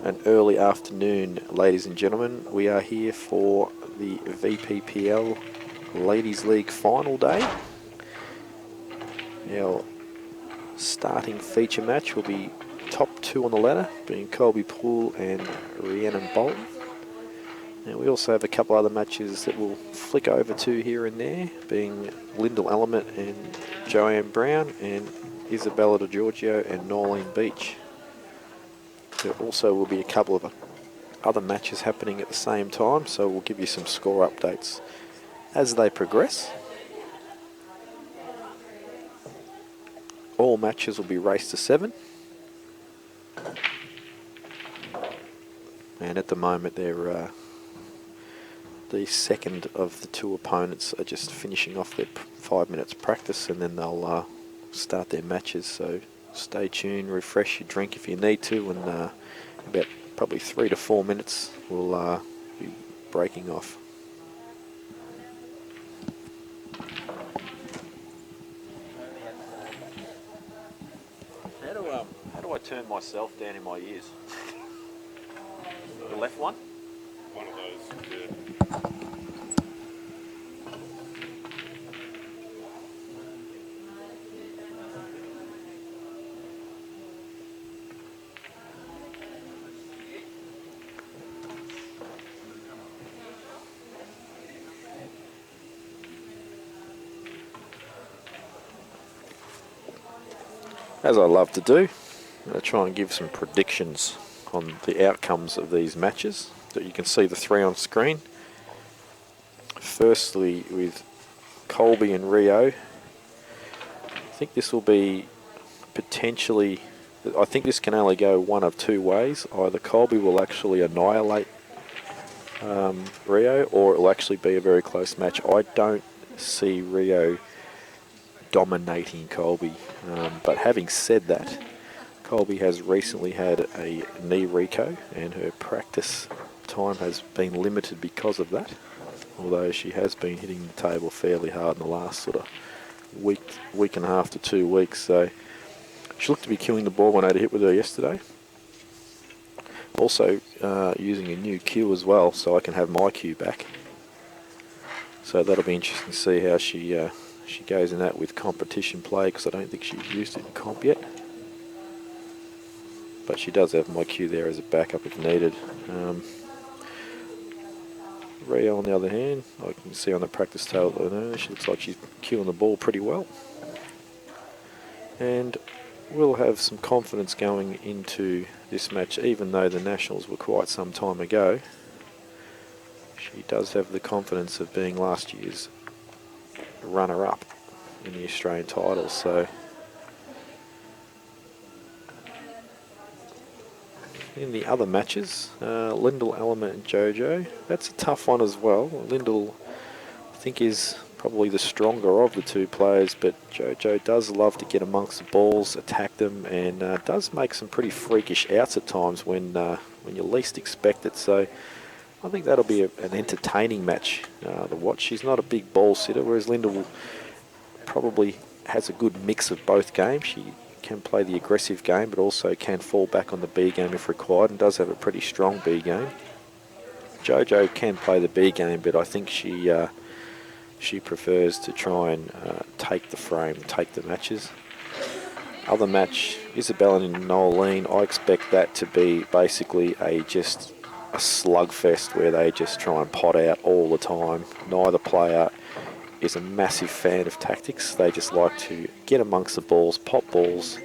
An early afternoon, ladies and gentlemen. We are here for the VPPL Ladies League final day. Our starting feature match will be top two on the ladder, being Colby Poole and Rhiannon Bolton. And we also have a couple other matches that we'll flick over to here and there, being Lyndall Element and Joanne Brown, and Isabella DiGiorgio and Norleen Beach. There also will be a couple of other matches happening at the same time, so we'll give you some score updates as they progress. All matches will be raced to 7. And at the moment, they're the second of the two opponents are just finishing off their 5 minutes practice, and then they'll start their matches. So stay tuned, refresh your drink if you need to, and about probably 3 to 4 minutes we'll be breaking off. How do I turn myself down in my ears? The left one? One of those, yeah. As I love to do, I'm going to try and give some predictions on the outcomes of these matches. That you can see the 3 on screen. Firstly, with Colby and Rio, I think this will be potentially, I think this can only go one of 2 ways. Either Colby will actually annihilate Rio, or it will actually be a very close match. I don't see Rio dominating Colby, but having said that, Colby has recently had a knee reco, and her practice time has been limited because of that, although she has been hitting the table fairly hard in the last sort of week and a half to 2 weeks. So she looked to be killing the ball when I had a hit with her yesterday. Also using a new cue as well, so I can have my cue back. So that'll be interesting to see how she goes in that with competition play, because I don't think she's used it in comp yet. But she does have my cue there as a backup if needed. Rio, on the other hand, I can see on the practice table, she looks like she's cueing the ball pretty well. And we'll have some confidence going into this match, even though the Nationals were quite some time ago. She does have the confidence of being last year's runner-up in the Australian titles. So in the other matches, Lyndall, Element and Jojo, that's a tough one as well. Lyndall, I think, is probably the stronger of the 2 players, but Jojo does love to get amongst the balls, attack them, and does make some pretty freakish outs at times when you least expect it. So I think that'll be an entertaining match to watch. She's not a big ball sitter, whereas Lyndall probably has a good mix of both games. She can play the aggressive game, but also can fall back on the B game if required, and does have a pretty strong B game. Jojo can play the B game, but I think she prefers to try and take the frame, take the matches. Other match, Isabella and Norleen, I expect that to be basically just a slugfest where they just try and pot out all the time. Neither player is a massive fan of tactics. They just like to get amongst the balls, pop balls,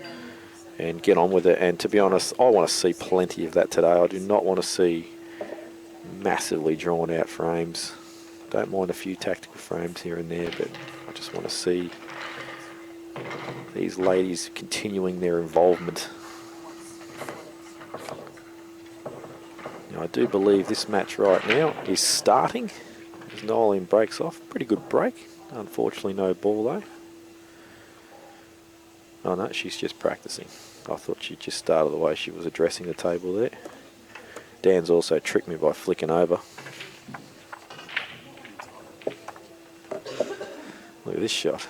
and get on with it. And to be honest, I want to see plenty of that today. I do not want to see massively drawn out frames. Don't mind a few tactical frames here and there, but I just want to see these ladies continuing their involvement. Now, I do believe this match right now is starting as Norleen breaks off. Pretty good break. Unfortunately, no ball though. Oh no, she's just practicing. I thought she just started the way she was addressing the table there. Dan's also tricked me by flicking over. Look at this shot.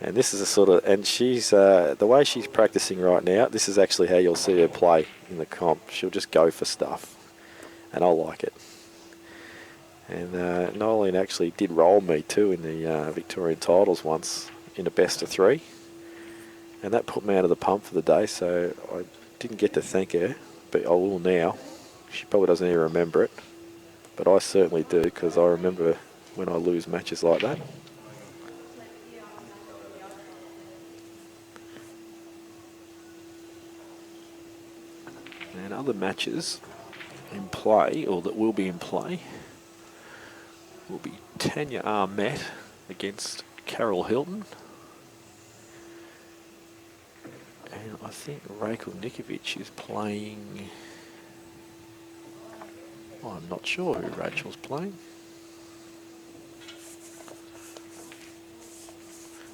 And this is a sort of, and she's, the way she's practicing right now, this is actually how you'll see her play in the comp. She'll just go for stuff, and I like it. And Nolan actually did roll me too in the Victorian titles once in a best of 3. And that put me out of the pump for the day, so I didn't get to thank her, but I will now. She probably doesn't even remember it, but I certainly do, because I remember when I lose matches like that. And other matches in play, or that will be in play, will be Tanya Armet against Carol Hilton. And I think Rachel Nikovic is playing... Oh, I'm not sure who Rachel's playing.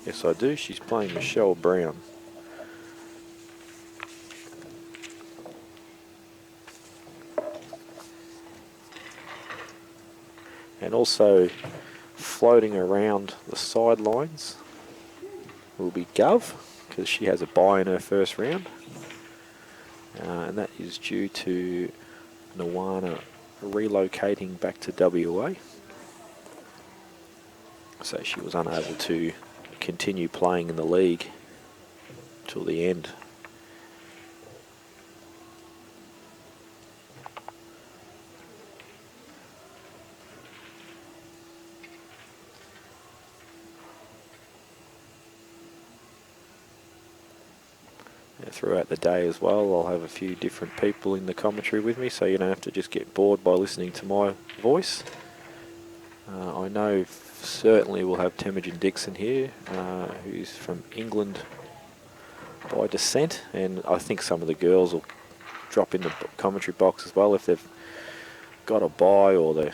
Yes, I do. She's playing Michelle Brown. And also floating around the sidelines will be Gov, because she has a bye in her first round. And that is due to Nwana relocating back to WA. So she was unable to continue playing in the league till the end. Throughout the day as well, I'll have a few different people in the commentary with me, so you don't have to just get bored by listening to my voice. I know certainly we'll have Temujin Dixon here, who's from England by descent, and I think some of the girls will drop in the commentary box as well if they've got a bye, or they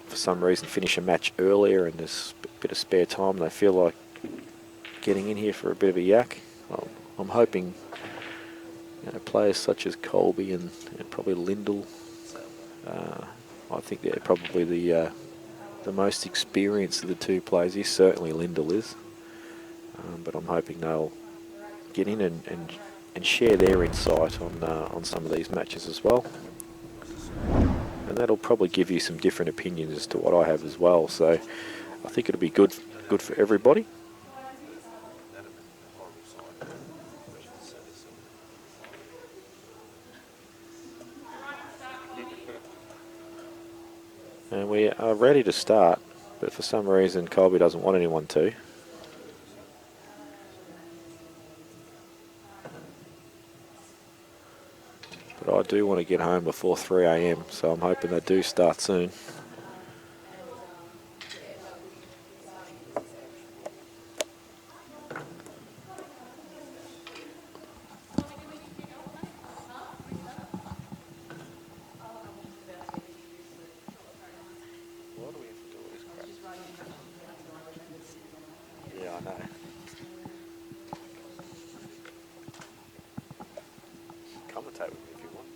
for some reason finish a match earlier and there's a bit of spare time and they feel like getting in here for a bit of a yak. Well, I'm hoping players such as Colby and probably Lyndall, I think they're probably the most experienced of the two players. Here certainly Lyndall is, but I'm hoping they'll get in and share their insight on some of these matches as well. And that'll probably give you some different opinions as to what I have as well. So I think it'll be good for everybody. And we are ready to start, but for some reason Colby doesn't want anyone to. But I do want to get home before 3 AM, so I'm hoping they do start soon. Yeah, I know. Commentate with me if you want.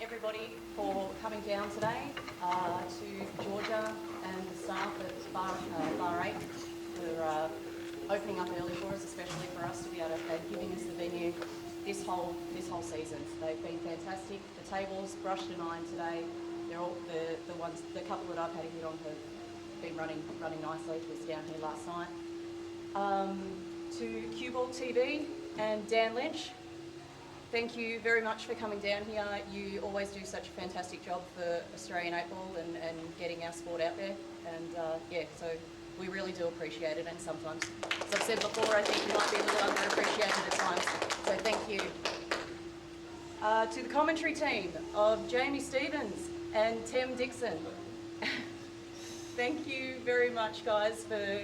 Everybody for coming down today, to Georgia and the staff at Bar 8 for opening up early for us, especially for us to be able to giving us the venue this whole season. They've been fantastic. The tables brushed and ironed today. They're all the couple that I've had a hit on have been running nicely. It was down here last night. To Cue Ball TV and Dan Lynch, thank you very much for coming down here. You always do such a fantastic job for Australian 8-ball and getting our sport out there. And yeah, so we really do appreciate it. And sometimes, as I've said before, I think you might be a little underappreciated at times. So thank you. To the commentary team of Jamie Stevens and Tim Dixon. Thank you very much, guys, for...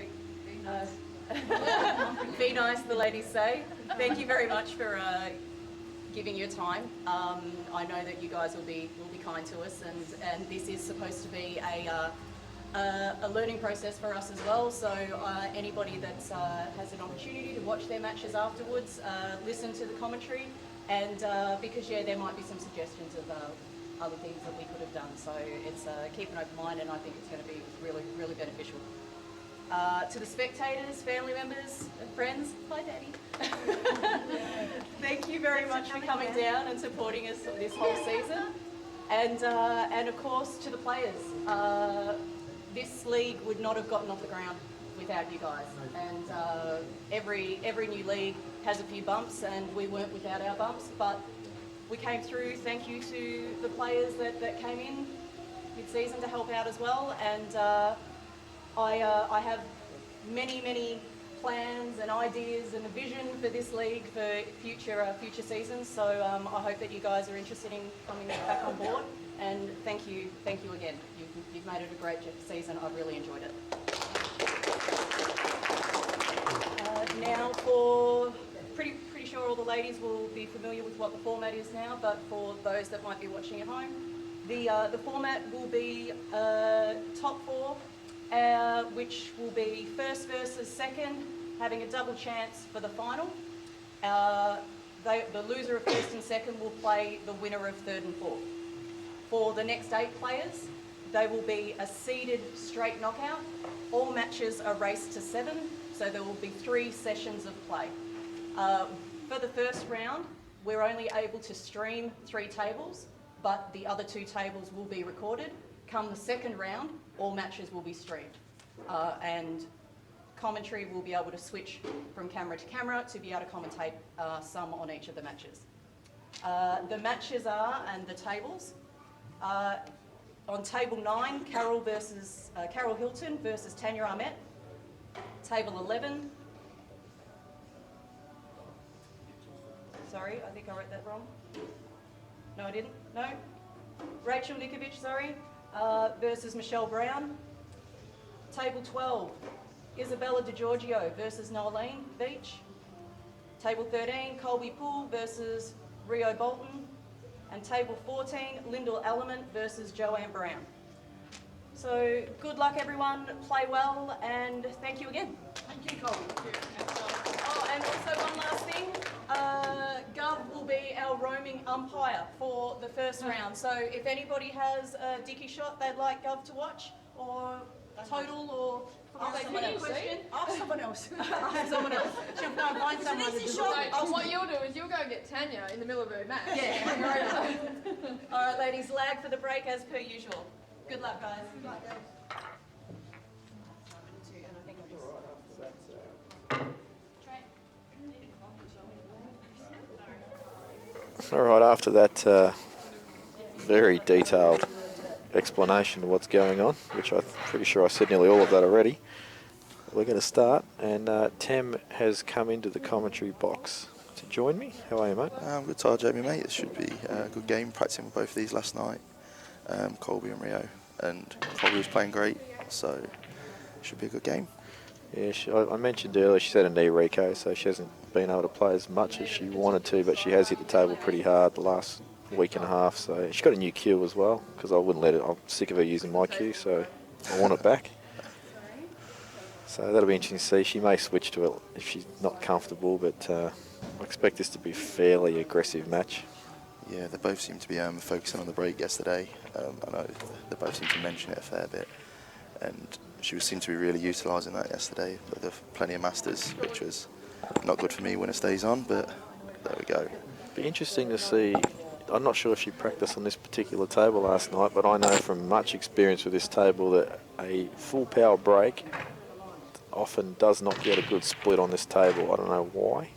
be nice, the ladies say. Thank you very much for giving your time. I know that you guys will be kind to us, and this is supposed to be a learning process for us as well. So anybody that has an opportunity to watch their matches afterwards, listen to the commentary, and because there might be some suggestions of other things that we could have done. So it's keep an open mind, and I think it's going to be really beneficial. To the spectators, family members, and friends, hi Daddy. Thank you very much for coming down and supporting us this whole season. And of course to the players. This league would not have gotten off the ground without you guys. And every new league has a few bumps, and we weren't without our bumps, but we came through. Thank you to the players that came in mid-season to help out as well. And I have many plans and ideas and a vision for this league for future seasons. So I hope that you guys are interested in coming back on board. And thank you again. You've made it a great season. I've really enjoyed it. Now, for pretty sure all the ladies will be familiar with what the format is now. But for those that might be watching at home, the format will be top four. Which will be first versus second, having a double chance for the final. The loser of first and second will play the winner of third and fourth. For the next 8 players, they will be a seeded straight knockout. All matches are raced to 7, so there will be 3 sessions of play. For the first round, we're only able to stream 3 tables, but the other 2 tables will be recorded. Come the second round, all matches will be streamed, and commentary will be able to switch from camera to camera to be able to commentate some on each of the matches. The matches are, and the tables, on table 9, Carol Hilton versus Tanya Ahmet. Table 11, sorry, I think I wrote that wrong. No, I didn't, no. Rachel Nikovic, sorry. Versus Michelle Brown. Table 12, Isabella DiGiorgio versus Nolene Beach. Table 13, Colby Poole versus Rio Bolton. And table 14, Lyndall Element versus Joanne Brown. So good luck everyone, play well, and thank you again. Thank you, Colby. Oh, and also one last thing, Gov will be our roaming umpire for the first round. So if anybody has a dicky shot they'd like Gov to watch, or total, or Ask someone else. Ask someone else. someone else. She'll go and find someone to do it. So what you'll do is you'll go get Tanya in the middle of her match. Yeah. All right, ladies, lag for the break as per usual. Good luck, guys. Good luck, guys. All right, after that very detailed explanation of what's going on, which I'm pretty sure I said nearly all of that already, we're going to start. And Tem has come into the commentary box to join me. How are you, mate? Good tired, Jamie, mate. It should be a good game. Practicing with both of these last night, Colby and Rio. And Colby was playing great, so it should be a good game. Yeah, I mentioned earlier she had a knee reco, so she hasn't been able to play as much as she wanted to, but she has hit the table pretty hard the last week and a half. So she got a new cue as well, because I wouldn't let it. I'm sick of her using my cue, so I want it back. So that'll be interesting to see. She may switch to it if she's not comfortable, but I expect this to be a fairly aggressive match. Yeah, they both seem to be focusing on the break yesterday. I know they both seem to mention it a fair bit, and she seemed to be really utilising that yesterday. But there were plenty of masters, which was not good for me when it stays on, but there we go. Be interesting to see I'm not sure if she practiced on this particular table last night, but I know from much experience with this table that a full power break often does not get a good split on this table. I don't know why,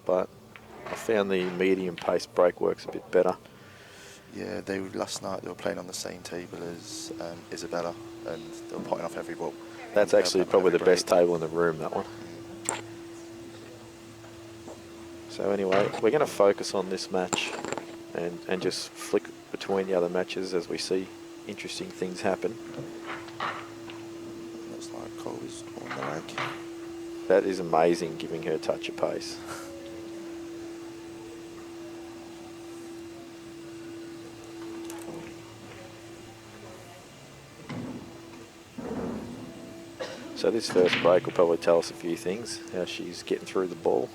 but I found the medium pace break works a bit better. Yeah, last night they were playing on the same table as Isabella, and they were potting off every ball. That's actually probably the best table in the room, that one. So anyway, we're going to focus on this match and just flick between the other matches as we see interesting things happen. Looks like Colby's on the leg. That is amazing, giving her a touch of pace. So this first break will probably tell us a few things, how she's getting through the ball.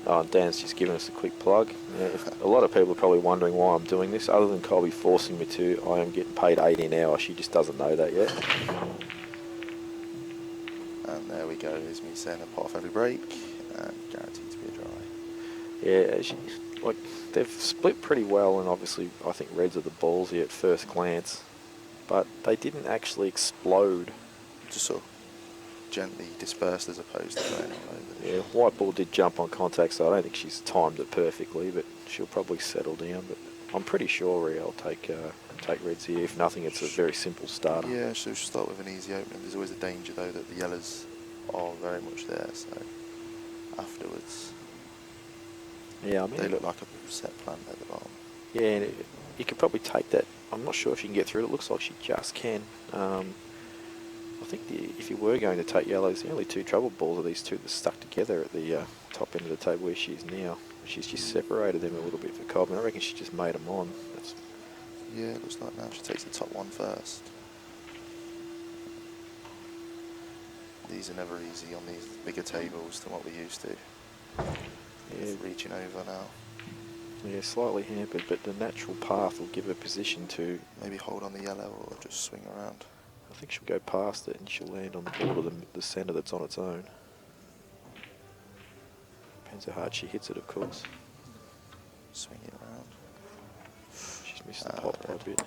Oh, Dan's just giving us a quick plug. Yeah, a lot of people are probably wondering why I'm doing this. Other than Colby forcing me to, I am getting paid 80 an hour. She just doesn't know that yet. And there we go, here's me saying a pot off every break, and guaranteed to be a dry. Yeah, they've split pretty well, and obviously I think Reds are the ballsy at first glance, but they didn't actually explode. Just sort of gently dispersed as opposed to going all over. Yeah, white ball did jump on contact, so I don't think she's timed it perfectly, but she'll probably settle down. But I'm pretty sure Rhea will take Reds here. If nothing, it's a very simple starter. Yeah, so she'll start with an easy opening. There's always a danger though that the yellows are very much there, so afterwards, Yeah, I mean, they look like a set plant at the bottom. Yeah, and you could probably take that. I'm not sure if she can get through it. It looks like she just can. I think if you were going to take yellows, the only two trouble balls are these two that stuck together at the top end of the table where she is now. She's just separated them a little bit for Cobb, and I reckon she just made them on. Yeah, it looks like now she takes the top one first. These are never easy on these bigger tables than what we used to. Yeah. Reaching over now. Yeah, slightly hampered, but the natural path will give her position to... Maybe hold on the yellow or just swing around. I think she'll go past it and she'll land on the border of the centre that's on its own. Depends how hard she hits it, of course. Swing it around. She's missed the pot by a bit.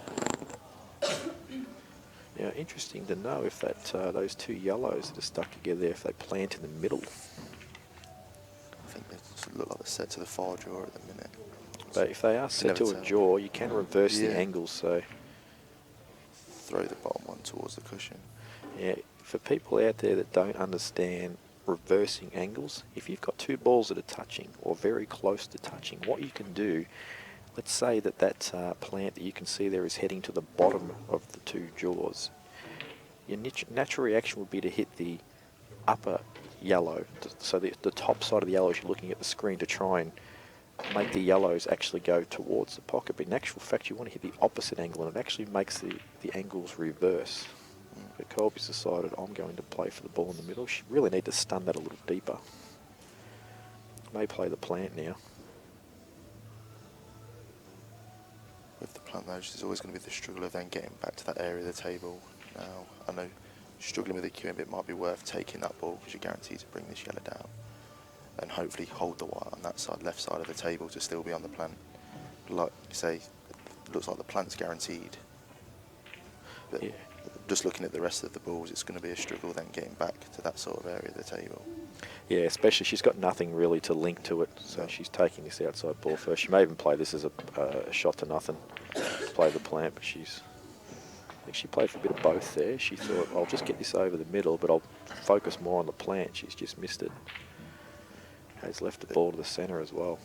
Now, interesting to know if that those two yellows that are stuck together, if they plant in the middle. I think they look like they're set to the far drawer at the minute. But if they are set to a jaw, you can reverse the angles, so... Throw the bottom one towards the cushion. Yeah, for people out there that don't understand reversing angles, if you've got two balls that are touching or very close to touching, what you can do, let's say that plant that you can see there is heading to the bottom of the two jaws. Your natural reaction would be to hit the upper yellow, so the top side of the yellow as you're looking at the screen, to try and make the yellows actually go towards the pocket. But in actual fact, you want to hit the opposite angle, and it actually makes the angles reverse. But Colby's decided I'm going to play for the ball in the middle. She really need to stun that a little deeper. May play the plant now. With the plant though, there's always going to be the struggle of then getting back to that area of the table. Now, I know struggling with the queue, it might be worth taking that ball because you're guaranteed to bring this yellow down. And hopefully hold the white on that side, left side of the table, to still be on the plant. Like you say, it looks like the plant's guaranteed. But yeah. Just looking at the rest of the balls, it's going to be a struggle then getting back to that sort of area of the table. Yeah, especially she's got nothing really to link to it, so she's taking this outside ball first. She may even play this as a shot to nothing, play the plant, but I think she played for a bit of both there. She thought, I'll just get this over the middle, but I'll focus more on the plant. She's just missed it. Has left the ball to the centre as well.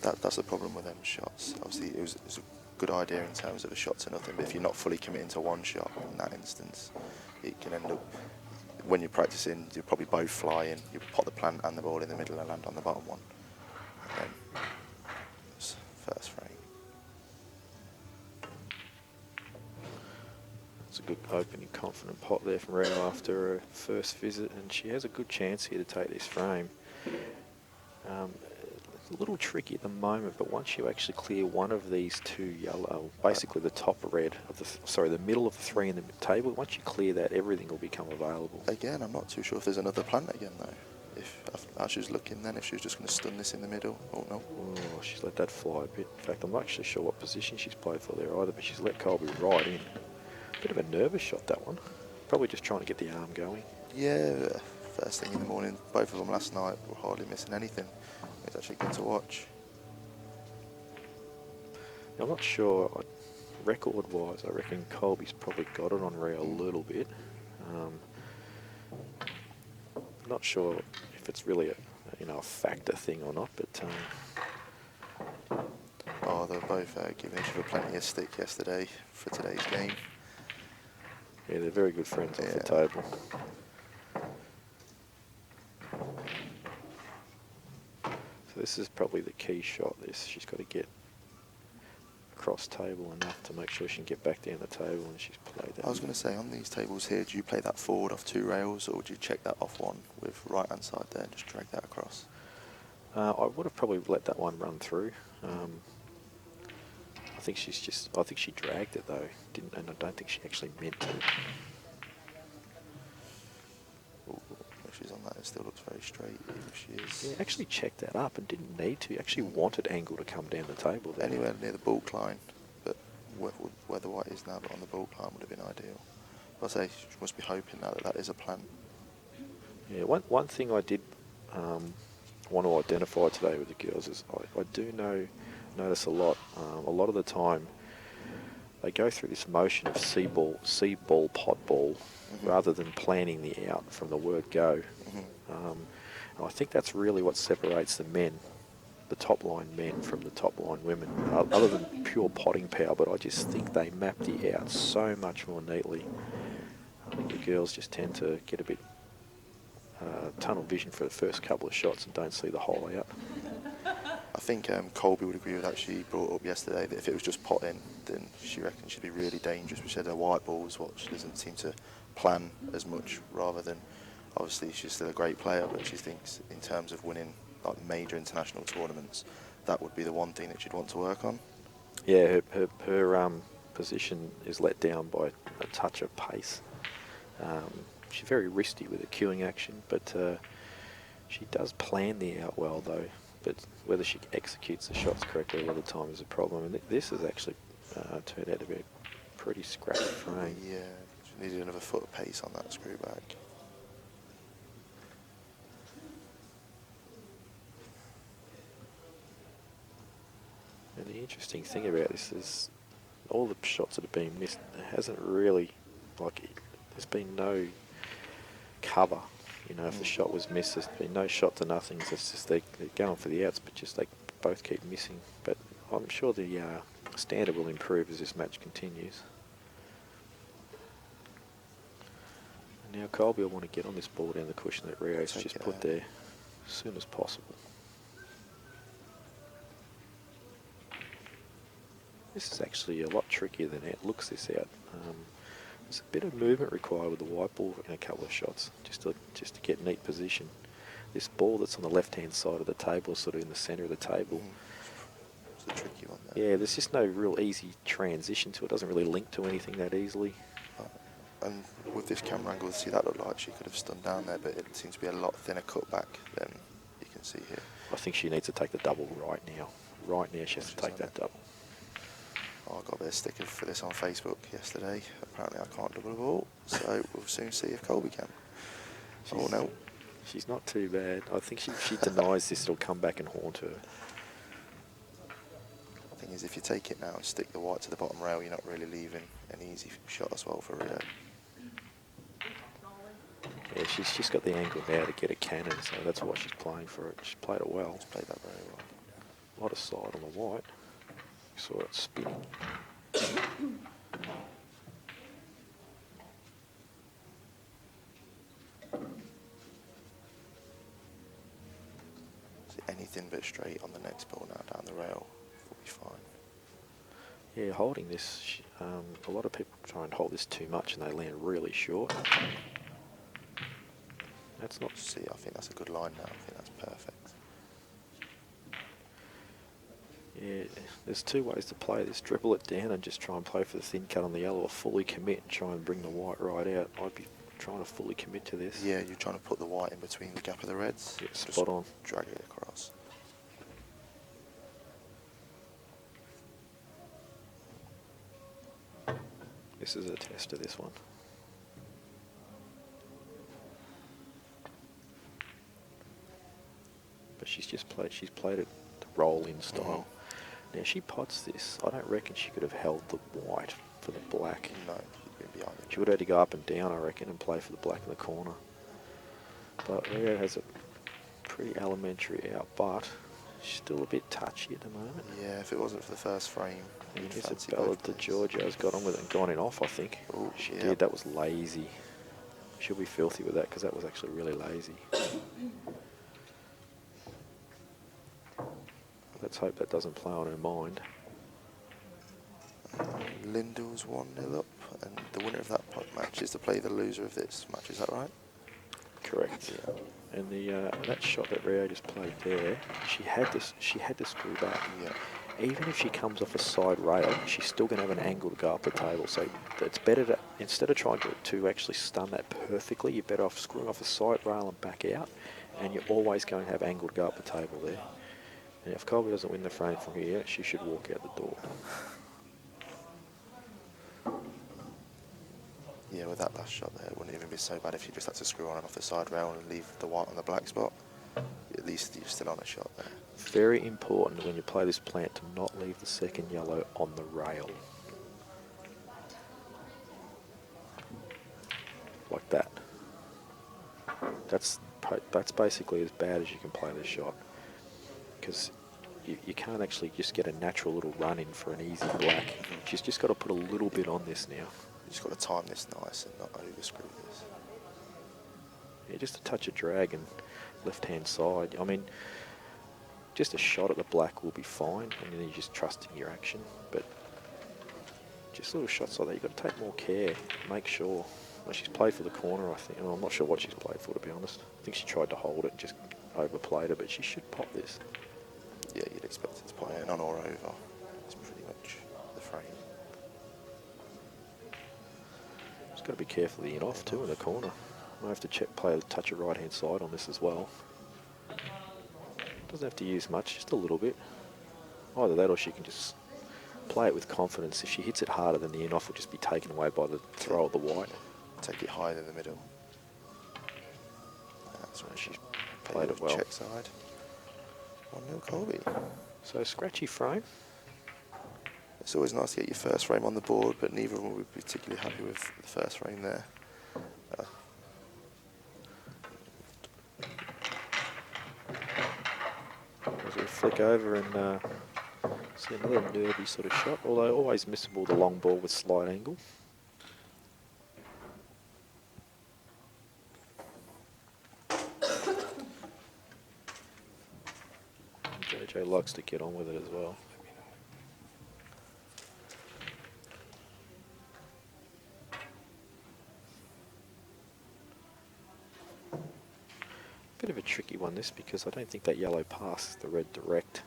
That's the problem with them shots. Obviously, it was a good idea in terms of a shot to nothing, but if you're not fully committing to one shot in that instance, it can end up, when you're practicing, you're probably both flying, you pot the plant and the ball in the middle and land on the bottom one. And then, first frame. It's a good opening, confident pot there from Rhea after her first visit, and she has a good chance here to take this frame. It's a little tricky at the moment, but once you actually clear one of these two yellow, basically the top red of the middle of the three in the table, once you clear that, everything will become available. Again, I'm not too sure if there's another plant again though. if how she was looking then, if she was just going to stun this in the middle. Oh no. Oh, she's let that fly a bit. In fact, I'm not actually sure what position she's played for there either, but she's let Colby right in. Bit of a nervous shot, that one. Probably just trying to get the arm going. Yeah, first thing in the morning. Both of them last night were hardly missing anything. It's actually good to watch. I'm not sure, record-wise, I reckon Colby's probably got it on Rhea a little bit. Not sure if it's really a factor thing or not, but Oh, they're both giving each other plenty of stick yesterday for today's game. yeah, they're very good friends off the Yeah. table. So this is probably the key shot. She's got to get cross table enough to make sure she can get back down the table, and she's played that. I was going to say, on these tables here, do you play that forward off 2 rails, or do you check that off 1 with right hand side there and just drag that across? I would have probably let that one run through. I think she dragged it though, and I don't think she actually meant to. Ooh, if she's on that, it still looks very straight, even if she is. Yeah, actually checked that up and didn't need to. Actually wanted angle to come down the table there. Anywhere near the bulk line, but where the white is now, but on the bulk line would have been ideal. But I say, she must be hoping now that that is a plan. Yeah, one thing I did want to identify today with the girls is I do notice a lot of the time they go through this motion of see ball, pot ball, rather than planning the out from the word go. And I think that's really what separates the men, the top line men, from the top line women, other than pure potting power, but I just think they map the out so much more neatly. I think the girls just tend to get a bit tunnel vision for the first couple of shots and don't see the whole out. I think Colby would agree with that. She brought up yesterday that if it was just potting, then she reckoned she'd be really dangerous. But she said her white ball is what she doesn't seem to plan as much, rather than, obviously she's still a great player, but she thinks in terms of winning like major international tournaments, that would be the one thing that she'd want to work on. Yeah, her position is let down by a touch of pace. She's very wristy with her queuing action, but she does plan the out well though. But whether she executes the shots correctly a lot of the time is a problem. And this has actually turned out to be a pretty scrappy frame. Yeah, she needed another foot of pace on that screw back. And the interesting thing about this is all the shots that have been missed, there hasn't really, there's been no cover. If the shot was missed, there's been no shot to nothing. It's just they're going for the outs, but just they both keep missing. But I'm sure the standard will improve as this match continues. And now Colby will want to get on this ball down the cushion that Rio's just put there as soon as possible. This is actually a lot trickier than it looks this out. There's a bit of movement required with the white ball in a couple of shots, just to get neat position. This ball that's on the left-hand side of the table, sort of in the centre of the table. It's a tricky one there. Yeah, there's just no real easy transition to it. It doesn't really link to anything that easily. And with this camera angle, see, that looked like she could have stunned down there, but it seems to be a lot thinner cutback than you can see here. I think she needs to take the double right now. Right now she has to take that double. Oh, I got a bit of sticker for this on Facebook yesterday. Apparently I can't double a ball, so we'll soon see if Colby can. Oh no. She's not too bad. I think she denies this, it'll come back and haunt her. The thing is, if you take it now and stick the white to the bottom rail, you're not really leaving an easy shot as well for Rio. Yeah, she's just got the angle now to get a cannon, so that's why she's playing for it. She's played it well. She's played that very well. A lot of side on the white. Saw it spinning. Anything but straight on the next ball now down the rail will be fine. Yeah, holding this, a lot of people try and hold this too much and they land really short. That's not... See, I think that's a good line now. I think that's perfect. Yeah, there's two ways to play this. Dribble it down and just try and play for the thin cut on the yellow, or fully commit and try and bring the white right out. I'd be trying to fully commit to this. Yeah, you're trying to put the white in between the gap of the reds. Yeah, Just spot on. drag it across. This is a tester, this one. But she's played it the roll-in style. Now she pots this. I don't reckon she could have held the white for the black. No, you'd been behind it. She would have had to go up and down, I reckon, and play for the black in the corner. But Rio has a pretty elementary out, but she's still a bit touchy at the moment. Yeah, if it wasn't for the first frame, I you'd guess fancy a ballad both to plays. Georgia's got on with it and gone in off, I think. Oh, She yeah. did. That was lazy. She'll be filthy with that because that was actually really lazy. Let's hope that doesn't play on her mind. Lyndall's 1-0 up, and the winner of that pot match is to play the loser of this match. Is that right? Correct. Yeah. And the that shot that Rio just played there, she had to screw back. Yeah. Even if she comes off a side rail, she's still going to have an angle to go up the table. So it's better to, instead of trying to actually stun that perfectly, you're better off screwing off a side rail and back out, and you're always going to have angle to go up the table there. And if Colby doesn't win the frame from here, she should walk out the door. Yeah, with that last shot there, it wouldn't even be so bad if you just had to screw on and off the side rail and leave the white on the black spot. At least you're still on a shot there. Very important when you play this plant to not leave the second yellow on the rail. Like that. That's basically as bad as you can play this shot. Because you can't actually just get a natural little run in for an easy black. She's just got to put a little bit on this now. You just got to time this nice and not overscrew this. Yeah, just a touch of drag and left-hand side. I mean, just a shot at the black will be fine, and then you just trust in your action. But just little shots like that, you've got to take more care. Make sure. Well, she's played for the corner, I think. Well, I'm not sure what she's played for, to be honest. I think she tried to hold it and just overplayed it, but she should pop this. Yeah, you'd expect it to play it on or over. It's pretty much the frame. Just got to be careful of the in-off too in the corner. Might have to play a touch of right-hand side on this as well. Doesn't have to use much, just a little bit. Either that or she can just play it with confidence. If she hits it harder, then the in-off will just be taken away by the throw of the white. Take it higher in the middle. That's right, she's Played it well. Check side. 1-0 Colby. So scratchy frame. It's always nice to get your first frame on the board, but neither of them will be particularly happy with the first frame there. As we flick over and see another nervy sort of shot, although always missable the long ball with slight angle. JJ likes to get on with it as well. Bit of a tricky one this, because I don't think that yellow passes the red direct.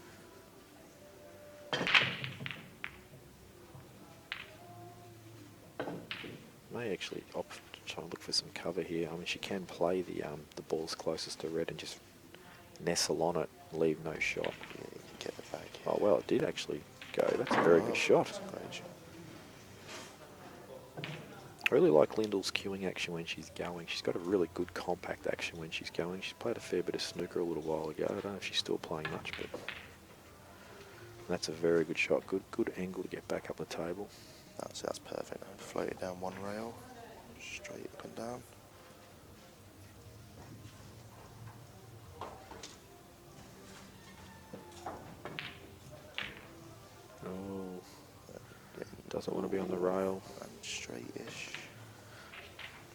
May actually opt to try and look for some cover here. I mean, she can play the balls closest to red and just nestle on it, leave no shot. Yeah, you can get it back. Oh well, it did actually go. That's a very good shot. That's a great shot. I really like Lyndall's queuing action when she's going. She's got a really good compact action when she's going. She's played a fair bit of snooker a little while ago. I don't know if she's still playing much, but that's a very good shot. Good angle to get back up the table. That's perfect. Now float it down one rail, straight up and down. Oh, doesn't want to be on the rail. And straight-ish.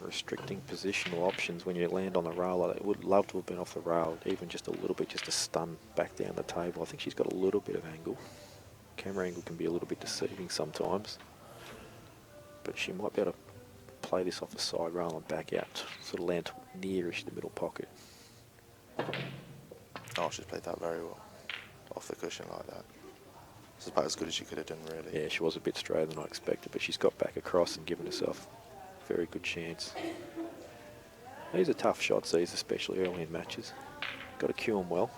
Restricting positional options when you land on the rail. I would love to have been off the rail, even just a little bit, just to stun back down the table. I think she's got a little bit of angle. Camera angle can be a little bit deceiving sometimes, but she might be able to play this off the side rail and back out, sort of land nearish the middle pocket. Oh, she's played that very well. Off the cushion like that. It's about as good as she could have done, really. Yeah, she was a bit straighter than I expected, but she's got back across and given herself a very good chance. These are tough shots, these, especially early in matches. Got to cue them well.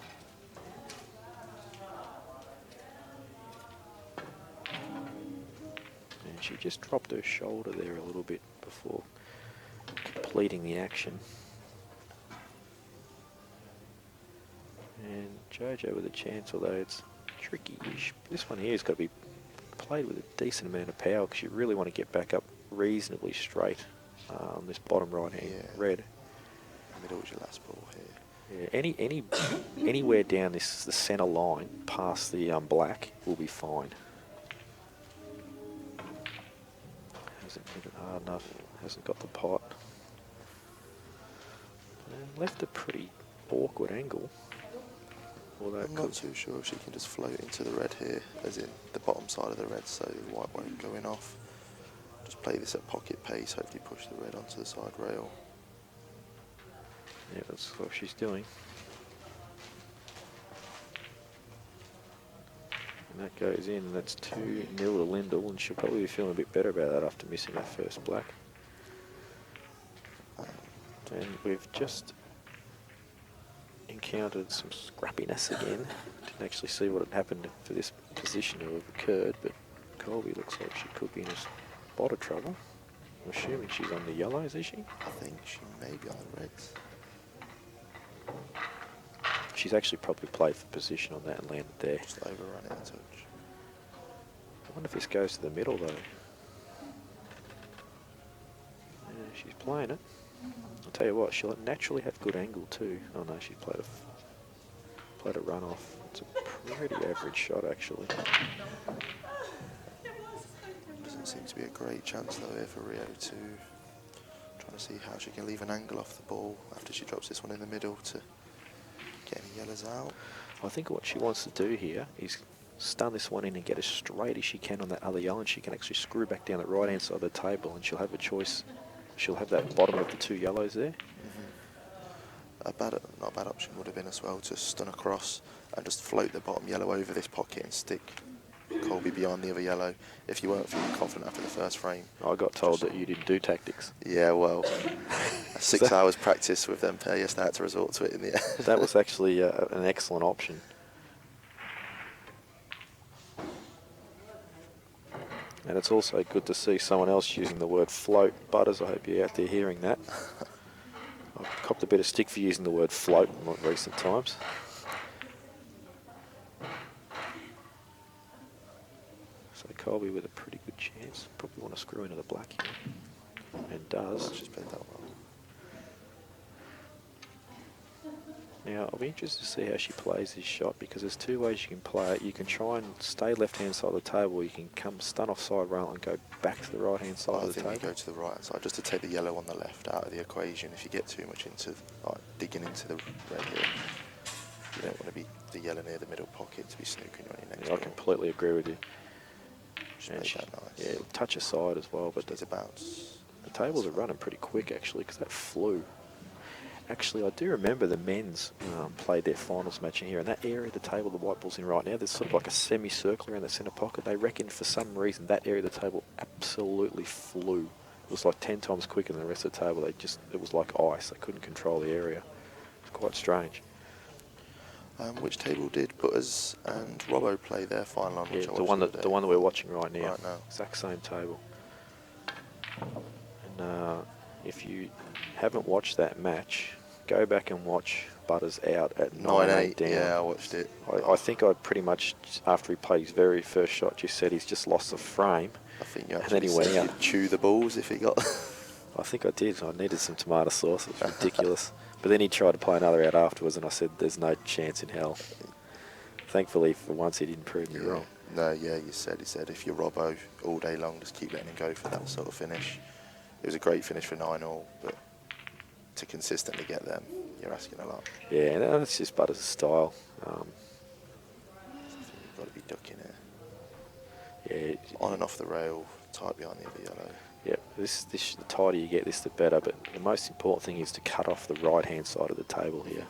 And she just dropped her shoulder there a little bit before completing the action. And JoJo with a chance, although it's tricky-ish. This one here has got to be played with a decent amount of power because you really want to get back up reasonably straight on this bottom right-hand red. Middle was your last ball here. Yeah, anywhere down the centre line past the black will be fine. Hasn't hit it hard enough. Hasn't got the pot. And left a pretty awkward angle. Although I'm not too sure if she can just float into the red here, as in the bottom side of the red, so the white won't go in off. Just play this at pocket pace, hopefully push the red onto the side rail. Yeah, that's what she's doing. And that goes in, and that's 2-0 to Lindell, and she'll probably be feeling a bit better about that after missing that first black. And we've just encountered some scrappiness again. Didn't actually see what had happened for this position to have occurred, but Colby looks like she could be in a spot of trouble. I'm assuming she's on the yellows, is she? I think she may be on the reds. She's actually probably played for position on that and landed there. Just overrun it a touch. I wonder if this goes to the middle though. Yeah, she's playing it. I'll tell you what, she'll naturally have good angle too. Oh no, she's played a run off. It's a pretty average shot actually. Doesn't seem to be a great chance though here for Rio to trying to see how she can leave an angle off the ball after she drops this one in the middle to get any yellows out. I think what she wants to do here is stun this one in and get as straight as she can on that other yellow, and she can actually screw back down the right hand side of the table, and she'll have a choice. She'll have that bottom of the 2 yellows there. Not a bad option would have been as well to stun across and just float the bottom yellow over this pocket and stick Colby beyond the other yellow if you weren't feeling confident after the first frame. I got told that you didn't do tactics. Yeah, well, 6 hours practice with them players, they had to resort to it in the end. That was actually an excellent option. And it's also good to see someone else using the word float. Butters, I hope you're out there hearing that. I've copped a bit of stick for using the word float in recent times. So Colby with a pretty good chance. Probably want to screw into the black here. And does. She's played that well. Now, I'll be interested to see how she plays this shot because there's 2 ways you can play it. You can try and stay left-hand side of the table, or you can come stun off side rail and go back to the right-hand side of the table. I think you go to the right-hand side just to take the yellow on the left out of the equation. If you get too much into digging into the red here, you don't want to be the yellow near the middle pocket to be snooking on your next I ball. completely agree with you. She's played that nice. Yeah, touch aside as well, but Needs a bounce. the tables are running pretty quick actually because that flew. Actually, I do remember the men's played their finals match in here, and that area of the table the white ball's in right now, there's sort of like a semicircle around the centre pocket. They reckon for some reason that area of the table absolutely flew. It was like 10 times quicker than the rest of the table. It was like ice. They couldn't control the area. It's quite strange. Which table did Butters and Robbo play their final on? Yeah, Which I the watched one the that other day? we're watching right now. Right now. Exact same table. And if you haven't watched that match, go back and watch Butters out at 9-8 down. Yeah, I watched it. I think I pretty much, after he played his very first shot, just said he's just lost the frame. I think you And actually then he went said out. you'd chew the balls if he got... I think I did. I needed some tomato sauce. It was ridiculous. But then he tried to play another out afterwards, and I said, there's no chance in hell. Thankfully, for once, he didn't prove me wrong. No, yeah, he said if you're Robbo all day long, just keep letting him go for that sort of finish. It was a great finish for 9-all, but to consistently get them, you're asking a lot. Yeah, and that's just Butters' style. I think you've got to be ducking it. Yeah, On and off the rail, tight behind the other yellow. yeah. The tighter you get this, the better. But the most important thing is to cut off the right-hand side of the table here.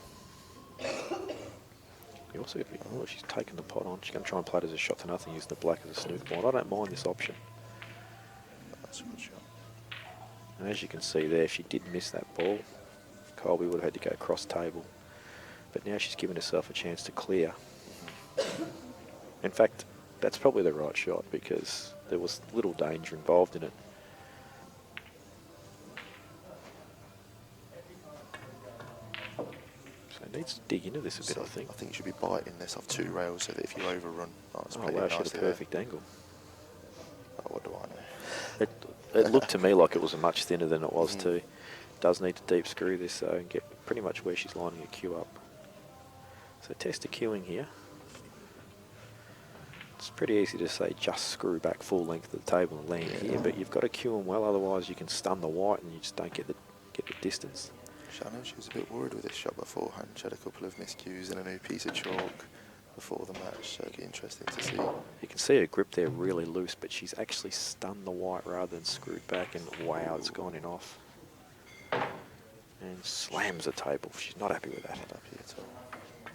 You also, oh, she's taken the pot on. She's going to try and play it as a shot to nothing, using the black as a snook ball. I don't mind this option. That's a good shot. And as you can see there, she did miss that ball. Colby would have had to go cross table. But now she's given herself a chance to clear. In fact, that's probably the right shot because there was little danger involved in it. So it needs to dig into this a bit, So I think. I think you should be biting this off 2 rails so that if you overrun, it's Oh played wow, it she had a nicely there. perfect angle. Oh, what do I know? It looked to me like it was much thinner than it was too. Does need to deep screw this though and get pretty much where she's lining her cue up. So test the cueing here. It's pretty easy to say just screw back full length of the table and land here, but you've got to cue them well, otherwise you can stun the white and you just don't get the distance. I know she was a bit worried with this shot beforehand. She had a couple of miscues and a new piece of chalk before the match, so it'd be interesting to see. You can see her grip there really loose, but she's actually stunned the white rather than screwed back, and wow, it's gone in off. And slams the table. She's not happy with that. Not happy at all.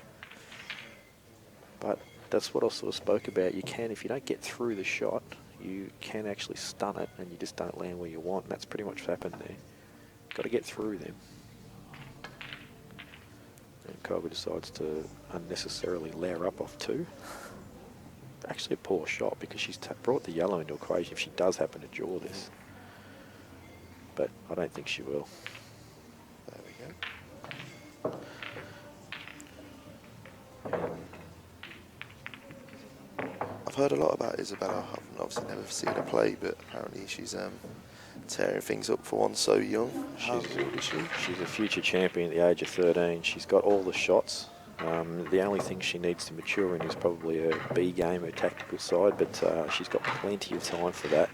But that's what I sort of spoke about. You can, if you don't get through the shot, you can actually stun it and you just don't land where you want. And that's pretty much what happened there. Got to get through them. And Colby decides to unnecessarily layer up off 2. Actually a poor shot because she's brought the yellow into equation if she does happen to draw this. But I don't think she will. There we go. I've heard a lot about Isabella. I've obviously never seen her play, but apparently she's tearing things up for one so young. How old is she? She's a future champion at the age of 13. She's got all the shots. The only thing she needs to mature in is probably her B game, her tactical side, but she's got plenty of time for that.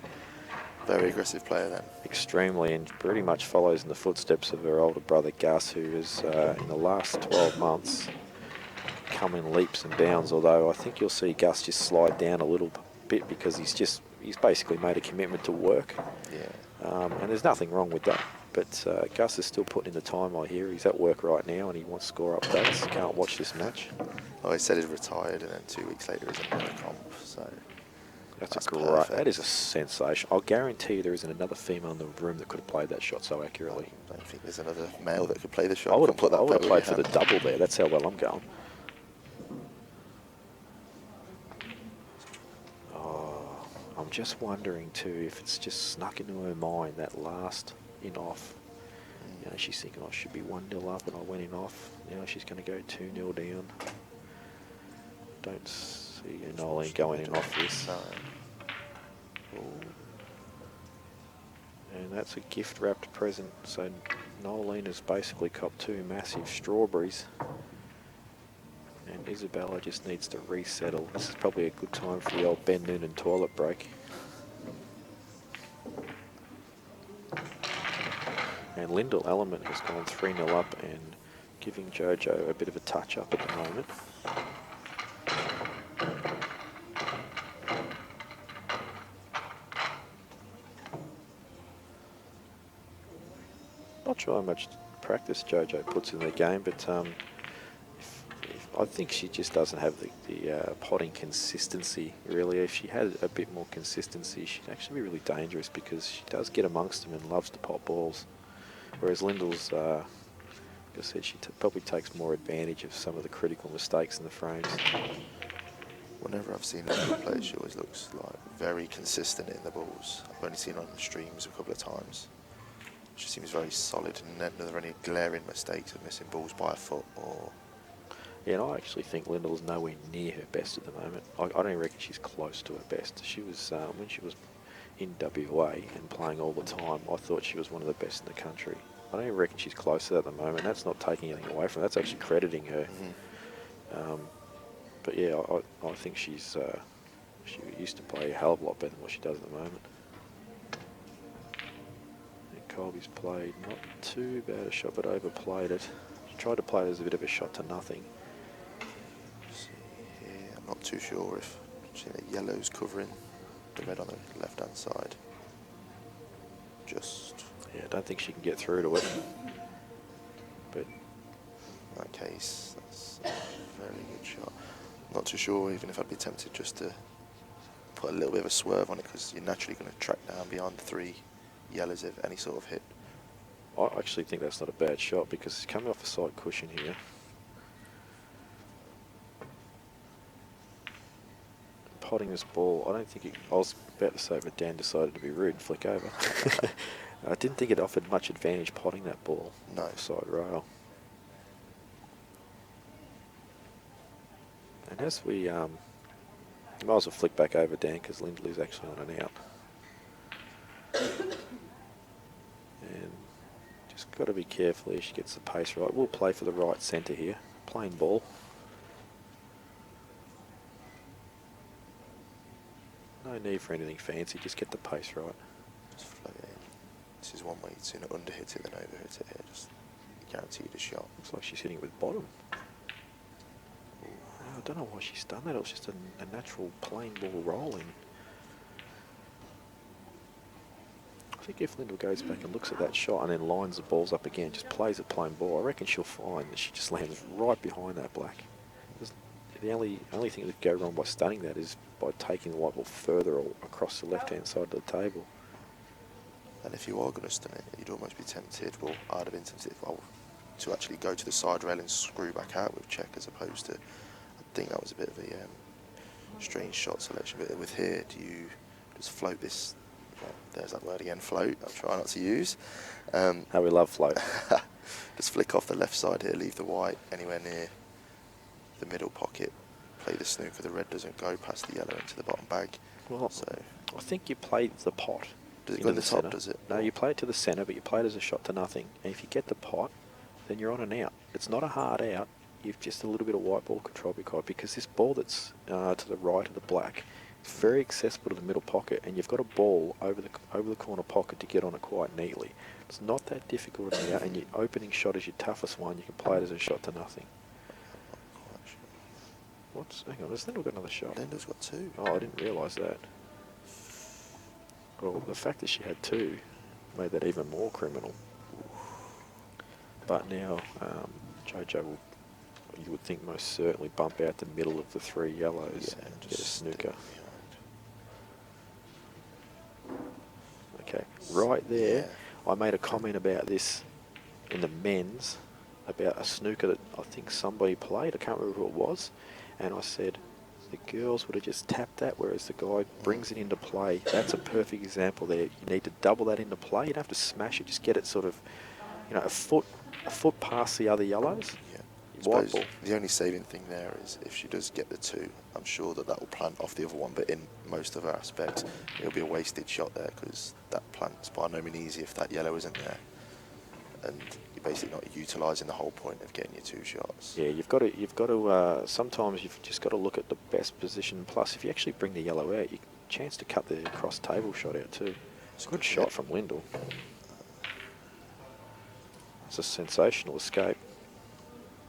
Very aggressive player then. Extremely, and pretty much follows in the footsteps of her older brother Gus, who has in the last 12 months come in leaps and bounds, although I think you'll see Gus just slide down a little bit because he's basically made a commitment to work. Yeah. And there's nothing wrong with that. But Gus is still putting in the time, I hear. He's at work right now and he wants score updates. Can't watch this match. Oh, he said he's retired and then 2 weeks later he's in another comp, so That's That's a great. perfect. That is a sensation. I'll guarantee you there isn't another female in the room that could have played that shot so accurately. I don't think there's another male that could play the shot. I would have Put that pebble in played your for the hand. double there. That's how well I'm going. Oh, I'm just wondering too if it's just snuck into her mind that last in off. You know, she's thinking I should be 1-0 up and I went in off. Now she's going to go 2-0 down. Don't see Nolene going in off this. No. And that's a gift wrapped present. So Nolene has basically copped 2 massive strawberries. And Isabella just needs to resettle. This is probably a good time for the old Ben Noonan toilet break. And Lyndall Element has gone 3-0 up and giving Jojo a bit of a touch up at the moment. Not sure how much practice Jojo puts in the game, but I think she just doesn't have the potting consistency, really. If she had a bit more consistency, she'd actually be really dangerous because she does get amongst them and loves to pop balls. Whereas Lyndall's, like I said, she probably takes more advantage of some of the critical mistakes in the frames. Whenever I've seen her play, she always looks like very consistent in the balls. I've only seen her on the streams a couple of times. She seems very solid, and are there any glaring mistakes of missing balls by a foot or? Yeah, and I actually think Lyndall's nowhere near her best at the moment. I don't even reckon she's close to her best. She was, when she was in WA and playing all the time, I thought she was one of the best in the country. I don't even reckon she's close to that at the moment. That's not taking anything away from her. That's actually crediting her. But yeah, I think she used to play a hell of a lot better than what she does at the moment. And Colby's played not too bad a shot, but overplayed it. She tried to play it as a bit of a shot to nothing. Yeah, I'm not too sure if the yellow's covering the red on the left-hand side. Just Yeah, I don't think she can get through to it. But in that case, that's a very good shot. Not too sure even if I'd be tempted just to put a little bit of a swerve on it, because you're naturally going to track down beyond 3 yellows if any sort of hit I actually think that's not a bad shot because it's coming off a side cushion here. Potting this ball, I don't think it, I was about to say, but Dan decided to be rude and flick over. I didn't think it offered much advantage potting that ball. No. Side rail. And as we, you might as well flick back over Dan because Lindley's actually on and out. And just got to be careful here. She gets the pace right. We'll play for the right centre here. Plain ball. No need for anything fancy. Just get the pace right. Just float it in. This is one way you'd sooner underhit it than overhit it here. Just guaranteed a shot. Looks like she's hitting it with bottom. I don't know why she's done that. It was just a natural plain ball rolling. I think if Lyndall goes back and looks at that shot and then lines the balls up again, just plays a plain ball, I reckon she'll find that she just lands right behind that black. The only thing that could go wrong by stunning that is by taking the white ball further across the left-hand side of the table. And if you are going to stun it, you'd almost be tempted, well, I'd have been tempted to actually go to the side rail and screw back out with check as opposed to, I think that was a bit of a strange shot selection. But with here, do you just float this, well, there's that word again, float, I'll try not to use. How we love float. Just flick off the left side here, leave the white anywhere near the middle pocket, play the snooker, the red doesn't go past the yellow into the bottom bag. Well, so I think you play the pot. does it go in the top, centre. does it? No, you play it to the centre, but you play it as a shot to nothing. And if you get the pot, then you're on and out. It's not a hard out. You've just a little bit of white ball control because this ball that's to the right of the black, it's very accessible to the middle pocket, and you've got a ball over the corner pocket to get on it quite neatly. It's not that difficult in the out, and your opening shot is your toughest one. You can play it as a shot to nothing. Hang on, has Lyndall got another shot? Lyndall's got two. Oh, I didn't realise that. Well, the fact that she had two made that even more criminal. But now, JoJo will, you would think, most certainly bump out the middle of the three yellows and get a snooker. Okay, right there, I made a comment about this in the men's, about a snooker that I think somebody played, I can't remember who it was, and I said the girls would have just tapped that, whereas the guy brings it into play. That's a perfect example there. You need to double that into play. You don't have to smash it, just get it sort of, you know, a foot past the other yellows. Yeah. White ball. The only saving thing there is if she does get the two, I'm sure that will plant off the other one, but in most of her aspects, it'll be a wasted shot there because that plant's by no means easy if that yellow isn't there. And you're basically not utilising the whole point of getting your two shots. Yeah, you've got to. Sometimes you've just got to look at the best position. Plus, if you actually bring the yellow out, you chance to cut the cross table shot out too. It's a good shot from Lyndall. It's a sensational escape.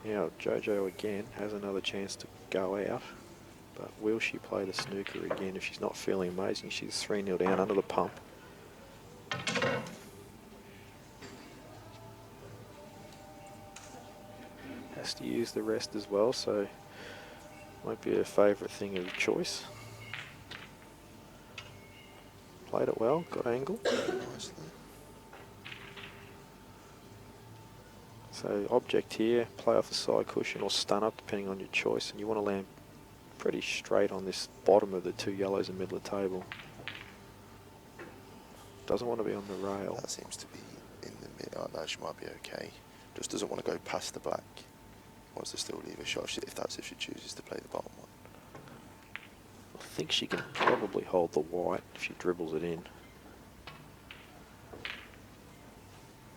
Now JoJo again has another chance to go out, but will she play the snooker again? If she's not feeling amazing, she's 3-0 down under the pump. Has to use the rest as well, so might be a favourite thing of choice. Played it well, got angle. Nicely. So object here, play off the side cushion or stun up depending on your choice, and you want to land pretty straight on this bottom of the two yellows in the middle of the table. Doesn't want to be on the rail. That seems to be in the middle. Oh, no, she might be okay. Just doesn't want to go past the black. Wants to still leave a shot if she chooses to play the bottom one. I think she can probably hold the white if she dribbles it in.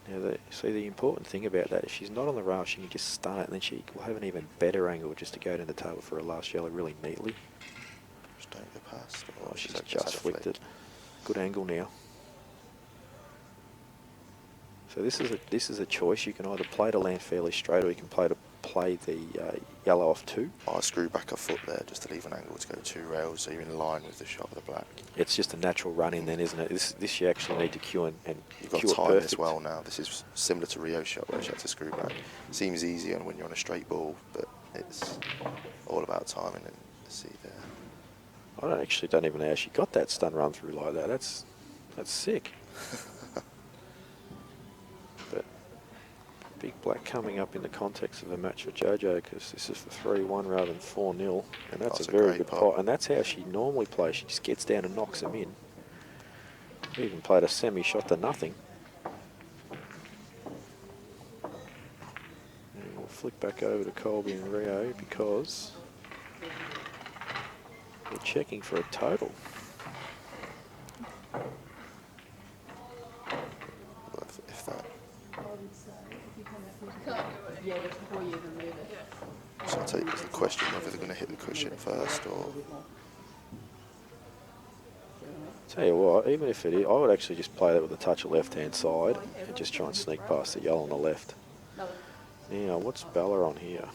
Now, see, the important thing about that, if she's not on the rail, she can just stun it, and then she will have an even better angle just to go down the table for a last yellow really neatly. Just don't go past. Oh, she's just flicked it. Good angle now. So this is a choice. You can either play to land fairly straight, or you can play the yellow off two. I screw back a foot there just to leave an angle to go two rails, so you're in line with the shot of the black. It's just a natural run in then, isn't it? This you actually need to cue and You've got cue it time perfect. as well now. This is similar to Rio's shot where she had to screw back. Seems easier when you're on a straight ball, but it's all about timing and see there. I don't even know how she got that stun run through like that. That's sick. But Big black coming up in the context of a match for JoJo, because this is for 3-1 rather than 4-0, and that's a very great good pot. pot. And that's how she normally plays. She just gets down and knocks them in. We even played a semi-shot to nothing. And we'll flick back over to Colby and Rio because we're checking for a total. Well, if that. Yeah, before you even move it. So I take the question whether they're going to hit the cushion first or. Tell you what, even if it is, I would actually just play that with a touch of left-hand side and just try and sneak past the yellow on the left. Now, what's Bella on here?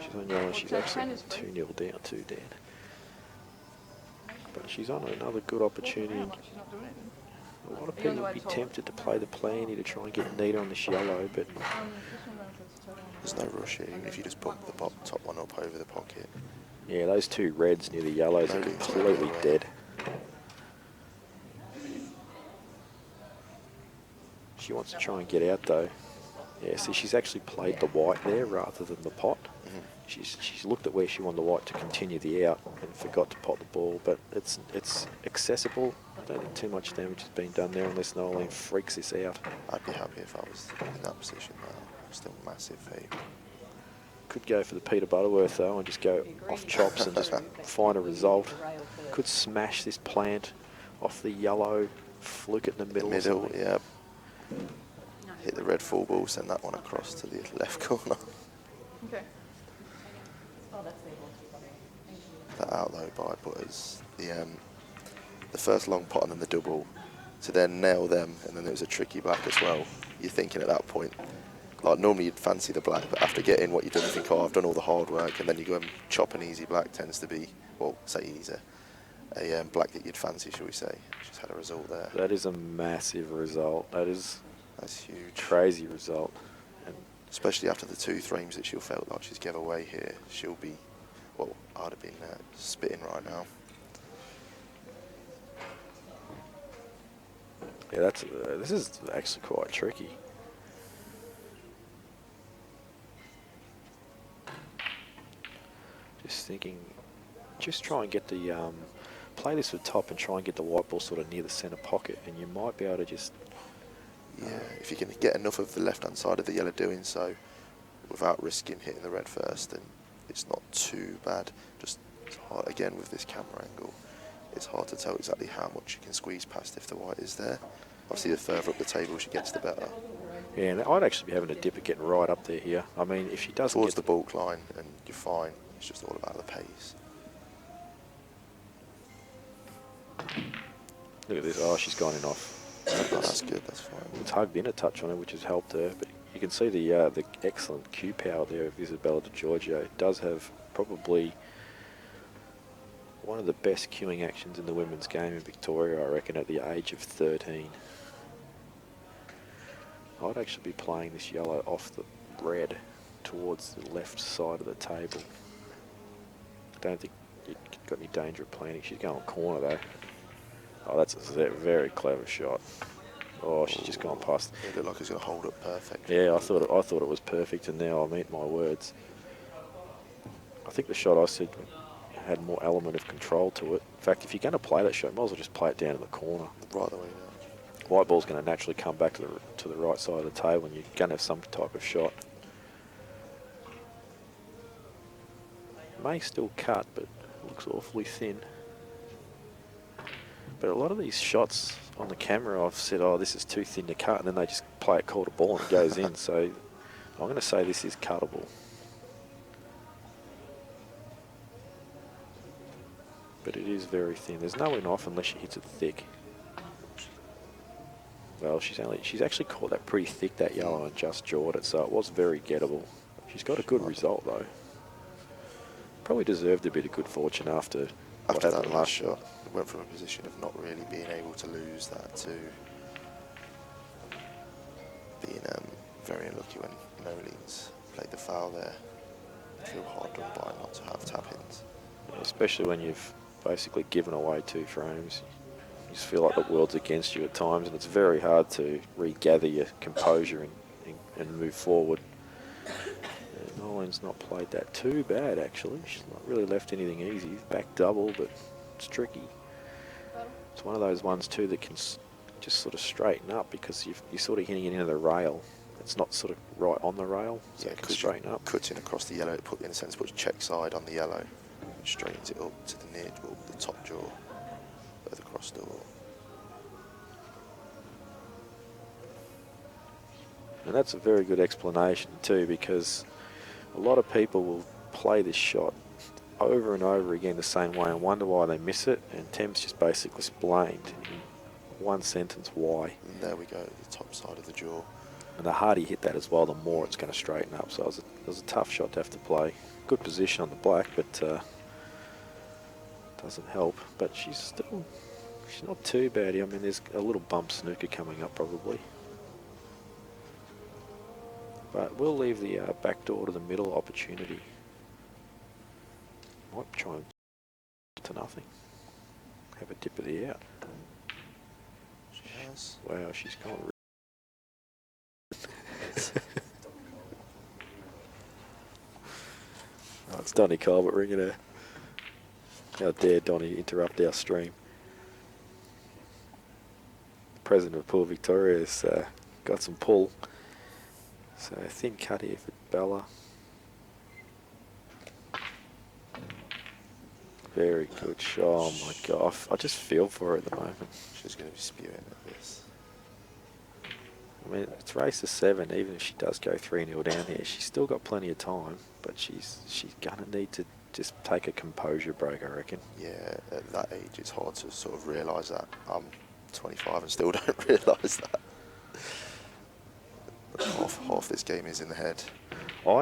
She's on yellow, she's actually 2-0 down, 2 down. But she's on another good opportunity. A lot of people would be tempted to play the plan here to try and get neater on this yellow, but There's no rush here, even if you just bump the top one up over the pocket. yeah, those two reds near the yellows are completely dead. She wants to try and get out though. Yeah, see, she's actually played the white there rather than the pot. She's looked at where she wanted the white to continue the out and forgot to pot the ball, but it's accessible. I don't think too much damage has been done there unless Noeline freaks this out. I'd be happy if I was in that position now. Still massive fade. Could go for the Peter Butterworth though and just go off chops and just find a result. Could smash this plant off the yellow, fluke it in the middle. Middle, yeah. Hit the red full ball, send that one across to the left corner. Okay. That out though by Butters. The first long pot and then the double, to then nail them, and then there was a tricky black as well. You're thinking at that point, like normally you'd fancy the black, but after getting what you've done, you think, oh, I've done all the hard work, and then you go and chop an easy black tends to be, well, say easy, a black that you'd fancy, shall we say. Just had a result there. That is a massive result. That's huge. Crazy result. And especially after the 2 frames that she'll felt like she's gave away here, she'll be, well, I'd have been spitting right now. yeah, this is actually quite tricky. Just thinking, just try and get the, play this with top and try and get the white ball sort of near the centre pocket, and you might be able to just... Yeah, if you can get enough of the left-hand side of the yellow doing so without risking hitting the red first, then it's not too bad. Just hard, again, with this camera angle, it's hard to tell exactly how much you can squeeze past if the white is there. Obviously, the further up the table she gets, the better. Yeah, and I'd actually be having a dip at getting right up there here. I mean, if she doesn't Towards get the balk line, and you're fine. It's just all about the pace. Look at this. Oh, she's gone in off. Oh, that's good, that's fine. It's hugged in a touch on her, which has helped her. But you can see the excellent cue power there of Isabella Di Giorgio. It does have probably one of the best cueing actions in the women's game in Victoria, I reckon, at the age of 13. I'd actually be playing this yellow off the red towards the left side of the table. I don't think you've got any danger of planting. She's going corner though. Oh, that's a very clever shot. Oh, she's just gone past. It looked like it's going to hold up perfect. Yeah, I thought it was perfect, and now I meet my words. I think the shot I said had more element of control to it. In fact, if you're going to play that shot, you might as well just play it down in the corner. Right the way down. White ball's going to naturally come back to the right side of the table, and you're going to have some type of shot. May still cut, but looks awfully thin. But a lot of these shots on the camera, I've said, oh, this is too thin to cut, and then they just play it called a ball and it goes in. So I'm going to say this is cuttable. But it is very thin. There's no in off unless she hits it thick. Well, she's actually caught that pretty thick, that yellow, and just jawed it, so it was very gettable. She's got a good result though. Probably deserved a bit of good fortune after what After happened that last shot. We went from a position of not really being able to lose that to being very unlucky when Noeline's played the foul there. I feel hard done by not to have tap-ins. Especially when you've basically given away 2 frames. You just feel like the world's against you at times, and it's very hard to regather your composure and and move forward. Nolan's not played that too bad, actually. She's not really left anything easy. Back double, but it's tricky. It's one of those ones, too, that can just sort of straighten up because you're sort of hitting it into the rail. It's not sort of right on the rail, so it can straighten up. Cutting across the yellow, it in a sense puts check side on the yellow, which straightens it up to the near, well, the top jaw, further across the wall. And that's a very good explanation too, because a lot of people will play this shot over and over again the same way and wonder why they miss it, and Tem's just basically explained in one sentence why. And there we go, the top side of the jaw. And the harder you hit that as well, the more it's going to straighten up. So it was a tough shot to have to play. Good position on the black, but doesn't help. But she's not too bad. I mean, there's a little bump snooker coming up probably. But we'll leave the back door to the middle opportunity. Might try and to nothing. Have a dip of the out. She has. Wow, she's gone. Oh, it's Donny Colbert ringing her. How dare Donny interrupt our stream. The president of Pool Victoria has got some pull. So thin cut here for Bella. Very good shot. Oh my God. I just feel for her at the moment. She's going to be spewing at this. I mean, it's race to 7. Even if she does go 3-0 down here, she's still got plenty of time. But she's going to need to just take a composure break, I reckon. Yeah, at that age, it's hard to sort of realise that. I'm 25 and still don't realise that. Half this game is in the head. Oh,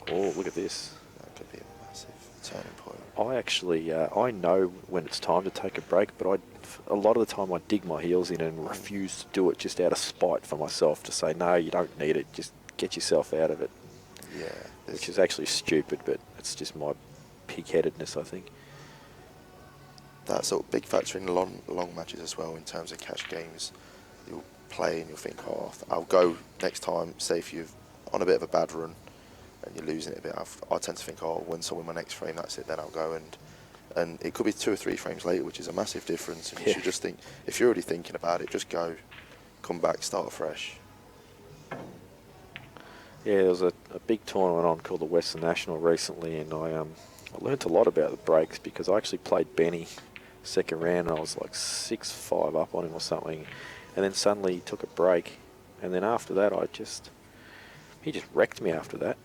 look at this. That could be a massive turning point. I actually, I know when it's time to take a break, but a lot of the time I dig my heels in and refuse to do it just out of spite for myself to say, no, you don't need it, just get yourself out of it. Yeah. Which is actually stupid, but it's just my pig-headedness, I think. That's a big factor in long matches as well in terms of catch games. You'll play and you'll think, oh, I'll go next time, say if you're on a bit of a bad run and you're losing it a bit, I tend to think, oh, once I win my next frame, that's it, then I'll go. And it could be 2 or 3 frames later, which is a massive difference. And you should just think, if you're already thinking about it, just go, come back, start fresh. Yeah, there was a big tournament on called the Western National recently, and I learnt a lot about the breaks because I actually played Benny second round and I was like 6-5 up on him or something, and then suddenly he took a break, and then after that he just wrecked me after that.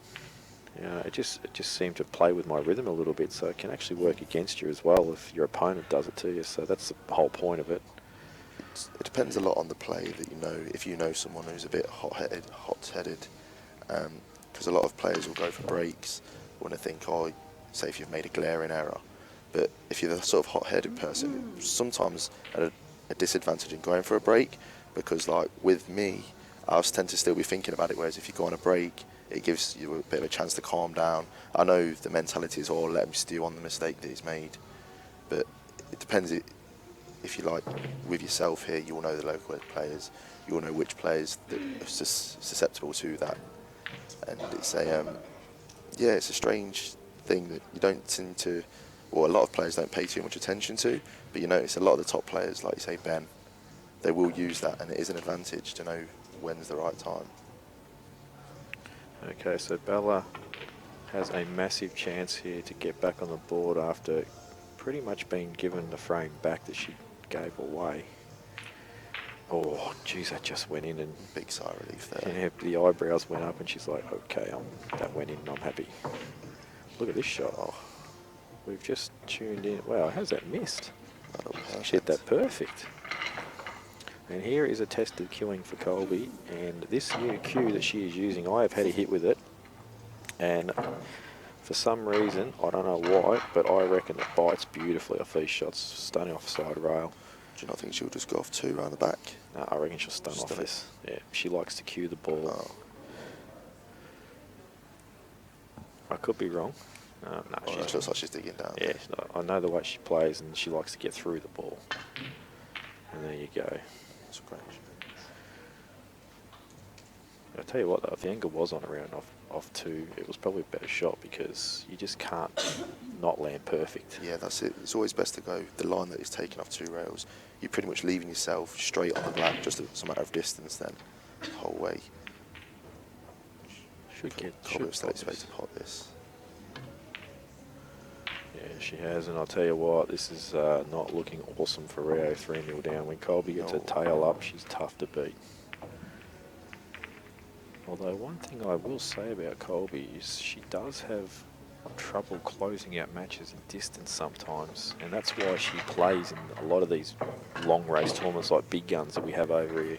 It just seemed to play with my rhythm a little bit, so it can actually work against you as well if your opponent does it to you. So that's the whole point of it. It depends a lot on the play that you know. If you know someone who's a bit hot-headed, because a lot of players will go for breaks when they think, oh, say if you've made a glaring error. But if you're the sort of hot-headed person, sometimes at a disadvantage in going for a break, because like with me, I tend to still be thinking about it, whereas if you go on a break, it gives you a bit of a chance to calm down. I know the mentality is, oh, let him stew on the mistake that he's made, but it depends. If you like, with yourself here, you'll know the local players, you'll know which players that are susceptible to that. And it's it's a strange thing that you don't seem to, or a lot of players don't pay too much attention to, but you notice a lot of the top players, like you say, Ben, they will use that, and it is an advantage to know when's the right time. Okay, so Bella has a massive chance here to get back on the board after pretty much being given the frame back that she gave away. Oh, geez, that just went in, and big sigh of relief there. Yeah, the eyebrows went up, and she's like, okay, that went in, I'm happy. Look at this shot. Oh, we've just tuned in. Wow, how's that missed? She hit that perfect. And here is a tested cueing for Colby, and this new cue that she is using, I have had a hit with it, and for some reason, I don't know why, but I reckon it bites beautifully off these shots, stunning off side rail. Do you not think she'll just go off 2 around the back? No, I reckon she'll stun off this. Yeah, she likes to cue the ball. Oh. I could be wrong. No, It looks like she's digging down. Yeah, I know the way she plays, and she likes to get through the ball. And there you go. That's great. I tell you what, though, if the angle was on around off 2, it was probably a better shot because you just can't not land perfect. Yeah, that's it. It's always best to go the line that is taken off 2 rails. You're pretty much leaving yourself straight on the black, just a matter of distance then, the whole way. Should Probably pot to this. pot this. Yeah, she has, and I'll tell you what, this is not looking awesome for Rio 3-0 down. When Colby gets a tail up, she's tough to beat. Although one thing I will say about Colby is she does have trouble closing out matches in distance sometimes, and that's why she plays in a lot of these long race tournaments like Big Guns that we have over here.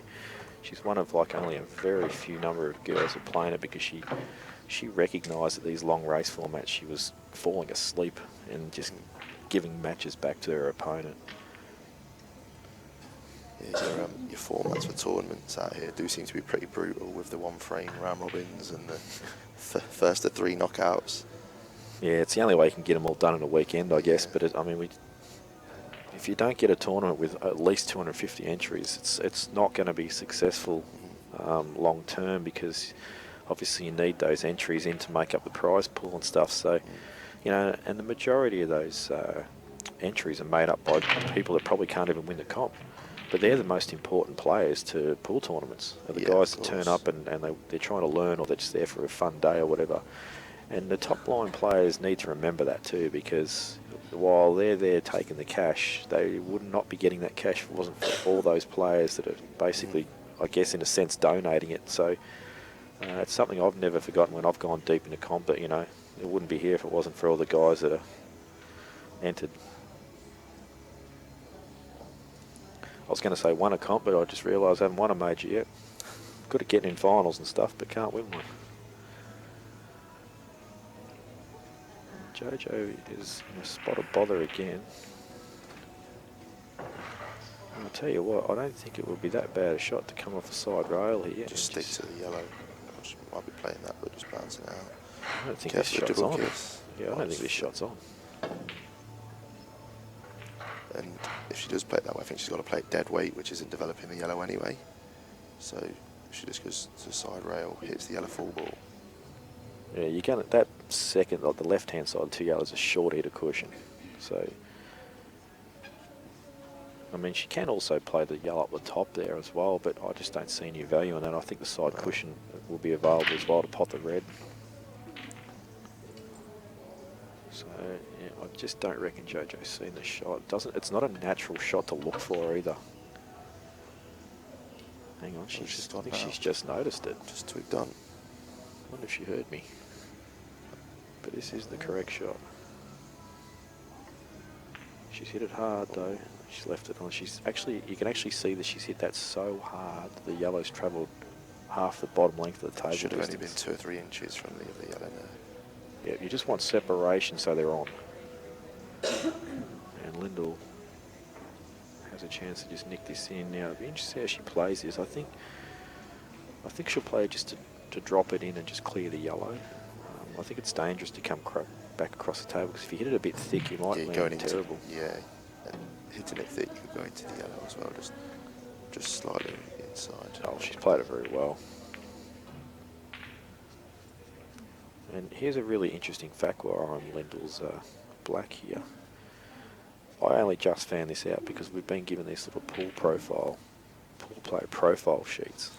She's one of like only a very few number of girls who play in it because she recognised that these long race formats she was falling asleep and just giving matches back to her opponent. Yeah, your formats for tournaments out here do seem to be pretty brutal with the 1-frame round robins and the first of 3 knockouts. Yeah, it's the only way you can get them all done in a weekend, I guess. But I mean, if you don't get a tournament with at least 250 entries, it's not going to be successful long term because obviously you need those entries in to make up the prize pool and stuff. So, you know, and the majority of those entries are made up by people that probably can't even win the comp. But they're the most important players to pool tournaments. Are the guys that turn up and they're trying to learn, or they're just there for a fun day or whatever. And the top line players need to remember that too, because while they're there taking the cash, they would not be getting that cash if it wasn't for all those players that are basically, I guess, in a sense, donating it. So it's something I've never forgotten when I've gone deep into comp. But, you know, it wouldn't be here if it wasn't for all the guys that are entered. I was going to say won a comp, but I just realised I haven't won a major yet. Good at getting in finals and stuff, but can't win one. Jojo is in a spot of bother again. And I'll tell you what, I don't think it would be that bad a shot to come off the side rail here. Just stick to the yellow. She might be playing that, but just bouncing out. I don't think this shot's on. Yeah, I don't think this shot's on. And if she does play it that way, I think she's got to play it dead weight, which isn't developing the yellow anyway. So if she just goes to the side rail, hits the yellow full ball. Yeah, you're going to, that second, like the left-hand side, 2 yellows, a short header cushion. So, I mean, she can also play the yellow up the top there as well, but I just don't see any value in that. I think the side cushion will be available as well to pot the red. So, yeah, I just don't reckon Jojo's seen the shot. It's not a natural shot to look for either. Hang on, I think she's just noticed it. Just twigged on. I wonder if she heard me. But this is the correct shot. She's hit it hard though. She's left it on. You can actually see that she's hit that so hard the yellow's travelled half the bottom length of the table. Should have only been 2 or 3 inches from the yellow there. Yeah, you just want separation so they're on. And Lyndall has a chance to just nick this in. Now, it'll be interesting how she plays this. I think she'll play just to drop it in and just clear the yellow. I think it's dangerous to come back across the table because if you hit it a bit thick, you might land terrible. Yeah, and hitting it thick, you could go into the yellow as well, just slightly inside. Oh, she's played it very well. And here's a really interesting fact while I'm on Lyndall's black here. I only just found this out because we've been given these little pool player profile sheets.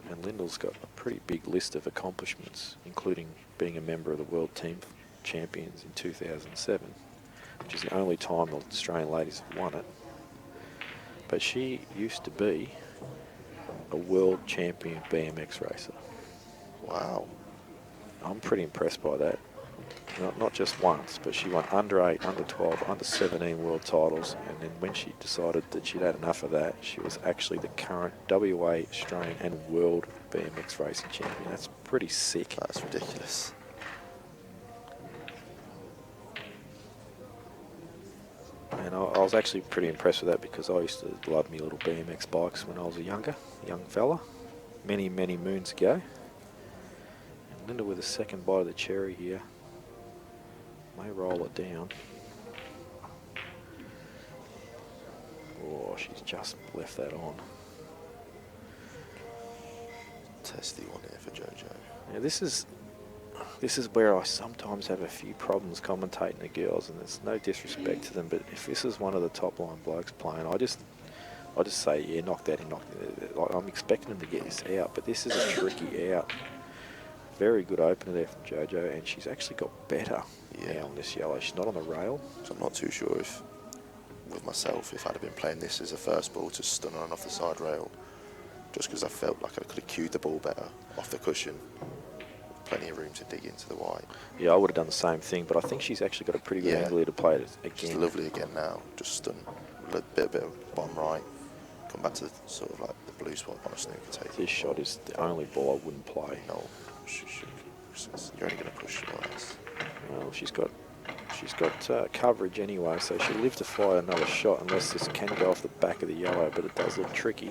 And Lyndall's got a pretty big list of accomplishments, including being a member of the World Team Champions in 2007, which is the only time the Australian ladies have won it. But she used to be a world champion BMX racer. Wow. I'm pretty impressed by that. Not just once, but she won under 8, under 12, under 17 world titles, and then when she decided that she'd had enough of that, she was actually the current WA, Australian and world BMX racing champion. That's pretty sick. That's ridiculous. And I was actually pretty impressed with that because I used to love me little BMX bikes when I was a young fella, many, many moons ago. And Linda with a second bite of the cherry here. May roll it down. Oh, she's just left that on. testy one here for JoJo. Yeah, this is where I sometimes have a few problems commentating the girls, and there's no disrespect to them, but if this is one of the top line blokes playing, I just say, yeah, knock that in, like, I'm expecting them to get this out, but this is a tricky out. Very good opener there from JoJo, and she's actually got better now on this yellow. She's not on the rail. So I'm not too sure if, with myself, if I'd have been playing this as a first ball to stun on off the side rail, just because I felt like I could have cued the ball better off the cushion. Plenty of room to dig into the white. Yeah, I would have done the same thing, but I think she's actually got a pretty good angle here to play it again. She's lovely again now. Just stun a bit of bottom right. Come back to the, sort of like the blue spot on a snooker table. This shot is the only ball I wouldn't play. No, you're only going to push your ass. Well, she's got coverage anyway, so she'll live to fight another shot unless this can go off the back of the yellow, but it does look tricky.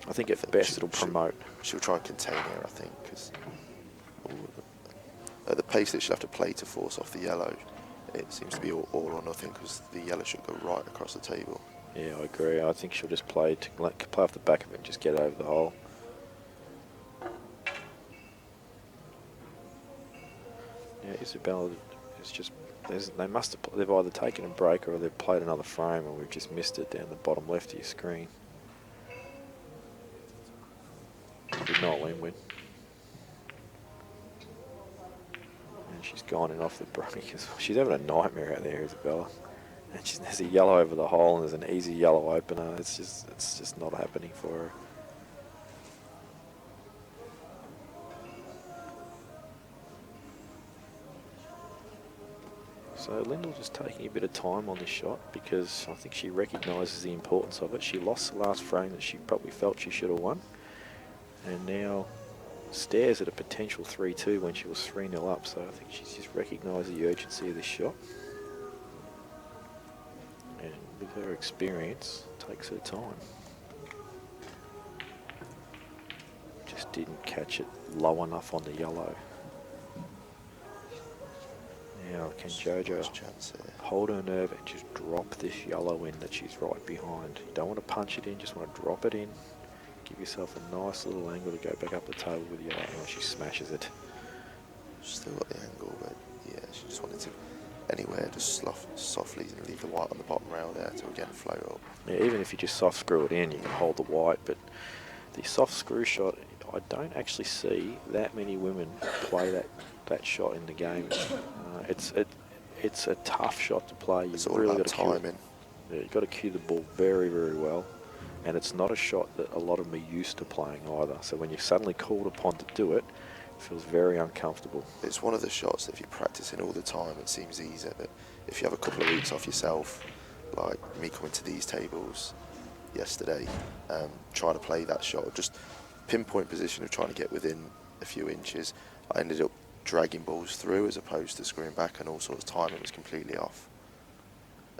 I think at best it'll promote. She'll try and contain her, I think, because at the pace that she'll have to play to force off the yellow, it seems to be all or nothing, because the yellow should go right across the table. Yeah, I agree. I think she'll just play off the back of it and just get over the hole. Yeah, Isabella is just... they've either taken a break or they've played another frame, and we've just missed it down the bottom left of your screen. Did not win. And she's gone in off the break as well. She's having a nightmare out there, Isabella. And there's a yellow over the hole, and there's an easy yellow opener. It's just not happening for her. So Lyndall just taking a bit of time on this shot because I think she recognises the importance of it. She lost the last frame that she probably felt she should have won, and now stares at a potential 3-2 when she was 3-0 up. So I think she's just recognised the urgency of this shot, and with her experience, takes her time. Just didn't catch it low enough on the yellow. Now, can JoJo hold her nerve and just drop this yellow in that she's right behind? You don't want to punch it in, just want to drop it in. Give yourself a nice little angle to go back up the table with the yellow. Oh, she smashes it. She's still got the angle, but yeah, she just wanted to anywhere just softly leave the white on the bottom rail there to again float up. Yeah, even if you just soft screw it in, you can hold the white, but the soft screw shot, I don't actually see that many women play that shot in the game. It's a tough shot to play. You've really got to timing. You've got to cue the ball very, very well, and it's not a shot that a lot of them are used to playing either. So when you're suddenly called upon to do it, it feels very uncomfortable. It's one of the shots that if you're practicing all the time, it seems easier. But if you have a couple of weeks off yourself, like me coming to these tables yesterday, trying to play that shot, just pinpoint position of trying to get within a few inches, I ended up dragging balls through as opposed to screwing back, and all sorts of timing was completely off.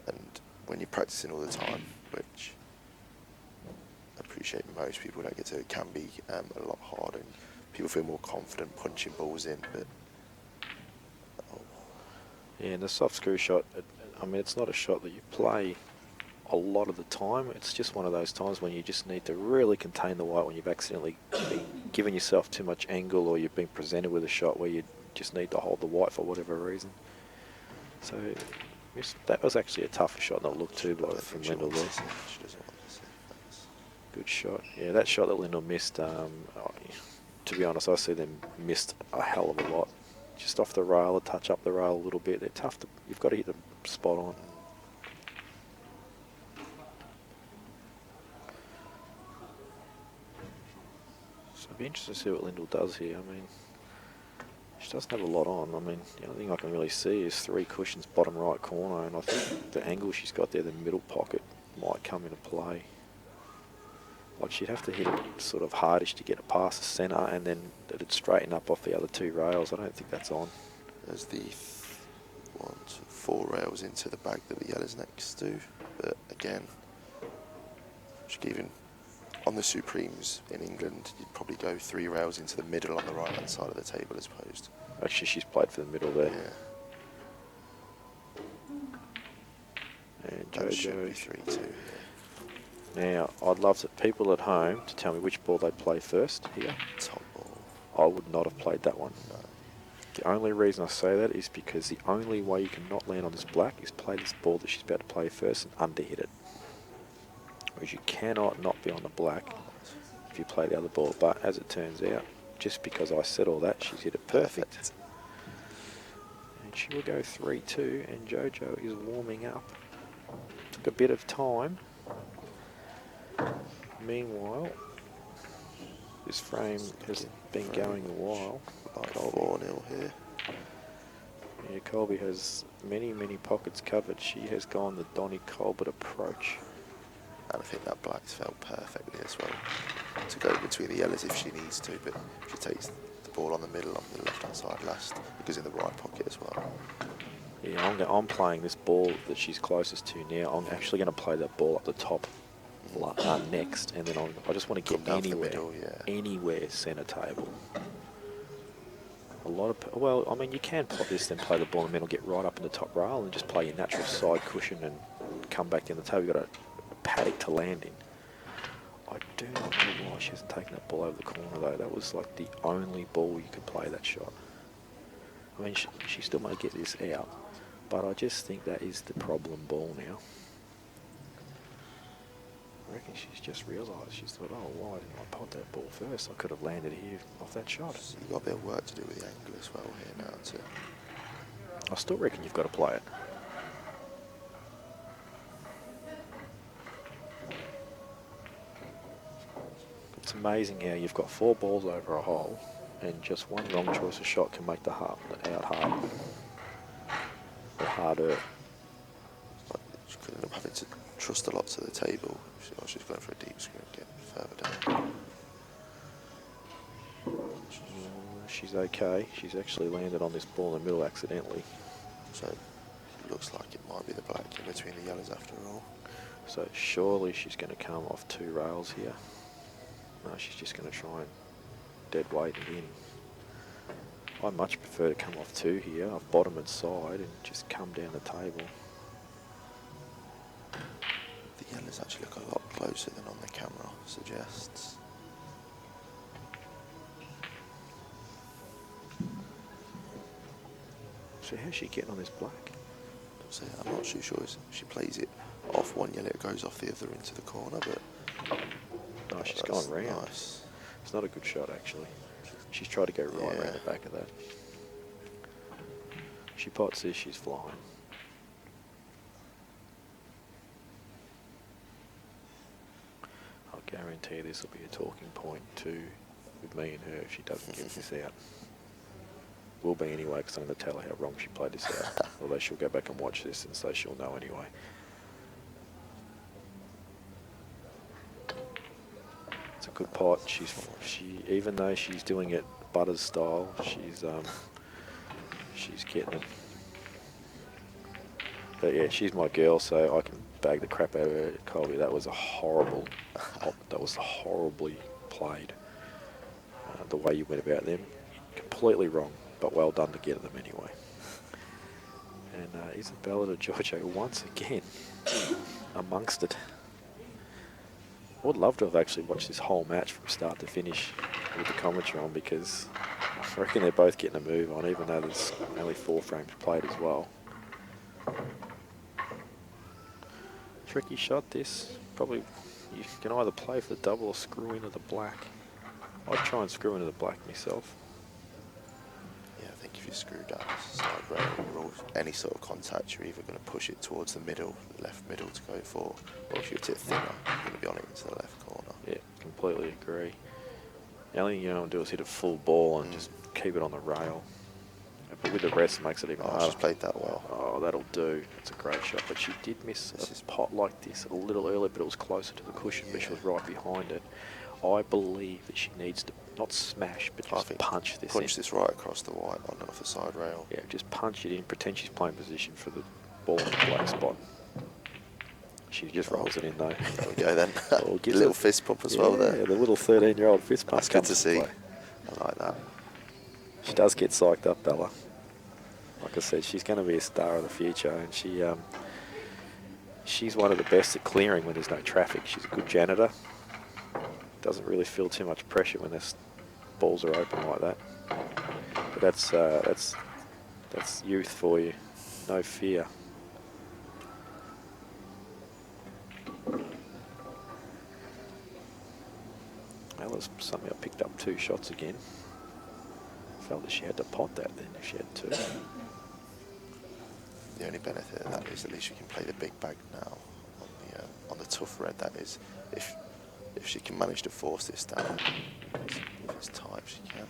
And when you're practicing all the time, which I appreciate most people don't get to, it can be a lot harder, and people feel more confident punching balls in, but yeah, and the soft screw shot, I mean, it's not a shot that you play a lot of the time. It's just one of those times when you just need to really contain the white when you've accidentally been giving yourself too much angle, or you've been presented with a shot where you just need to hold the white for whatever reason. So that was actually a tougher shot than it looked too like from Lyndall there. Good shot. Yeah, that shot that Lyndall missed, to be honest, I see them missed a hell of a lot. Just off the rail, or touch up the rail a little bit. They're tough to, you've got to hit them spot on. So it'll be interesting to see what Lyndall does here. I mean, she doesn't have a lot on. I mean, the only thing I can really see is 3 cushions bottom right corner, and I think the angle she's got there, the middle pocket, might come into play. Like, she'd have to hit it sort of hardish to get it past the centre, and then it'd straighten up off the other 2 rails. I don't think that's on. There's the 1 to 4 rails into the bag that the yellow's next to, but again, even on the Supremes in England, you'd probably go 3 rails into the middle on the right-hand side of the table as opposed. Actually, she's played for the middle there. Yeah. And That should JoJo. be 3-2. Now, I'd love to, people at home to tell me which ball they play first here. Top ball. I would not have played that one. No. The only reason I say that is because the only way you can not land on this black is play this ball that she's about to play first and underhit it. Whereas you cannot not be on the black if you play the other ball. But as it turns out, just because I said all that, she's hit it perfect. And she will go 3-2, and JoJo is warming up. Took a bit of time. Meanwhile, this frame has been going a while. Like 4-0 here. Yeah, Colby has many, many pockets covered. She has gone the Donny Colbert approach. And I think that black's fell perfectly as well to go between the yellows if she needs to, but if she takes the ball on the middle on the left-hand side last, it goes in the right pocket as well. Yeah, I'm playing this ball that she's closest to now. I'm actually going to play that ball up the top next, and then I just want to get anywhere, anywhere centre table. A lot of, well, I mean, you can plot this, then play the ball in the middle, get right up in the top rail, and just play your natural side cushion and come back down the table. You've got a paddock to land in. I do not know why she hasn't taken that ball over the corner though. That was like the only ball you could play that shot. I mean, she still might get this out, but I just think that is the problem ball now. I reckon she's just realised, she's thought, oh, why didn't I pot that ball first? I could have landed here off that shot. So you've got a bit of work to do with the angle as well here now too. I still reckon you've got to play it. It's amazing how you've got 4 balls over a hole and just one wrong choice of shot can make the out hard. Or harder. She could end up having to trust a lot to the table. She's going for a deep screen, get further down. She's okay. She's actually landed on this ball in the middle accidentally. So it looks like it might be the black in between the yellows after all. So surely she's going to come off 2 rails here. No, she's just going to try and dead weight it in. I much prefer to come off 2 here, off bottom and side, and just come down the table. The yellows actually look a lot closer than on the camera suggests. So how's she getting on this black? So I'm not too sure if she plays it off one yellow, it goes off the other into the corner, but Oh, she's gone round. Nice. It's not a good shot, actually. She's tried to go right around the back of that. She pots this, she's flying. I'll guarantee this will be a talking point too with me and her if she doesn't get this out. Will be anyway, because I'm going to tell her how wrong she played this out. Although she'll go back and watch this and say she'll know anyway. It's a good pot. She even though she's doing it Butters style, she's getting it. But yeah, she's my girl, so I can bag the crap out of her. Colby, that was a horrible, that was horribly played. The way you went about them, completely wrong, but well done to get at them anyway. And Isabella de Giorgio once again amongst it. I would love to have actually watched this whole match from start to finish with the commentary on, because I reckon they're both getting a move on, even though there's only 4 frames played as well. Tricky shot this. Probably you can either play for the double or screw into the black. I'd try and screw into the black myself. Yeah, I think if you screw down the side rail or any sort of contact, you're either going to push it towards the middle, the left middle to go for, or if you hit it thinner, you're going to be on it into the left corner. Yeah, completely agree. The only thing you don't want to do is hit a full ball and just keep it on the rail. But with the rest, it makes it even harder. She's played that well. Oh, that'll do. It's a great shot. But she did miss a pot like this a little earlier, but it was closer to the cushion, but she was right behind it. I believe that she needs to not smash, but just punch this in. Punch this right across the white on and off the side rail. Yeah, just punch it in, pretend she's playing position for the ball in the black spot. She just rolls it in though. There we go then. A little fist pump as well there. Yeah, the little 13-year-old fist pump. That's good to see. I like that. She does get psyched up, Bella. Like I said, she's going to be a star of the future, and she She's one of the best at clearing when there's no traffic. She's a good janitor. Doesn't really feel too much pressure when there's balls are open like that. But that's youth for you. No fear. That was something I picked up 2 shots again. Felt that she had to pot that then if she had 2. The only benefit of that is at least you can play the big bag now on the tough red. That is, if she can manage to force this down, if it's tight, she can.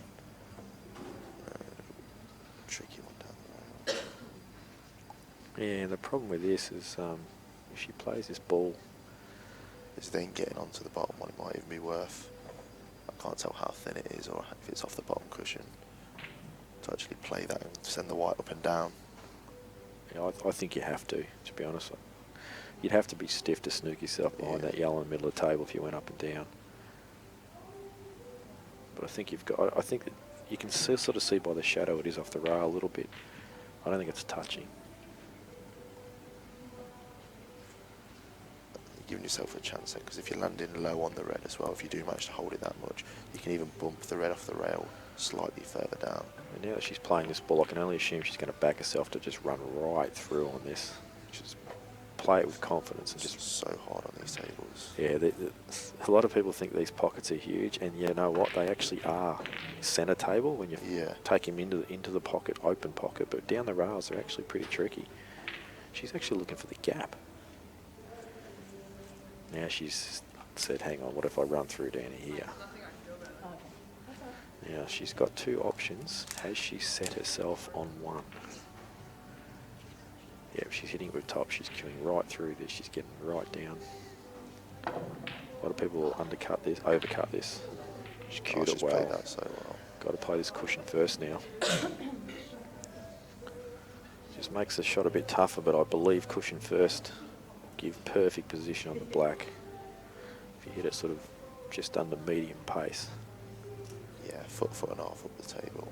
Tricky one down the rail. Yeah, the problem with this is if she plays this ball, Is then getting onto the bottom one. It might even be worth. I can't tell how thin it is or if it's off the bottom cushion. To actually play that and send the white up and down. yeah, I think you have to be honest. You'd have to be stiff to snook yourself behind that yellow in the middle of the table if you went up and down. But I think I think that you can sort of see by the shadow it is off the rail a little bit. I don't think it's touching. You're giving yourself a chance then, because if you're landing low on the red as well, if you do manage to hold it that much, you can even bump the red off the rail slightly further down. And now that she's playing this ball, I can only assume she's going to back herself to just run right through on this. Just play it with confidence and It's just. so hard on these tables. Yeah, a lot of people think these pockets are huge, and you know what? They actually are. Centre table when you take him into the pocket, open pocket, but down the rails they're actually pretty tricky. She's actually looking for the gap. Now she's said, hang on, what if I run through down here? Now she's got 2 options. Has she set herself on one? Yep, she's hitting it with top. She's queuing right through this. She's getting right down. A lot of people will overcut this. She's cued it She's well. played that so well. Got to play this cushion first now. Just makes the shot a bit tougher, but I believe cushion first. Give perfect position on the black. If you hit it sort of just under medium pace. Yeah, foot and a half up the table.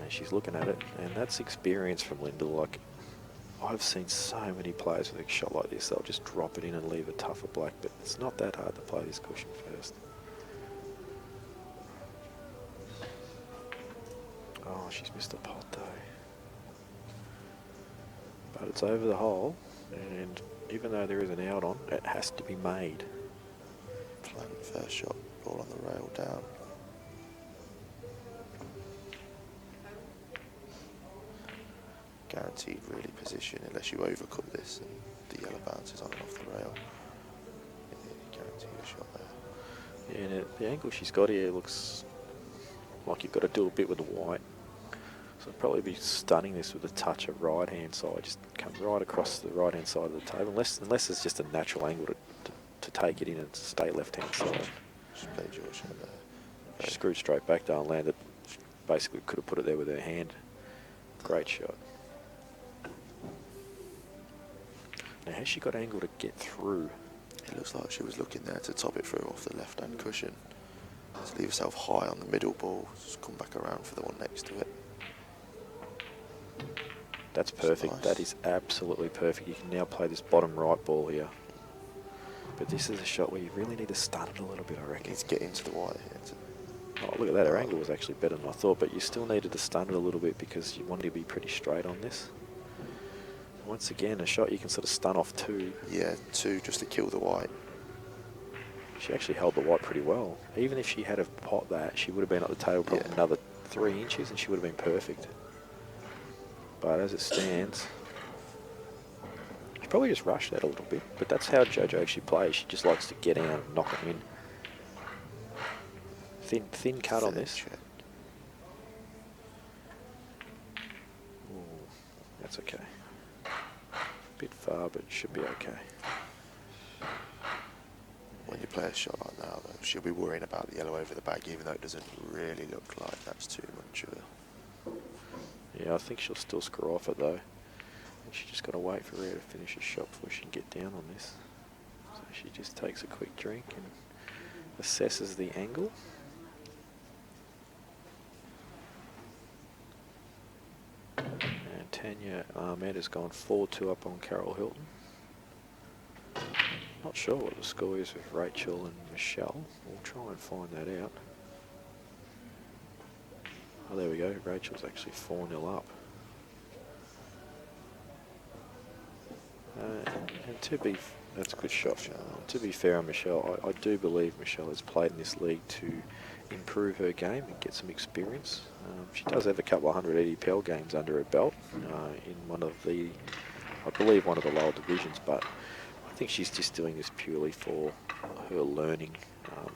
And she's looking at it, and that's experience from Linda. Like, I've seen so many players with a shot like this, they'll just drop it in and leave a tougher black, but it's not that hard to play this cushion first. Oh, she's missed a pot though. But it's over the hole, and even though there is an out on, it has to be made. Playing first shot, ball on the rail down. Guaranteed really position unless you overcut this and the yellow bounces on and off the rail. Yeah, guaranteed a shot there. Yeah, and the angle she's got here looks like you've got to do a bit with the white. So I'd probably be stunning this with a touch of right hand side, just come right across the right hand side of the table, unless it's just a natural angle to take it in and stay left hand side. Just played your shot there. She screwed straight back down and landed. Basically could have put it there with her hand. Great shot. Now has she got angle to get through? It looks like she was looking there to top it through off the left hand cushion. Just leave herself high on the middle ball, just come back around for the one next to it. That's perfect. Nice. That is absolutely perfect. You can now play this bottom right ball here. But this is a shot where you really need to stun it a little bit, I reckon. Needs to get into the white here. Oh, look at that. Her angle was actually better than I thought, but you still needed to stun it a little bit because you wanted to be pretty straight on this. Once again, a shot you can sort of stun off 2. Yeah, 2 just to kill the white. She actually held the white pretty well. Even if she had have pot that, she would have been at the table probably another 3 inches and she would have been perfect. But as it stands, she probably just rushed that a little bit, but that's how JoJo actually plays. She just likes to get out and knock them in. Thin cut on this. Check. Ooh, that's okay. Bit far, but it should be okay. When you play a shot like that, though, she'll be worrying about the yellow over the bag, even though it doesn't really look like that's too much of a... Yeah, I think she'll still score off it though. And she just got to wait for her to finish her shot before she can get down on this. So she just takes a quick drink and assesses the angle. Tanya Ahmed has gone 4-2 up on Carol Hilton. Not sure what the score is with Rachel and Michelle. We'll try and find that out. Oh, there we go. Rachel's actually 4-0 up. And that's a good shot. To be fair on Michelle, I do believe Michelle has played in this league to improve her game and get some experience. She does have a couple of 100 EDPL games under her belt in one of the, I believe, one of the lower divisions, but I think she's just doing this purely for her learning.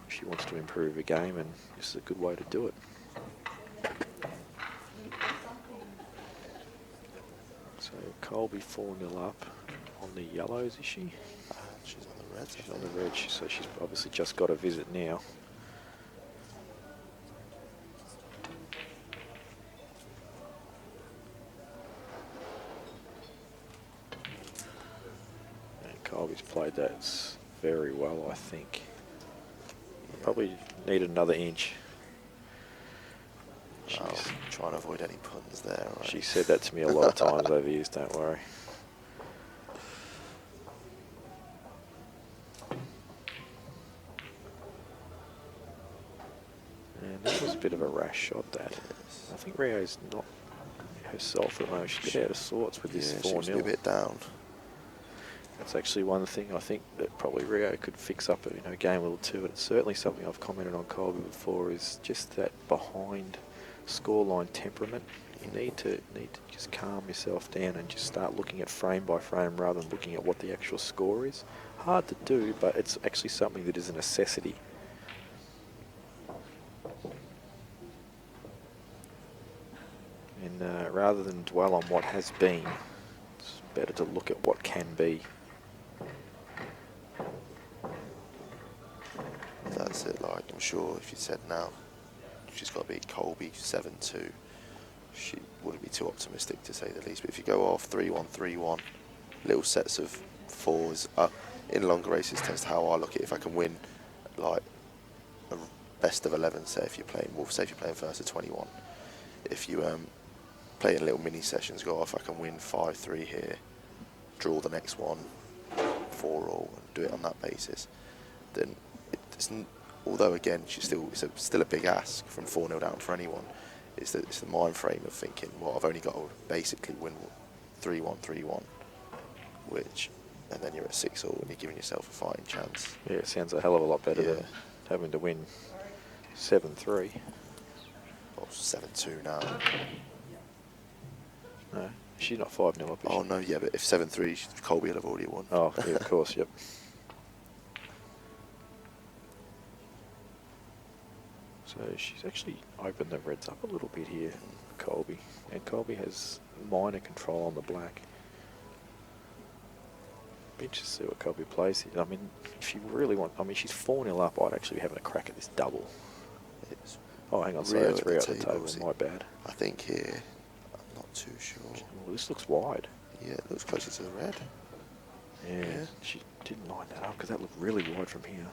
She wants to improve her game, and this is a good way to do it. So Colby 4-0 up on the yellows, is she? She's on the reds. She's on the red, so she's obviously just got a visit now. And Colby's played that very well, I think. Probably need another inch. I'm trying to avoid any puns there. Right? She said that to me a lot of times over the years, don't worry. And that was a bit of a rash shot, that. Yes. I think Rio's not herself at the moment. She's a bit out of sorts with this 4-0. She was a bit down. That's actually one thing I think that probably Rio could fix up in her game a little too. It's certainly something I've commented on Colby before, is just that behind scoreline temperament. You need to just calm yourself down and just start looking at frame by frame rather than looking at what the actual score is. Hard to do, but it's actually something that is a necessity. And rather than dwell on what has been, it's better to look at what can be. That's it. Like, I'm sure if you said now she's got to beat Colby 7-2, she wouldn't be too optimistic to say the least. But if you go off 3-1, 3-1, little sets of fours in longer races tends to how I look at it. If I can win like a best of 11, say if you're playing first at 21, if you play in little mini sessions, go off, I can win 5-3 here, draw the next one 4-all, and do it on that basis, then although again it's still a big ask from 4-0 down for anyone. It's the mind frame of thinking, well, I've only got to basically win 3-1, 3-1, and then you're at 6-all and you're giving yourself a fighting chance. Yeah, it sounds a hell of a lot better than having to win 7-3. Or 7-2 now. No, she's not 5-0 up. Oh no, yeah, but if 7-3, Colby will have already won. Oh, yeah, of course, yep. So she's actually opened the reds up a little bit here, Colby. And Colby has minor control on the black. Be interested to see what Colby plays here. I mean, if you really want, I mean, she's 4-0 up. I'd actually be having a crack at this double. It's Oh, hang on, sorry, it's Rio at the table. see. My bad. I think here, I'm not too sure. Well, this looks wide. Yeah, it looks closer to the red. Yeah, she didn't line that up because that looked really wide from here.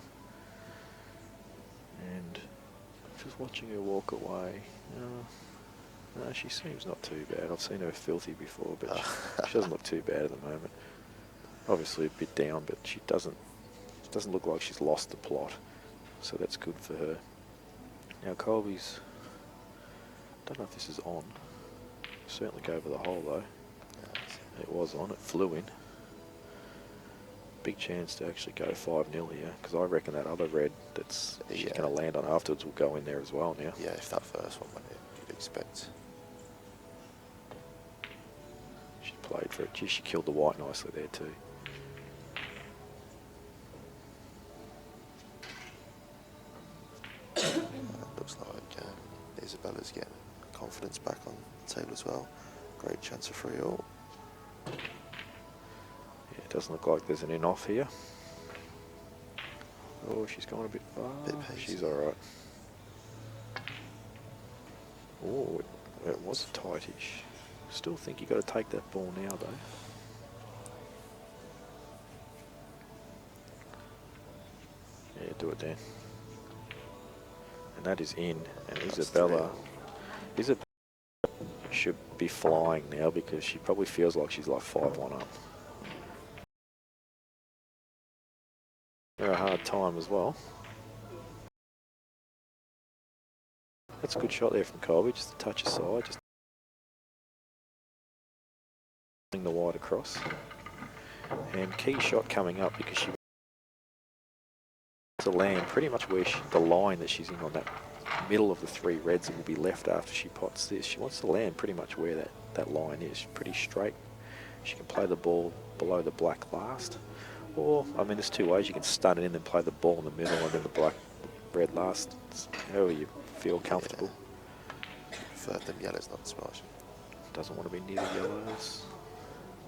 And just watching her walk away, no, she seems not too bad. I've seen her filthy before, but she doesn't look too bad at the moment. Obviously a bit down, but she doesn't look like she's lost the plot, so that's good for her. Now Colby's, don't know if this is on. Certainly go over the hole though. It was on. It flew in. Big chance to actually go 5-0 here, because I reckon that other red that's she's going to land on afterwards will go in there as well now. Yeah, if that first one went in, you'd expect. She played for it. Gee, she killed the white nicely there too. Looks like Isabella's getting confidence back on the table as well. Great chance of 3-all. Yeah, it doesn't look like there's an in-off here. Oh, she's gone a bit far. She's all right. Oh, it was tightish. Still think you got to take that ball now, though. Yeah, do it then. And that is in. And Isabella should be flying now because she probably feels like she's like 5-1 up. They're a hard time as well. That's a good shot there from Colby, just a touch aside, just the wide across. And key shot coming up because she wants to land pretty much where the line that she's in on that middle of the 3 reds that will be left after she pots this. She wants to land pretty much where that line is, pretty straight. She can play the ball below the black last. Or, I mean, there's 2 ways. You can stun it in and play the ball in the middle and then the red last. It's however you feel comfortable. Yeah. Prefer them yellows, not smash. Doesn't want to be near the yellows.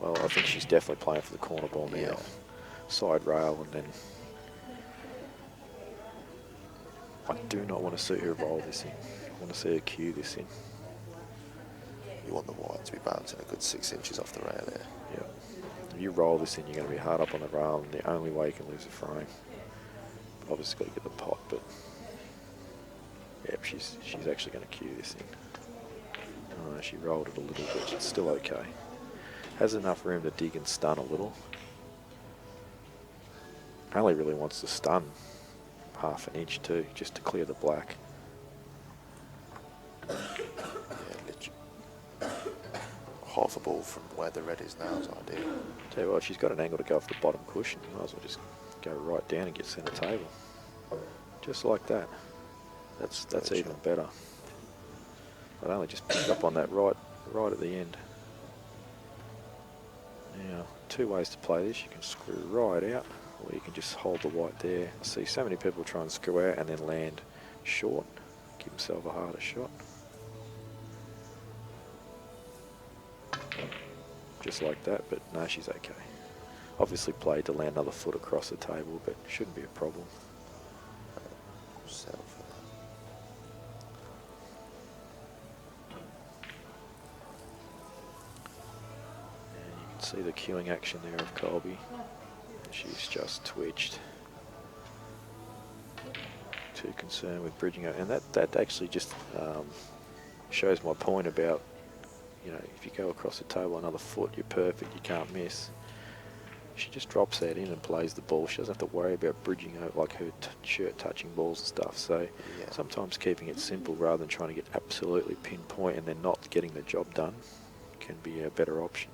Well, I think she's definitely playing for the corner ball now. Yeah. Side rail, and then I do not want to see her roll this in. I want to see her cue this in. You want the white to be bouncing a good 6 inches off the rail here. Yeah. If you roll this in, you're going to be hard up on the rail, and the only way you can lose a frame. Obviously, got to get the pot, but yeah, she's actually going to cue this in. Oh, she rolled it a little bit. It's still okay. Has enough room to dig and stun a little. Only really wants to stun half an inch too, just to clear the black. Yeah, literally. Half a ball from where the red is now is ideal. Tell you what, she's got an angle to go off the bottom cushion. Might as well just go right down and get centre table. Just like that. That's even better. But only just picked up on that right at the end. Now, 2 ways to play this. You can screw right out, or you can just hold the white there. I see so many people try and screw out and then land short, give himself a harder shot. Just like that, but no, she's okay. Obviously played to land another foot across the table, but shouldn't be a problem. Settle for that. And you can see the queuing action there of Colby. She's just twitched. Too concerned with bridging out, and that actually just shows my point about, you know, if you go across the table another foot, you're perfect, you can't miss. She just drops that in and plays the ball. She doesn't have to worry about bridging out like her shirt touching balls and stuff. So Yeah. sometimes keeping it simple rather than trying to get absolutely pinpoint and then not getting the job done can be a better option.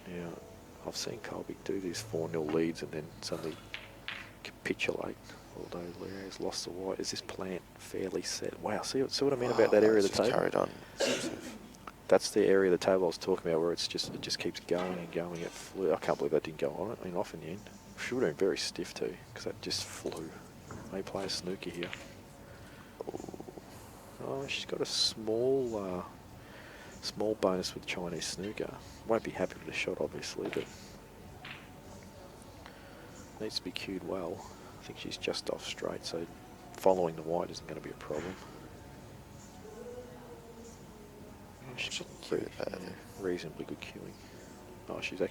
Now, I've seen Colby do these 4-0 leads and then suddenly capitulate. Although Leo's lost the white. Is this plant fairly set? Wow, see what I mean about that area of the It's just table? carried on. That's the area of the table I was talking about where it just keeps going and going. It flew. I can't believe that didn't go on it. I mean, off in the end. She would have been very stiff too, because that just flew. May play a snooker here. Oh, she's got a small bonus with Chinese snooker. Won't be happy with the shot, obviously, but needs to be cued well. I think she's just off straight, so following the white isn't going to be a problem. She's Cue it better there. reasonably good queuing. Oh, she's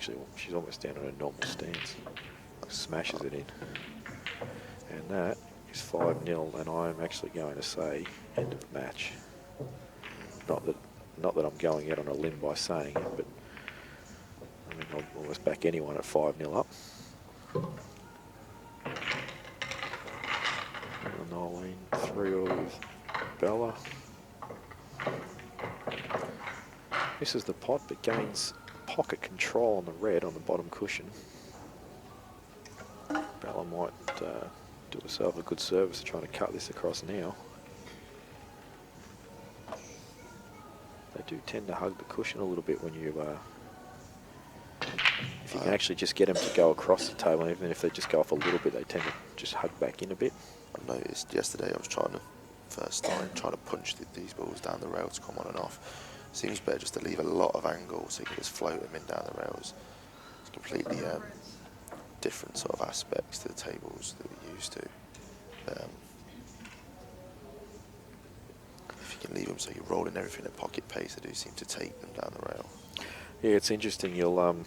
almost down on her normal stance. Smashes it in. And that is 5-0, and I'm actually going to say end of match. Not that I'm going out on a limb by saying it, but I mean, I'll almost back anyone at 5-0 up. And Nolene 3-all with Bella. Misses the pot, but gains pocket control on the red on the bottom cushion. Bella might do herself a good service trying to cut this across now. They do tend to hug the cushion a little bit when you, if you can actually just get them to go across the table, and even if they just go off a little bit, they tend to just hug back in a bit. I noticed yesterday I was trying to punch these balls down the rail to come on and off. Seems better just to leave a lot of angle so you can just float them in down the rails. It's completely different sort of aspects to the tables that we're used to. If you can leave them so you're rolling everything at pocket pace, they do seem to take them down the rail. Yeah, it's interesting. You'll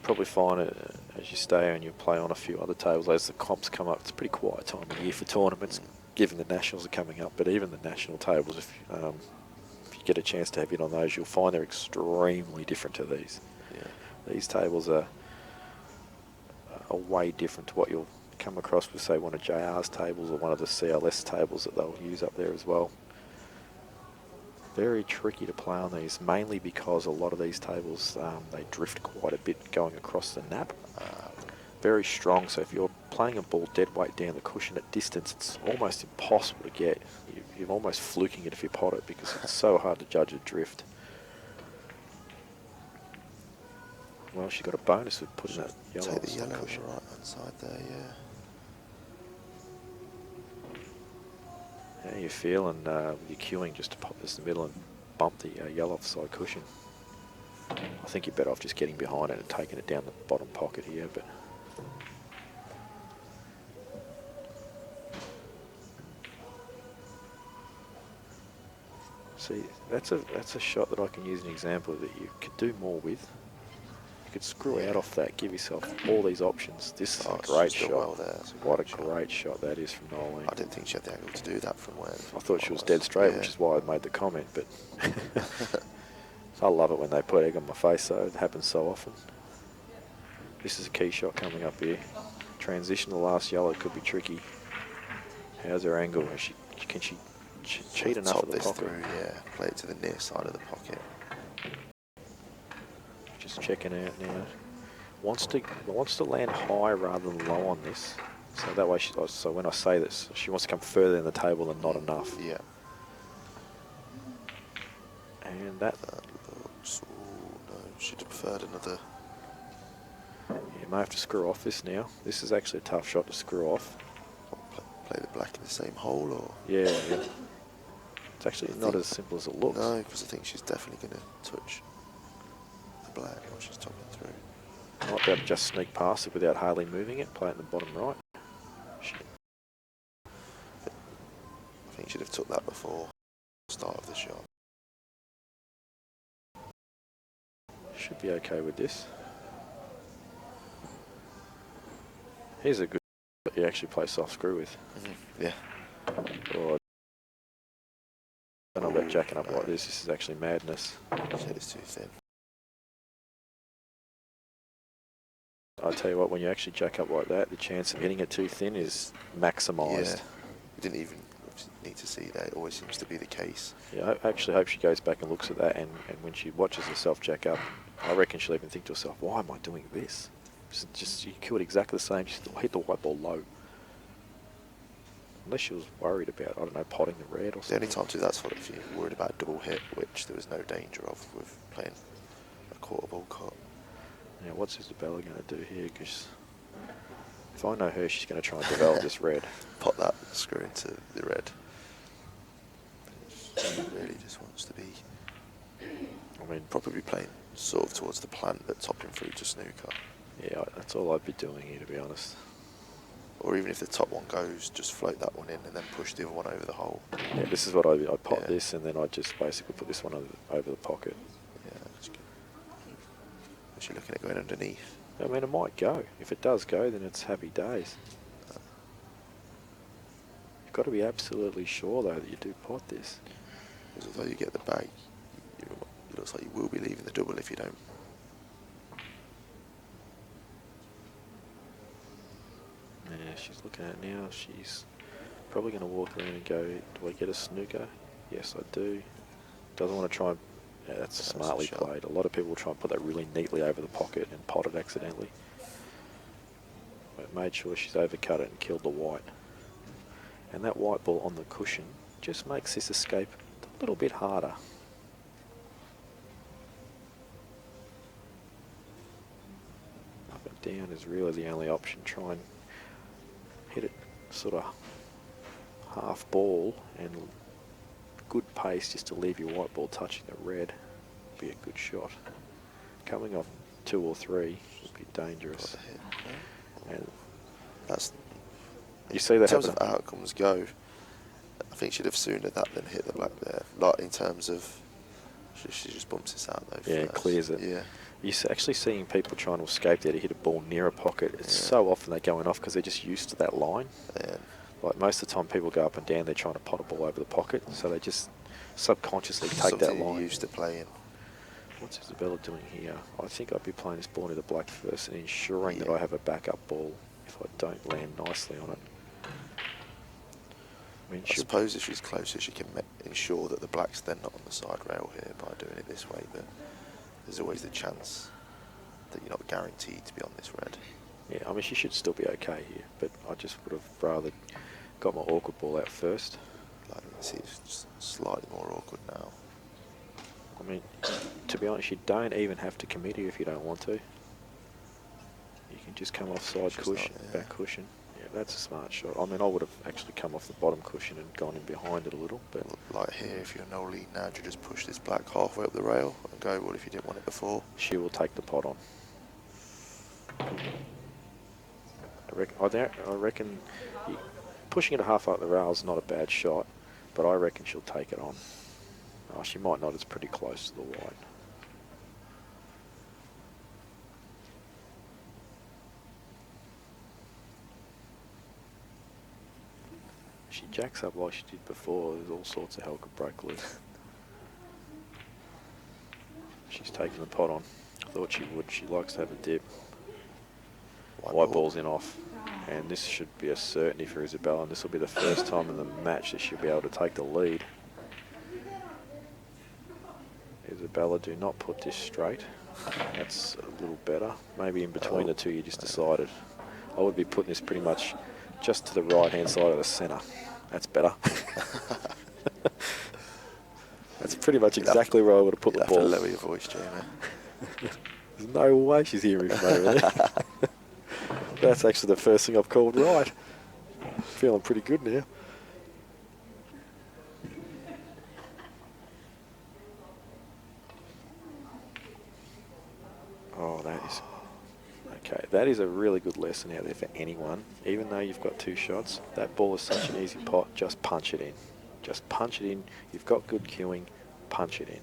probably find it as you stay and you play on a few other tables as the comps come up. It's a pretty quiet time of year for tournaments, given the nationals are coming up. But even the national tables, if you get a chance to have in on those, you'll find they're extremely different to these. Yeah. These tables are way different to what you'll come across with, say, one of JR's tables or one of the CLS tables that they'll use up there as well. Very tricky to play on these, mainly because a lot of these tables, they drift quite a bit going across the nap. Very strong, so if you're playing a ball dead weight down the cushion at distance, it's almost impossible to get. You're almost fluking it if you pot it because it's so hard to judge a drift. Well, she got a bonus with putting that yellow Take the on yellow the on cushion. the right hand side there, yeah. How you feeling with your queuing just to pop this in the middle and bump the yellow offside cushion? I think you're better off just getting behind it and taking it down the bottom pocket here, but see, that's a shot that I can use an example that you could do more with. You could screw out off that, give yourself all these options. This is a great shot. Well there. What a great shot that is from Nolene. I didn't think she had the angle to do that from where. I thought she was dead straight, which is why I made the comment, but I love it when they put egg on my face, so it happens so often. This is a key shot coming up here. Transition to the last yellow could be tricky. How's her angle? Can she cheat enough top of the this pocket? through, yeah. Play it to the near side of the pocket. Just checking out now. Wants to land high rather than low on this. So that way, so when I say this, she wants to come further in the table than not enough. Yeah. And that looks, oh no, she'd have preferred another. you may have to screw off this now. This is actually a tough shot to screw off. Play the black in the same hole, or? Yeah. It's actually not as simple as it looks. No, because I think she's definitely going to touch the black while she's topping through. Might be able to just sneak past it without hardly moving it. Play it in the bottom right. I think she'd have took that before the start of the shot. Should be okay with this. Here's a good that you actually play soft screw with. Yeah. Or I don't know about jacking up like this. This is actually madness. Shit is too thin. I tell you what, when you actually jack up like that, the chance of hitting it too thin is maximised. Yeah. We didn't even need to see that. It always seems to be the case. Yeah, I actually hope she goes back and looks at that, and when she watches herself jack up, I reckon she'll even think to herself, why am I doing this? Just you kill it exactly the same, just hit the white ball low. Unless she was worried about, I don't know, potting the red or The something. only time to do that's for if you're worried about a double hit, which there was no danger of with playing a quarter ball cut. Now, what's Isabella going to do here? Because if I know her, she's going to try and develop this red. Pot that screw into the red. She really just wants to be, I mean, probably playing sort of towards the plant but topping through to snooker. yeah, that's all I'd be doing here, to be honest. Or even if the top one goes, just float that one in and then push the other one over the hole. Yeah, this is what I'd pot Yeah. this, and then I'd just basically put this one over the pocket. Yeah, that's good. Is she looking at going underneath? I mean, it might go. If it does go, then it's happy days. You've got to be absolutely sure, though, that you do pot this. Because although you get the bag, it looks like you will be leaving the double if you don't. Yeah, she's looking at it now. She's probably going to walk around and go, do I get a snooker? Yes, I do. Doesn't want to try and... Yeah, that's smartly shot. played. A lot of people will try and put that really neatly over the pocket and pot it accidentally. But made sure she's overcut it and killed the white. And that white ball on the cushion just makes this escape a little bit harder. Up and down is really the only option. Try and hit it sort of half ball and good pace just to leave your white ball touching the red would be a good shot. Coming off 2 or 3 would be dangerous. Got the hit, And that's, you see in that terms of happen. outcomes go, I think she'd have sooner that than hit the black there. Like in terms of, she just bumps this out though. Yeah, it first. clears it. Yeah. You're actually seeing people trying to escape there to hit a ball near a pocket. It's so often they're going off because they're just used to that line. And Like most of the time people go up and down, they're trying to pot a ball over the pocket. So they just subconsciously take that Something you line. used to playing. What's Isabella doing here? I think I'd be playing this ball into black first and ensuring that Yeah. I have a backup ball if I don't land nicely on it. I mean, I suppose if she's closer, she can ensure that the black's then not on the side rail here by doing it this way, but there's always the chance that you're not guaranteed to be on this red. yeah, I mean, she should still be okay here, but I just would have rather got my awkward ball out first. Like, you see, it's just slightly more awkward now. I mean, to be honest, you don't even have to commit here if you don't want to. You can just come off side She's cushion, not, yeah. back cushion. Yeah, that's a smart shot. I mean, I would have actually come off the bottom cushion and gone in behind it a little, but Like here, if you're no lead now, do you just push this black halfway up the rail and go, well, if you didn't want it before? she will take the pot on. I reckon pushing it half up the rail is not a bad shot, but I reckon she'll take it on. Oh, she might not. It's pretty close to the white. She jacks up like she did before. There's all sorts of hell could break loose. She's taking the pot on. I thought she would. She likes to have a dip. White ball's in off. And this should be a certainty for Isabella. And this will be the first time in the match that she'll be able to take the lead. Isabella, do not put this straight. That's a little better. Maybe in between the two you just decided. I would be putting this pretty much just to the right-hand side of the centre. That's better. That's pretty much exactly where I would have put the ball. You have to lower your voice, Jamie. There's no way she's hearing from over there. That's actually the first thing I've called right. Feeling pretty good now. Oh, that is... Okay, that is a really good lesson out there for anyone. Even though you've got two shots, that ball is such an easy pot, just punch it in. Just punch it in. You've got good cueing, punch it in.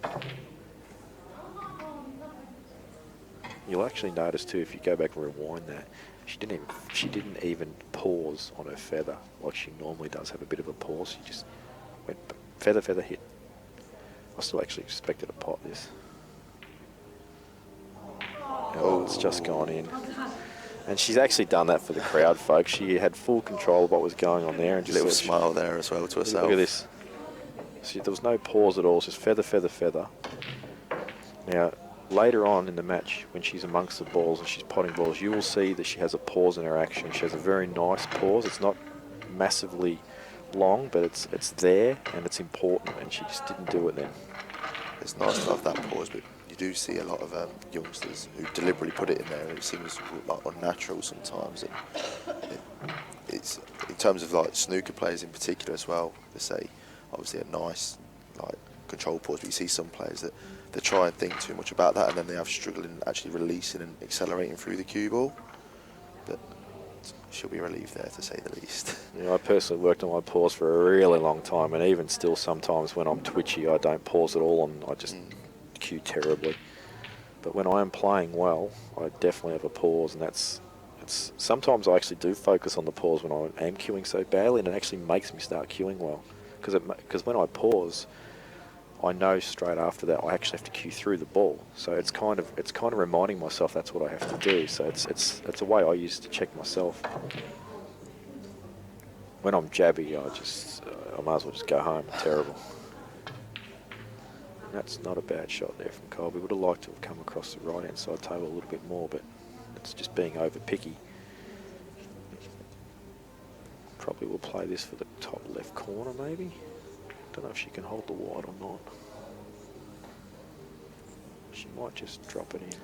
You'll actually notice too, if you go back and rewind that, she didn't even pause on her feather like she normally does. Have a bit of a pause. She just went feather, feather, hit. I still actually expected to pot this. Oh, it's just gone in. And she's actually done that for the crowd, folks. She had full control of what was going on there. And just Little said, smile there as well to herself. look at this. See, there was no pause at all. It's just feather, feather, feather. Now, later on in the match, when she's amongst the balls and she's potting balls, you will see that she has a pause in her action. She has a very nice pause. It's not massively long, but it's there and it's important, and she just didn't do it then. It's nice to have that pause, but you do see a lot of youngsters who deliberately put it in there, and it seems like unnatural sometimes. And it's in terms of like snooker players in particular as well. They say obviously a nice like control pause, but you see some players that they try and think too much about that, and then they have struggling actually releasing and accelerating through the cue ball. But she'll be relieved there, to say the least. Yeah, I personally worked on my pause for a really long time, and even still sometimes when I'm twitchy, I don't pause at all, and I just cue terribly. But when I am playing well, I definitely have a pause, and it's sometimes I actually do focus on the pause when I am cueing so badly, and it actually makes me start cueing well. Because when I pause, I know straight after that I actually have to cue through the ball. So it's kind of reminding myself that's what I have to do. So it's a way I use to check myself. When I'm jabby, I might as well just go home. Terrible. And that's not a bad shot there from Colby. Would have liked to have come across the right hand side table a little bit more, but it's just being over picky. Probably will play this for the top left corner maybe. Don't know if she can hold the wide or not. She might just drop it in.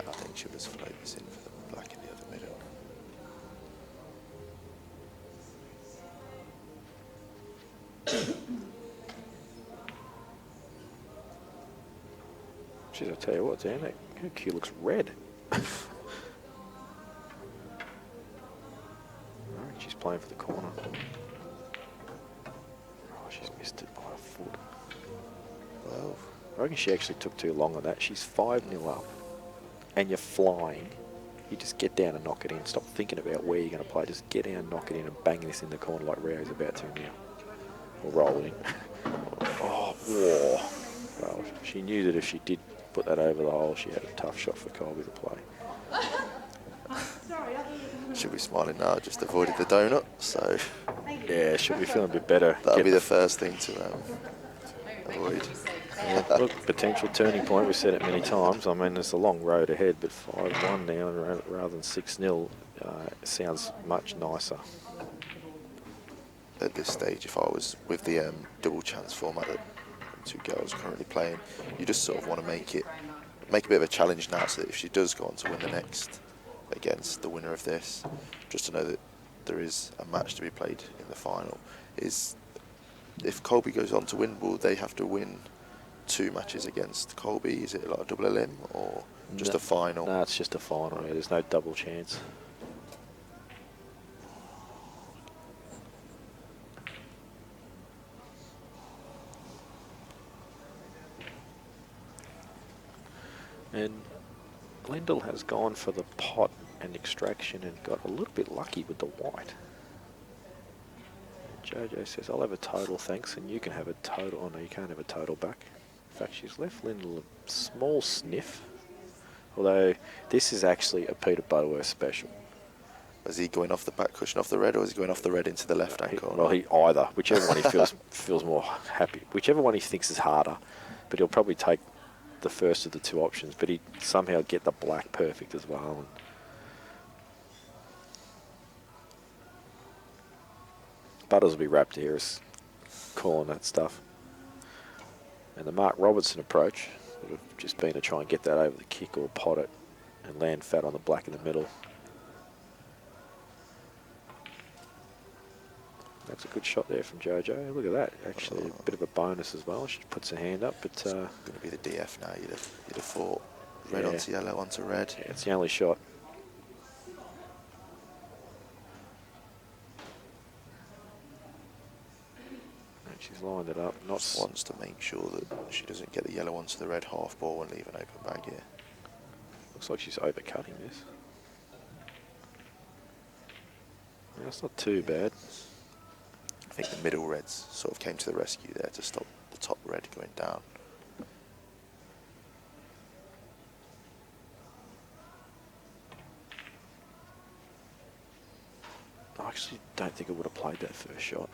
I think she'll just float this in for the black in the other middle. Jeez, I tell you what, Dan, her cue looks red. Alright, she's playing for the corner. Oh, she's missed it by a foot. Well, I reckon she actually took too long on that. She's 5-0 up, and you're flying. You just get down and knock it in. Stop thinking about where you're going to play. Just get down, knock it in, and bang this in the corner like Rio's about to now. Or roll it in. Oh, Whoa. Well, she knew that if she did put that over the hole, she had a tough shot for Colby to play. Should be smiling now, just avoided the donut, so Yeah, she'll be feeling a bit better. that'll be the first thing to avoid. Yeah, look, potential turning point. We've said it many times. I mean, there's a long road ahead, but 5-1 now rather than 6-0 sounds much nicer. At this stage, if I was with the double chance format that two girls currently playing, you just sort of want to make a bit of a challenge now, so that if she does go on to win the next against the winner of this, just to know that there is a match to be played in the final. Is if Colby goes on to win, will they have to win 2 matches against Colby? Is it like a double elim or just a final? No, it's just a final. Yeah, there's no double chance. And Lyndall has gone for the pot and extraction and got a little bit lucky with the white. And Jojo says, I'll have a total, thanks, and you can have a total. Oh no, you can't have a total back. In fact, she's left Lyndall a small sniff. Although this is actually a Peter Butterworth special. Is he going off the back cushion off the red, or is he going off the red into the left-hand corner? Well, he either, whichever one he feels more happy, whichever one he thinks is harder, but he'll probably take the first of the 2 options, but he somehow get the black perfect as well. And Butters will be wrapped here as calling that stuff. And the Mark Robertson approach would have just been to try and get that over the kick or pot it and land fat on the black in the middle. That's a good shot there from Jojo. Look at that. Actually, a bit of a bonus as well. She puts her hand up, but Going to be the DF now. You'd have thought red onto yellow onto red. Yeah, it's the only shot. And she's lined it up. Just wants to make sure that she doesn't get the yellow onto the red half ball and leave an open bag here. Looks like she's overcutting this. Yeah, it's not too bad. I think the middle reds sort of came to the rescue there to stop the top red going down. I actually don't think I would have played that first shot.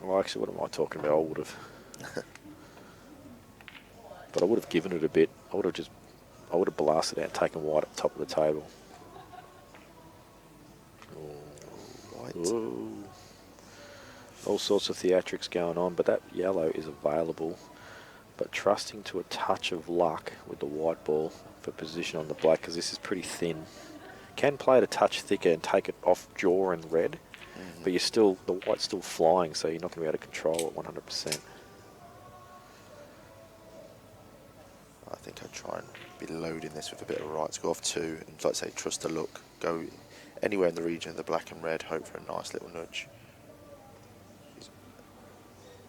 Well, actually, what am I talking about? I would have. But I would have given it a bit. I would have blasted out and taken white at the top of the table. White. Ooh. All sorts of theatrics going on, but that yellow is available. But trusting to a touch of luck with the white ball for position on the black, because this is pretty thin. Can play it a touch thicker and take it off jaw and red, but the white's still flying, so you're not going to be able to control it 100%. I think I'd try and be loading this with a bit of right to go off 2 and, like I say, trust the look. Go anywhere in the region of the black and red, hope for a nice little nudge.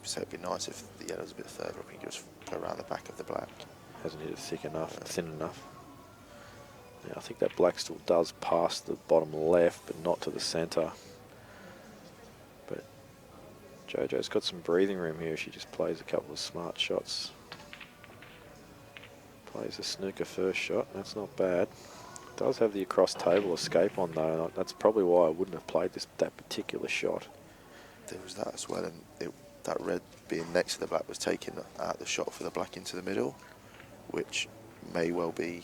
So it'd be nice if the yellow's a bit further up and you just go around the back of the black. Hasn't hit it thick enough, thin enough. Yeah, I think that black still does pass the bottom left, but not to the centre. But Jojo's got some breathing room here. She just plays a couple of smart shots. Plays a snooker first shot. That's not bad. Does have the across table escape on though. That's probably why I wouldn't have played that particular shot. There was that as well, and that red being next to the black was taking out the shot for the black into the middle, which may well be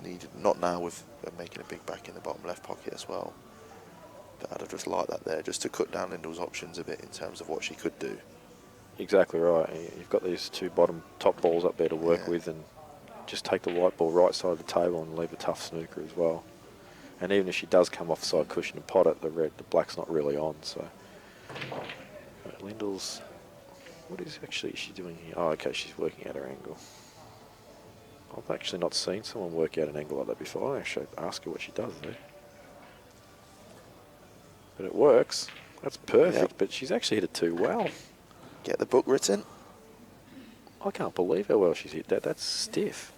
needed. Not now with making a big back in the bottom left pocket as well. But I'd have just liked that there, just to cut down Lyndall's options a bit in terms of what she could do. Exactly right. You've got these 2 top balls up there to work with, and just take the white ball right side of the table and leave a tough snooker as well. And even if she does come off side cushion and pot it, the black's not really on. So Lyndall's, what is actually she doing here? Oh, okay, she's working out her angle. I've actually not seen someone work out an angle like that before. I actually ask her what she does there. But it works. That's perfect. But she's actually hit it too well. Get the book written. I can't believe how well she's hit that. That's stiff.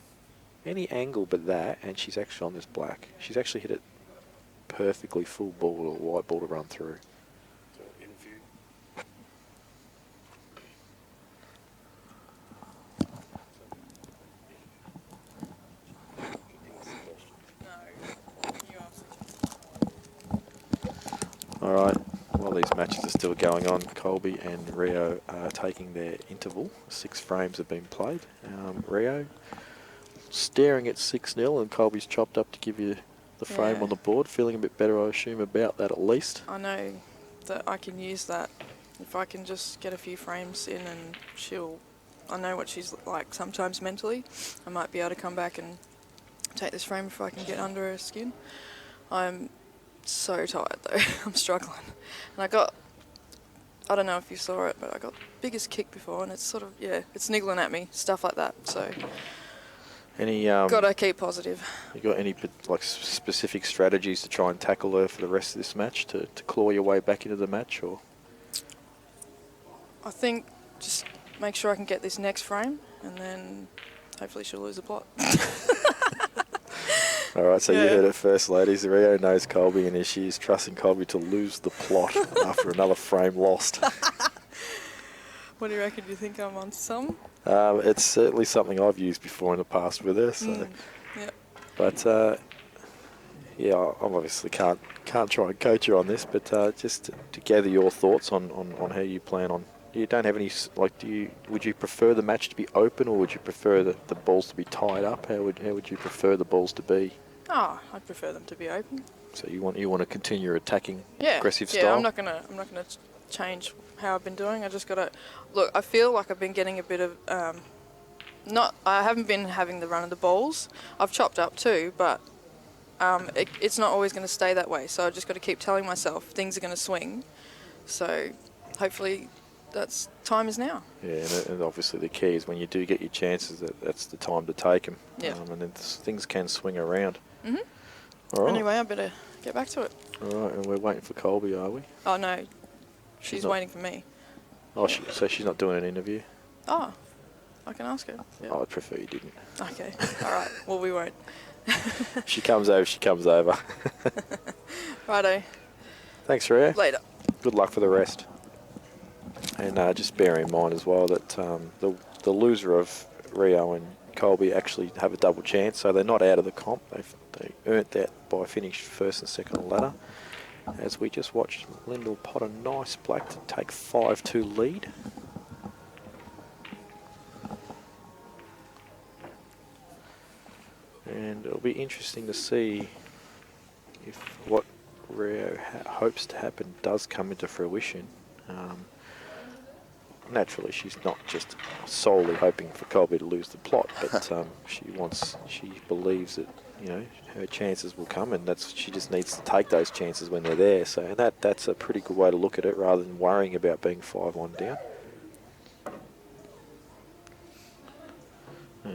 Any angle but that, and she's actually on this black. She's actually hit it perfectly full ball or white ball to run through. So in view. All right, while these matches are still going on, Colby and Rio are taking their interval. 6 frames have been played. Rio staring at 6-0, and Colby's chopped up to give you the frame Yeah. on the board. Feeling a bit better, I assume, about that at least. I know that I can use that. If I can just get a few frames in and I know what she's like sometimes mentally. I might be able to come back and take this frame if I can get under her skin. I'm so tired though. I'm struggling. And I don't know if you saw it, but I got biggest kick before, and it's sort of, it's niggling at me, stuff like that. So Any gotta keep positive. you got any like specific strategies to try and tackle her for the rest of this match to claw your way back into the match, or? I think just make sure I can get this next frame, and then hopefully she'll lose the plot. All right, so you Yeah. heard it first, ladies. Rio knows Colby, and she's trusting Colby to lose the plot after another frame lost. What do you reckon? Do you think I'm on some? It's certainly something I've used before in the past with her. So, Yeah. but yeah, I obviously can't try and coach you on this, but just to gather your thoughts on how you plan on. You don't have any like? Would you prefer the match to be open, or would you prefer the balls to be tied up? How would you prefer the balls to be? Oh, I'd prefer them to be open. So you want to continue your attacking, Yeah. aggressive Yeah, style. I'm not gonna change how I've been doing. I just gotta look. I feel like I've been getting a bit of I haven't been having the run of the balls. I've chopped up too, but it's not always going to stay that way. So I just got to keep telling myself things are going to swing. So hopefully time is now. Yeah, and obviously the key is when you do get your chances, that's the time to take them. Yeah. And then things can swing around. Mhm. All right. Anyway, I better get back to it. All right, and we're waiting for Colby, are we? Oh no, she's not- waiting for me. Oh, so she's not doing an interview? Oh, I can ask her. Yeah. I'd prefer you didn't. Okay. All right. Well, we won't. She comes over, she comes over. Righto. Thanks, Rio. Later. Good luck for the rest. And just bear in mind as well that the loser of Rio and Colby actually have a double chance, so they're not out of the comp. They earned that by finishing first and second on the ladder. As we just watched Lyndall pot a nice black to take 5-2 lead. And it'll be interesting to see if what Rio hopes to happen does come into fruition. Naturally, she's not just solely hoping for Colby to lose the plot, but she believes that her chances will come, and she just needs to take those chances when they're there. So, and that's a pretty good way to look at it, rather than worrying about being 5-1 down.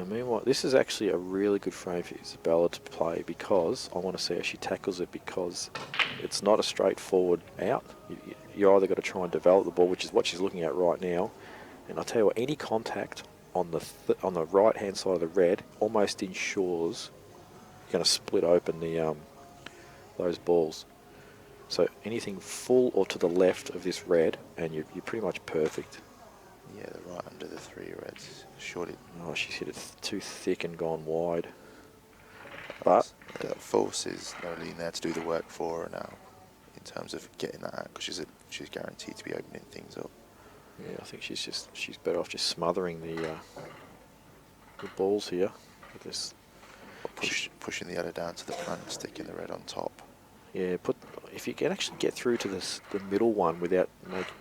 Meanwhile, this is actually a really good frame for Isabella to play, because I want to see how she tackles it, because it's not a straightforward out. You either got to try and develop the ball, which is what she's looking at right now. And I'll tell you what, any contact on the right hand side of the red almost ensures you're going to split open those balls. So anything full or to the left of this red, and you're pretty much perfect. Yeah, they're right under the 3 reds. Surely. Oh, she's hit it too thick and gone wide. But Force is no lean there to do the work for her now, in terms of getting that out, because she's guaranteed to be opening things up. yeah, I think she's better off just smothering the balls here with this. Pushing the other down to the front, sticking the red on top. Yeah, if you can actually get through to the middle one without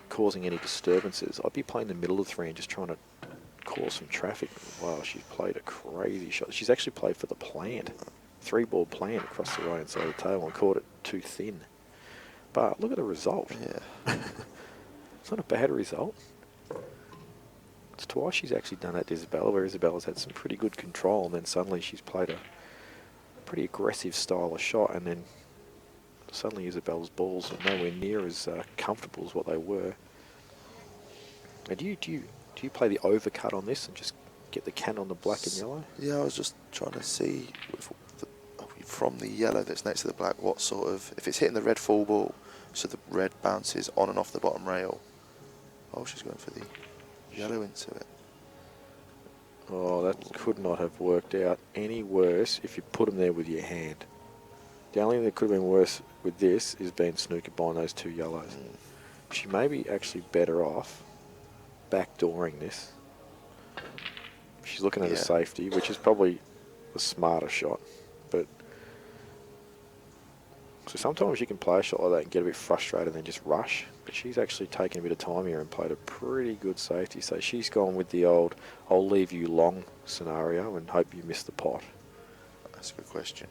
causing any disturbances, I'd be playing the middle of the 3 and just trying to cause some traffic. Wow, she's played a crazy shot. She's actually played for the plant, 3-ball plant across the right hand side of the table, and caught it too thin. But look at the result. Yeah. It's not a bad result. It's twice she's actually done that to Isabella, where Isabella's had some pretty good control, and then suddenly she's played a pretty aggressive style of shot, and then suddenly Isabella's balls are nowhere near as comfortable as what they were. And do you play the overcut on this and just get the can on the black and yellow? Yeah, I was just trying to see from the yellow that's next to the black, what sort of, if it's hitting the red full ball, so the red bounces on and off the bottom rail. Oh, she's going for the yellow into it. Oh, that could not have worked out any worse if you put them there with your hand. The only thing that could have been worse with this is being snookered by those 2 yellows. She may be actually better off backdooring this. She's looking at a safety, which is probably the smarter shot. But so sometimes you can play a shot like that and get a bit frustrated and then just rush. But she's actually taken a bit of time here and played a pretty good safety. So she's gone with the old, I'll leave you long scenario and hope you miss the pot. That's a good question.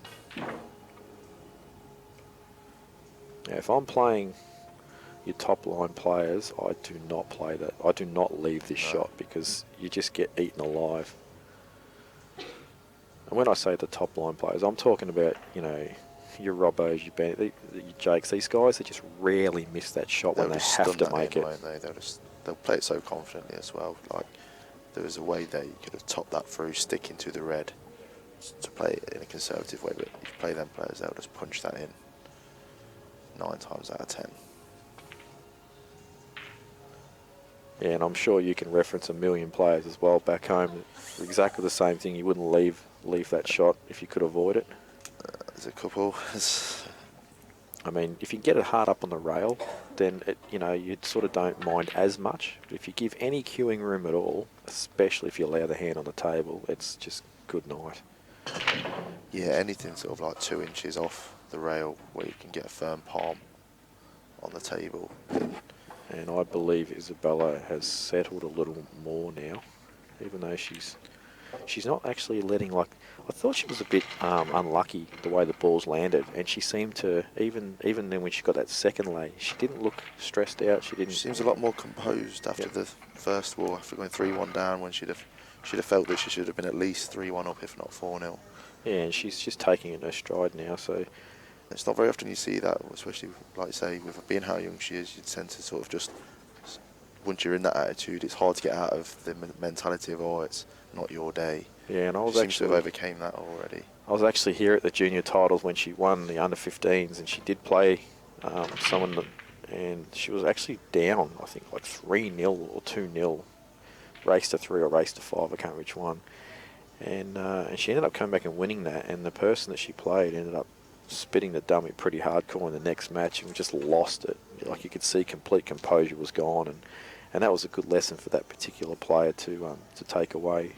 Yeah, if I'm playing your top line players, I do not play that. I do not leave this shot because you just get eaten alive. And when I say the top line players, I'm talking about, you know, your Robbos, your Jakes, these guys that just rarely miss that shot when they have to make it. Won't they? They'll play it so confidently as well. Like, there was a way they could have topped that through, sticking to the red to play it in a conservative way, but if you play them players, they'll just punch that in 9 times out of 10. Yeah, and I'm sure you can reference a million players as well back home. Exactly the same thing. You wouldn't leave that shot if you could avoid it. There's a couple. I mean, if you get it hard up on the rail, then you sort of don't mind as much. But if you give any queuing room at all, especially if you allow the hand on the table, it's just good night. Yeah, anything sort of like 2 inches off the rail where you can get a firm palm on the table. And I believe Isabella has settled a little more now, even though she's not actually letting, like, I thought she was a bit unlucky the way the balls landed, and she seemed to, even then when she got that second lay, she didn't look stressed out. She seems a lot more composed after the first ball, after going 3-1 down, when she'd have felt that she should have been at least 3-1 up, if not 4-0. Yeah, and she's just taking it in her stride now, so... It's not very often you see that, especially, like you say, with being how young she is, you tend to sort of just, once you're in that attitude, it's hard to get out of the mentality of, oh, it's not your day. Yeah, and I was she actually... seems to have overcame that already. I was actually here at the junior titles when she won the under-15s, and she did play someone, and she was actually down, I think, like 3-0 or 2-0. Race to 3 or race to 5, I can't remember which one. And she ended up coming back and winning that, and the person that she played ended up spitting the dummy pretty hardcore in the next match and just lost it. Like, you could see complete composure was gone, and that was a good lesson for that particular player to take away.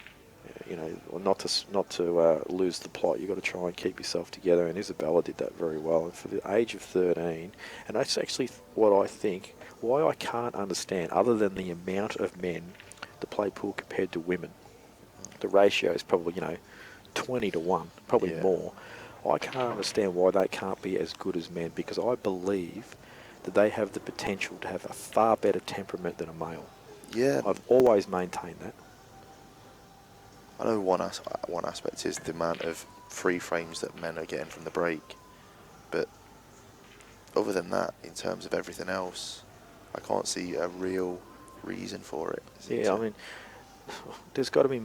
Not to lose the plot. You've got to try and keep yourself together, and Isabella did that very well. And for the age of 13, and that's actually what I think, why I can't understand, other than the amount of men that play pool compared to women. The ratio is probably, 20 to 1, probably more. I can't understand why they can't be as good as men, because I believe that they have the potential to have a far better temperament than a male. Yeah. I've always maintained that. I know one aspect is the amount of free frames that men are getting from the break, but other than that, in terms of everything else, I can't see a real reason for it. Yeah, I mean, there's got to be,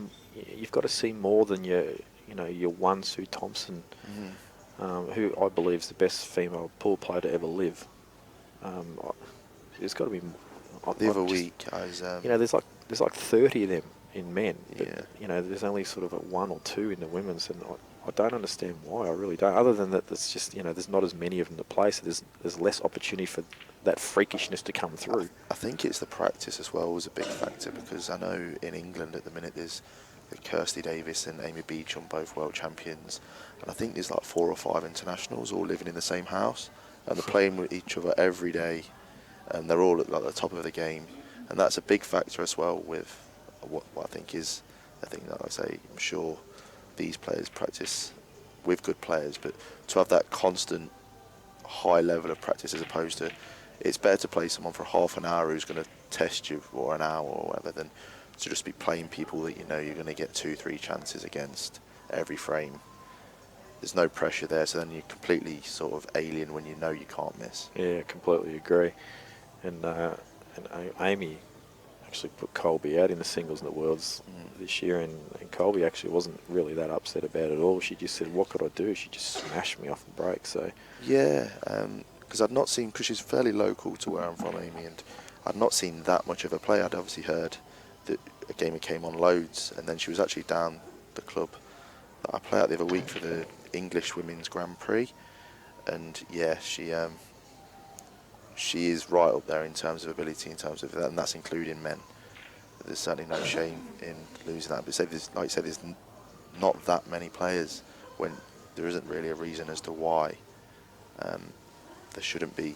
you've got to see more than your one Sue Thompson, who I believe is the best female pool player to ever live. There's got to be. The other week, I was. There's like 30 of them in men. But, Yeah. There's only sort of 1 or 2 in the women's, and I don't understand why. I really don't. Other than that, there's just there's not as many of them to play, so there's less opportunity for that freakishness to come through. I think it's the practice as well was a big factor, because I know in England at the minute there's Kirsty Davis and Amy Beecham, both world champions, and I think there's like 4 or 5 internationals all living in the same house, and they're playing with each other every day, and they're all at like the top of the game, and that's a big factor as well with what I think is a thing that I say. I'm sure these players practice with good players, but to have that constant high level of practice, as opposed to, it's better to play someone for half an hour who's going to test you for an hour or whatever than to just be playing people that you're going to get 2-3 chances against every frame. There's no pressure there, so then you're completely sort of alien when you know you can't miss. Yeah, completely agree. And Amy actually put Colby out in the singles in the Worlds this year, and Colby actually wasn't really that upset about it at all. She just said, what could I do? She just smashed me off the break. So yeah, because I'd not seen, because she's fairly local to where I'm from, Amy, and I'd not seen that much of her play. I'd obviously heard that a game came on loads, and then she was actually down the club that I play at the other week for the English Women's Grand Prix, And yeah, she is right up there in terms of ability, in terms of that, and that's including men. There's certainly no shame in losing that. But say there's, like you said, there's not that many players when there isn't really a reason as to why there shouldn't be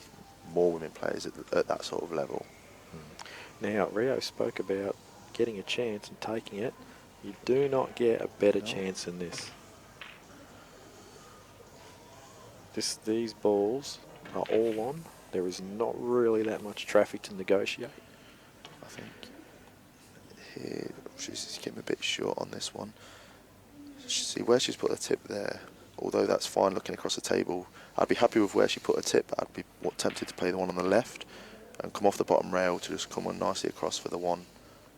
more women players at that sort of level. Now, Rio spoke about getting a chance and taking it. You do not get a better chance than this. These balls are all on. There is not really that much traffic to negotiate. I think here she's just getting a bit short on this one. See where she's put the tip there. Although that's fine looking across the table, I'd be happy with where she put her tip. I'd be tempted to play the one on the left and come off the bottom rail to just come on nicely across for the one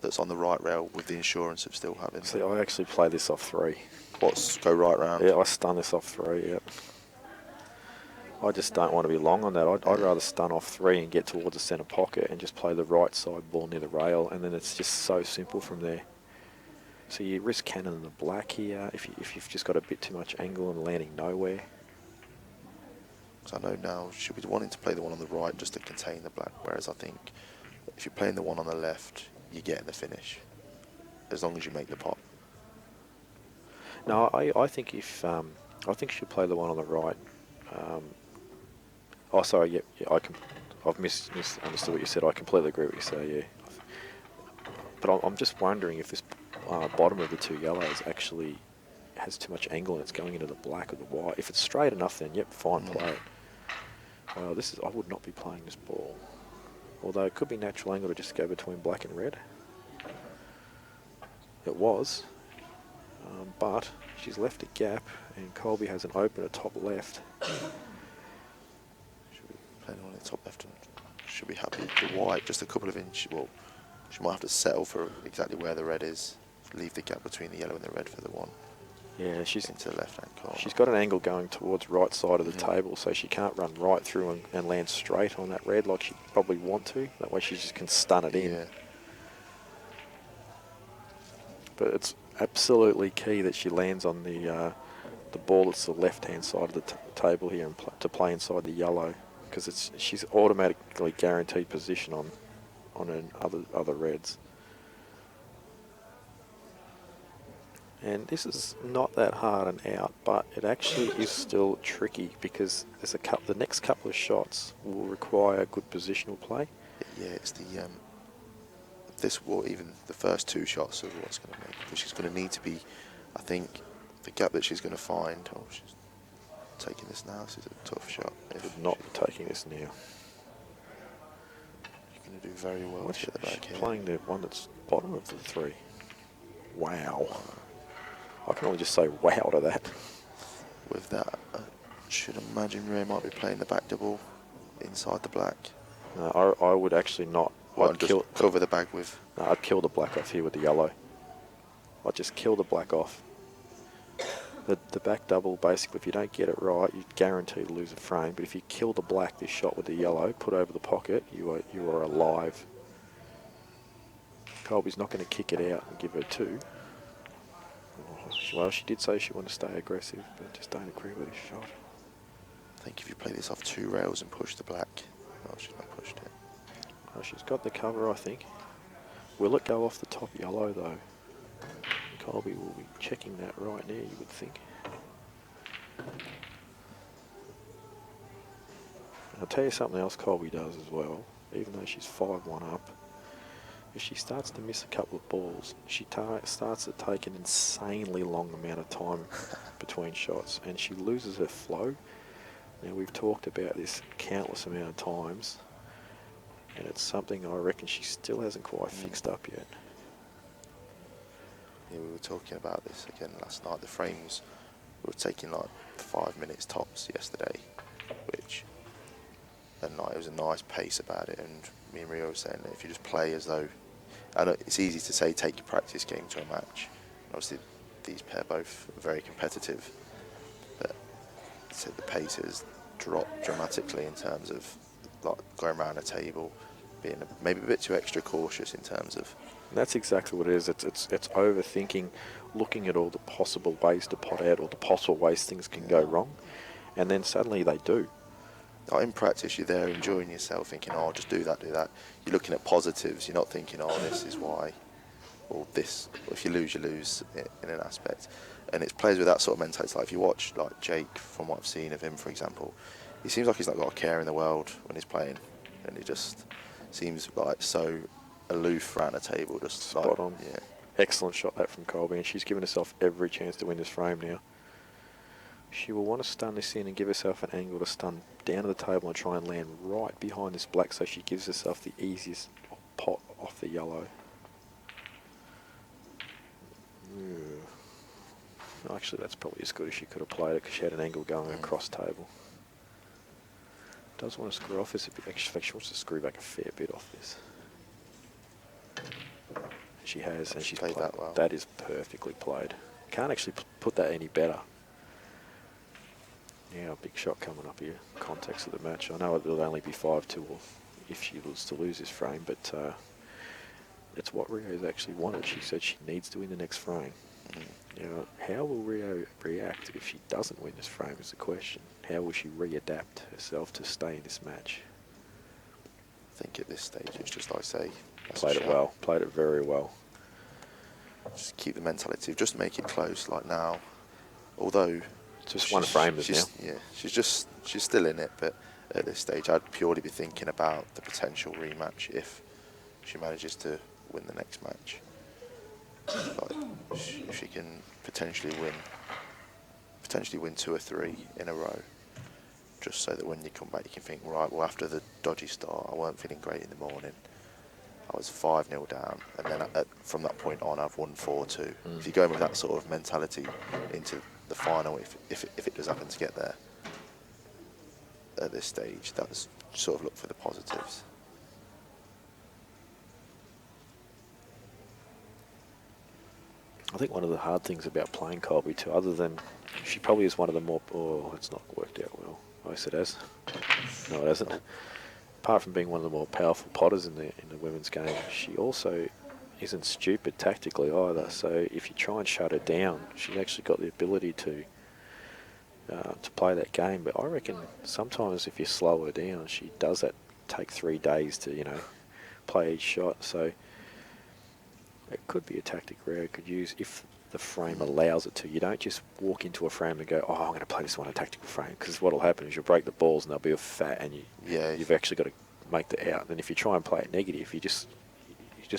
that's on the right rail with the insurance of still having. See, I actually play this off 3. Go right round? Yeah, I stun this off 3, yep. I just don't want to be long on that. I'd rather stun off 3 and get towards the centre pocket and just play the right side ball near the rail, and then it's just so simple from there. So you risk cannon in the black here if you've just got a bit too much angle and landing nowhere. So I know now she'll be wanting to play the one on the right just to contain the black, whereas I think if you're playing the one on the left, you're getting the finish, as long as you make the pop. No, I think I think she'll play the one on the right. Oh, sorry, yeah, I've misunderstood what you said. I completely agree with what you say, yeah. But I'm just wondering if this bottom of the 2 yellows actually has too much angle and it's going into the black or the white. If it's straight enough, then yep, fine, play it. I would not be playing this ball. Although it could be natural angle to just go between black and red. It was. But she's left a gap and Colby has an open at top left. Should be playing on the top left and should be happy with the white, just a couple of inches. Well, she might have to settle for exactly where the red is. Leave the gap between the yellow and the red for the one. Yeah, she's into the left-hand corner. She's got an angle going towards right side of the table, so she can't run right through and land straight on that red like she'd probably want to. That way she just can stun it in. Yeah. But it's absolutely key that she lands on the ball that's the left-hand side of the table here and to play inside the yellow, because she's automatically guaranteed position on other reds. And this is not that hard an out, but it actually is still tricky because there's the next couple of shots will require good positional play. Yeah, it's even the first 2 shots are what's going to make, because she's going to need to be, I think, the gap that she's going to find. Oh, she's taking this now. This is a tough shot. Would not be taking this now. You're going to do very well. What's to the back here. Playing the one that's bottom of the 3. Wow. I can only just say wow to that. With that, I should imagine Ray might be playing the back double inside the black. No, I would actually not. Well, just cover the bag with. No, I'd kill the black off here with the yellow. I'd just kill the black off. The back double, basically, if you don't get it right, you're guaranteed to lose a frame. But if you kill the black this shot with the yellow, put over the pocket, you are alive. Colby's not going to kick it out and give her 2. Well, she did say she wanted to stay aggressive, but I just don't agree with this shot. I think if you play this off 2 rails and push the black, oh, she's not pushed it. Oh, she's got the cover, I think. Will it go off the top yellow, though? Colby will be checking that right now, you would think. I'll tell you something else Colby does as well, even though she's 5-1 up. If she starts to miss a couple of balls, she starts to take an insanely long amount of time between shots, and she loses her flow. Now, we've talked about this countless amount of times, and it's something I reckon she still hasn't quite fixed up yet. Yeah, we were talking about this again last night. The frames were taking like 5 minutes tops yesterday, which at night it was a nice pace about it. And me and Rio were saying that if you just play as though, I know it's easy to say take your practice game to a match. Obviously, these pair both are very competitive, but so the pace has dropped dramatically in terms of like going around a table, being maybe a bit too extra cautious in terms of. That's exactly what it is. It's overthinking, looking at all the possible ways to pot out, or the possible ways things can go wrong. and then suddenly they do. Like in practice, you're there enjoying yourself, thinking, "Oh, just do that, do that." You're looking at positives. You're not thinking, "Oh, this is why," or this. If you lose, you lose in an aspect. And it's players with that sort of mentality. Like if you watch like Jake, from what I've seen of him, for example, he seems like he's not got a care in the world when he's playing, and he just seems like so aloof around the table. Just Spot like, on. yeah. Excellent shot that from Colby, and she's given herself every chance to win this frame now. She will want to stun this in and give herself an angle to stun down to the table and try and land right behind this black, so she gives herself the easiest pot off the yellow. Actually, that's probably as good as she could have played it because she had an angle going across table. Does want to screw off this a bit. Actually, she wants to screw back a fair bit off this. She has, and she's played that well. That is perfectly played. Can't actually put that any better. Yeah, a big shot coming up here. Context of the match. I know it'll only be 5-2 if she was to lose this frame, but it's what Rio's actually wanted. She said she needs to win the next frame. Now, how will Rio react if she doesn't win this frame is the question. How will she readapt herself to stay in this match? I think at this stage it's just like I say, Played it well. Played it very well. Just keep the mentality of just make it close. Like now, although Just one frame is now. Yeah, she's still in it, but at this stage I'd purely be thinking about the potential rematch if she manages to win the next match. Like, if she can potentially win 2 or 3 in a row, just so that when you come back you can think, right, well, after the dodgy start I weren't feeling great in the morning, I was 5-0 down, and then from that point on I've won 4-2. If you go in with that sort of mentality into the final, if it does happen to get there at this stage, that's sort of look for the positives. I think one of the hard things about playing Colby too, other than she probably is one of the more, it's not worked out well. Yes, it has. No, it hasn't. Apart from being one of the more powerful potters in the women's game, she also isn't stupid tactically either. So if you try and shut her down, she's actually got the ability to play that game. But I reckon sometimes if you slow her down, she does that. Take 3 days to play each shot. So it could be a tactic Rio could use if the frame allows it to. You don't just walk into a frame and go, "Oh, I'm going to play this one a tactical frame," because what will happen is you'll break the balls and they'll be fat, and you've actually got to make the out. And if you try and play it negative, you just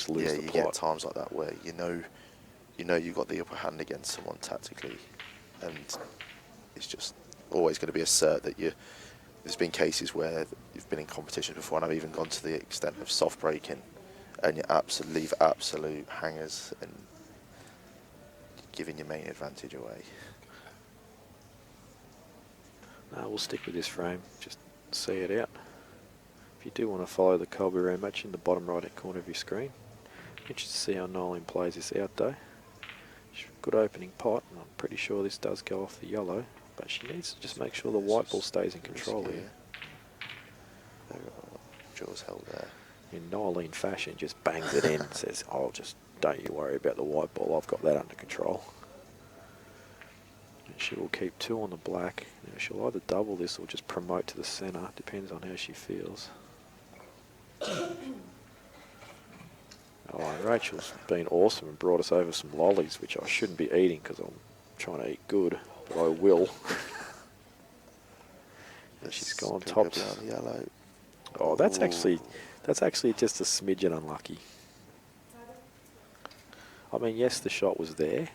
lose the plot. You get times like that where you know you've got the upper hand against someone tactically, and it's just always going to be assert that you. There's been cases where you've been in competitions before, and I've even gone to the extent of soft breaking, and you leave absolute hangers and giving your main advantage away. No, we'll stick with this frame. Just see it out. If you do want to follow the Colby Rio match in the bottom right-hand corner of your screen, interested to see how Nolan plays this out day. Good opening pot, and I'm pretty sure this does go off the yellow, but she needs to just make sure the white ball stays in control here. Jaws held there. In Noeline fashion, just bangs it in and says, "Oh, just don't you worry about the white ball, I've got that under control." And she will keep 2 on the black. Now, she'll either double this or just promote to the centre, depends on how she feels. Oh, and Rachel's been awesome and brought us over some lollies, which I shouldn't be eating because I'm trying to eat good, but I will. And she's gone tops. Yellow. Oh, that's actually just a smidgen unlucky. I mean, yes, the shot was there,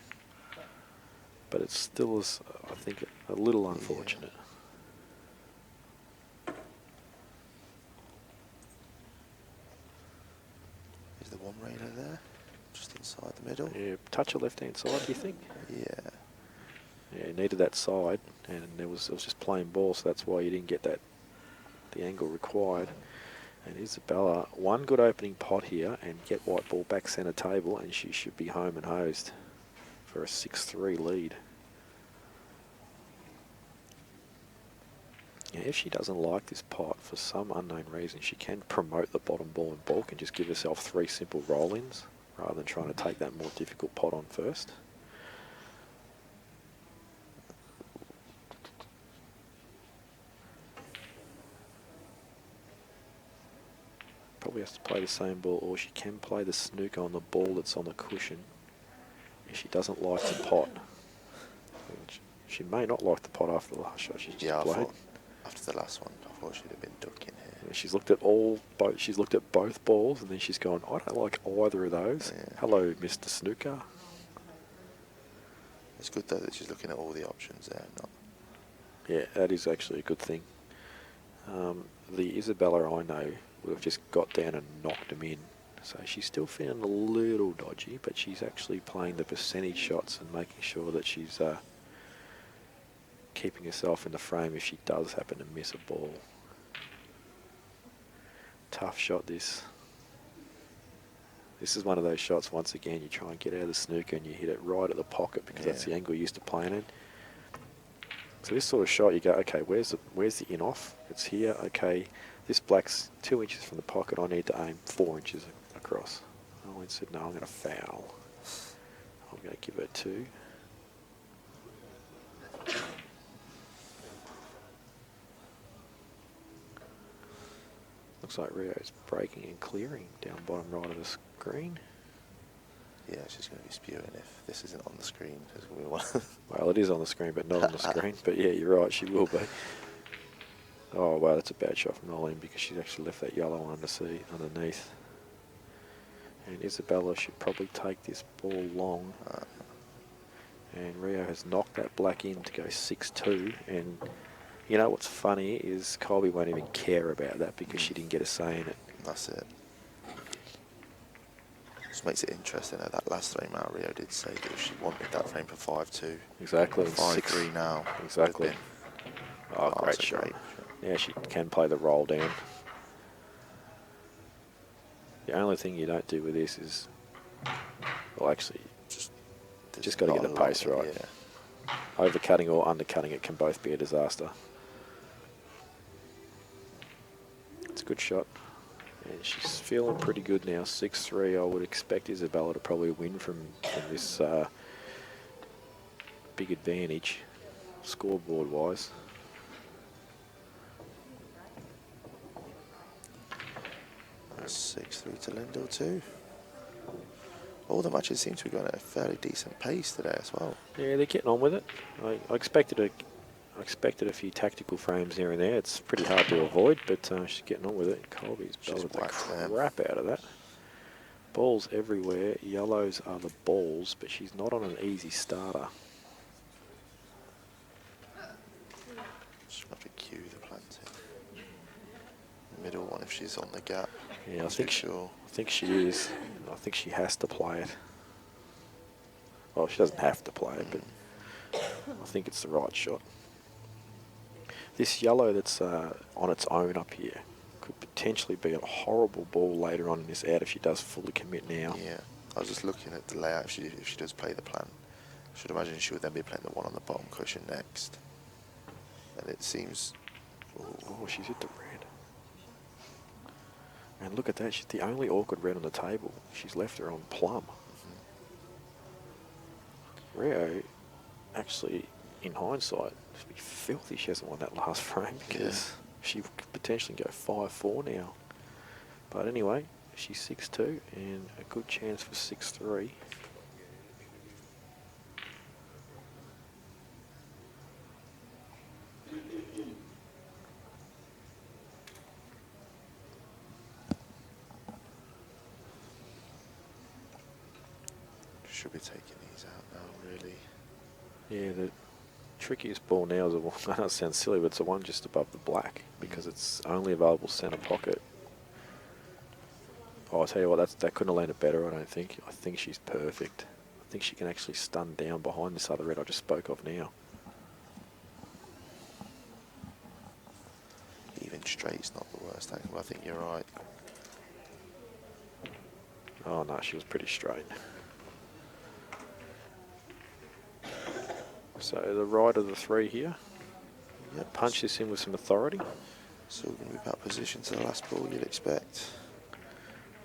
but it still is, I think, a little unfortunate. Is the one railer there? Just inside the middle? Yeah, touch of left-hand side, do you think? Yeah. Yeah, needed that side, and it was just plain ball, so that's why you didn't get the angle required. And Isabella, one good opening pot here and get white ball back centre table, and she should be home and hosed for a 6-3 lead. Now, if she doesn't like this pot for some unknown reason, she can promote the bottom ball in bulk and just give herself 3 simple roll-ins rather than trying to take that more difficult pot on first. probably has to play the same ball, or she can play the snooker on the ball that's on the cushion if she doesn't like the pot. And she may not like the pot after the last shot she's just I played. thought after the last one, I thought she'd have been ducking here. She's looked at she's looked at both balls, and then she's gone, I don't like either of those. Yeah. Hello, Mr. Snooker. It's good though that she's looking at all the options there. Not Yeah, that is actually a good thing. The Isabella I know would have just got down and knocked him in. So she's still feeling a little dodgy, but she's actually playing the percentage shots and making sure that she's keeping herself in the frame if she does happen to miss a ball. Tough shot this. This is one of those shots, once again, you try and get out of the snooker and you hit it right at the pocket because that's the angle you're used to playing in. So this sort of shot, you go, okay, where's the in off? It's here. Okay, this black's 2 inches from the pocket. I need to aim 4 inches across. Owen said, no, I'm going to foul. I'm going to give her 2. Looks like Rio's breaking and clearing down bottom right of the screen. Yeah, she's going to be spewing if this isn't on the screen. We want Well, it is on the screen, but not on the screen. But yeah, you're right, she will be. Oh, wow, that's a bad shot from Nolene because she's actually left that yellow one underneath. And Isabella should probably take this ball long. And Rio has knocked that black in to go 6-2. And you know what's funny is Colby won't even care about that because she didn't get a say in it. That's it. Just makes it interesting that that last frame out, Rio did say that she wanted that frame for 5-2. Exactly. 5-3 now. Exactly. Oh, great that's a shot. great Yeah, she can play the roll down. The only thing you don't do with this is, well, actually, just got to get the pace right. Yeah. Overcutting or undercutting it can both be a disaster. It's a good shot. And she's feeling pretty good now. 6-3. I would expect Isabella to probably win from this big advantage, scoreboard-wise. That's 6-3 to Lindell too. All the matches seem to be going at a fairly decent pace today as well. Yeah, they're getting on with it. I expected a few tactical frames here and there. It's pretty hard to avoid, but she's getting on with it. Colby's belted the crap out of that. Balls everywhere. Yellows are the balls, but she's not on an easy starter. She's going to have to cue the planting. Middle one if she's on the gap. Yeah, I think she is. I think she has to play it. Well, she doesn't have to play it, but I think it's the right shot. This yellow that's on its own up here could potentially be a horrible ball later on in this out if she does fully commit now. Yeah, I was just looking at the layout. If she does play the plan, I should imagine she would then be playing the one on the bottom cushion next. And it seems... Oh, she's hit the red. And look at that, she's the only awkward red on the table. She's left her on plum. Rio, actually, in hindsight, it'd be filthy she hasn't won that last frame because she could potentially go 5-4 now. But anyway, she's 6-2 and a good chance for 6-3. Should be taking these out now, really. Yeah, the trickiest ball now is the one, I know it sounds silly, but it's the one just above the black because it's only available centre pocket. Oh, I'll tell you what, that couldn't have landed better, I don't think. I think she's perfect. I think she can actually stun down behind this other red I just spoke of now. Even straight's not the worst angle, I think you're right. Oh no, she was pretty straight. So the right of the three here. Yep. Punch this in with some authority. So we're going to be about position to the last ball you'd expect.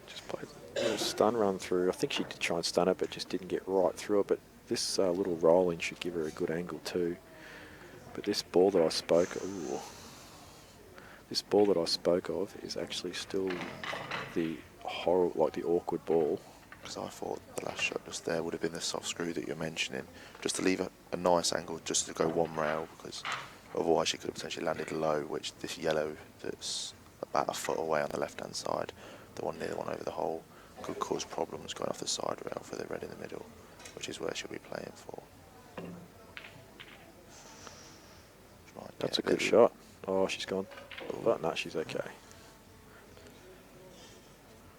Just played a little stun run through. I think she did try and stun it, but just didn't get right through it. But this little roll in should give her a good angle too. But this ball that I spoke of is actually still the horror, like the awkward ball. Because I thought the last shot just there would have been the soft screw that you're mentioning, just to leave a nice angle, just to go one rail, because otherwise she could have potentially landed low, which this yellow that's about a foot away on the left-hand side, the one near the one over the hole, could cause problems going off the side rail for the red in the middle, which is where she'll be playing for. Right, That's yeah, a good shot. Oh, she's gone. But no, she's okay.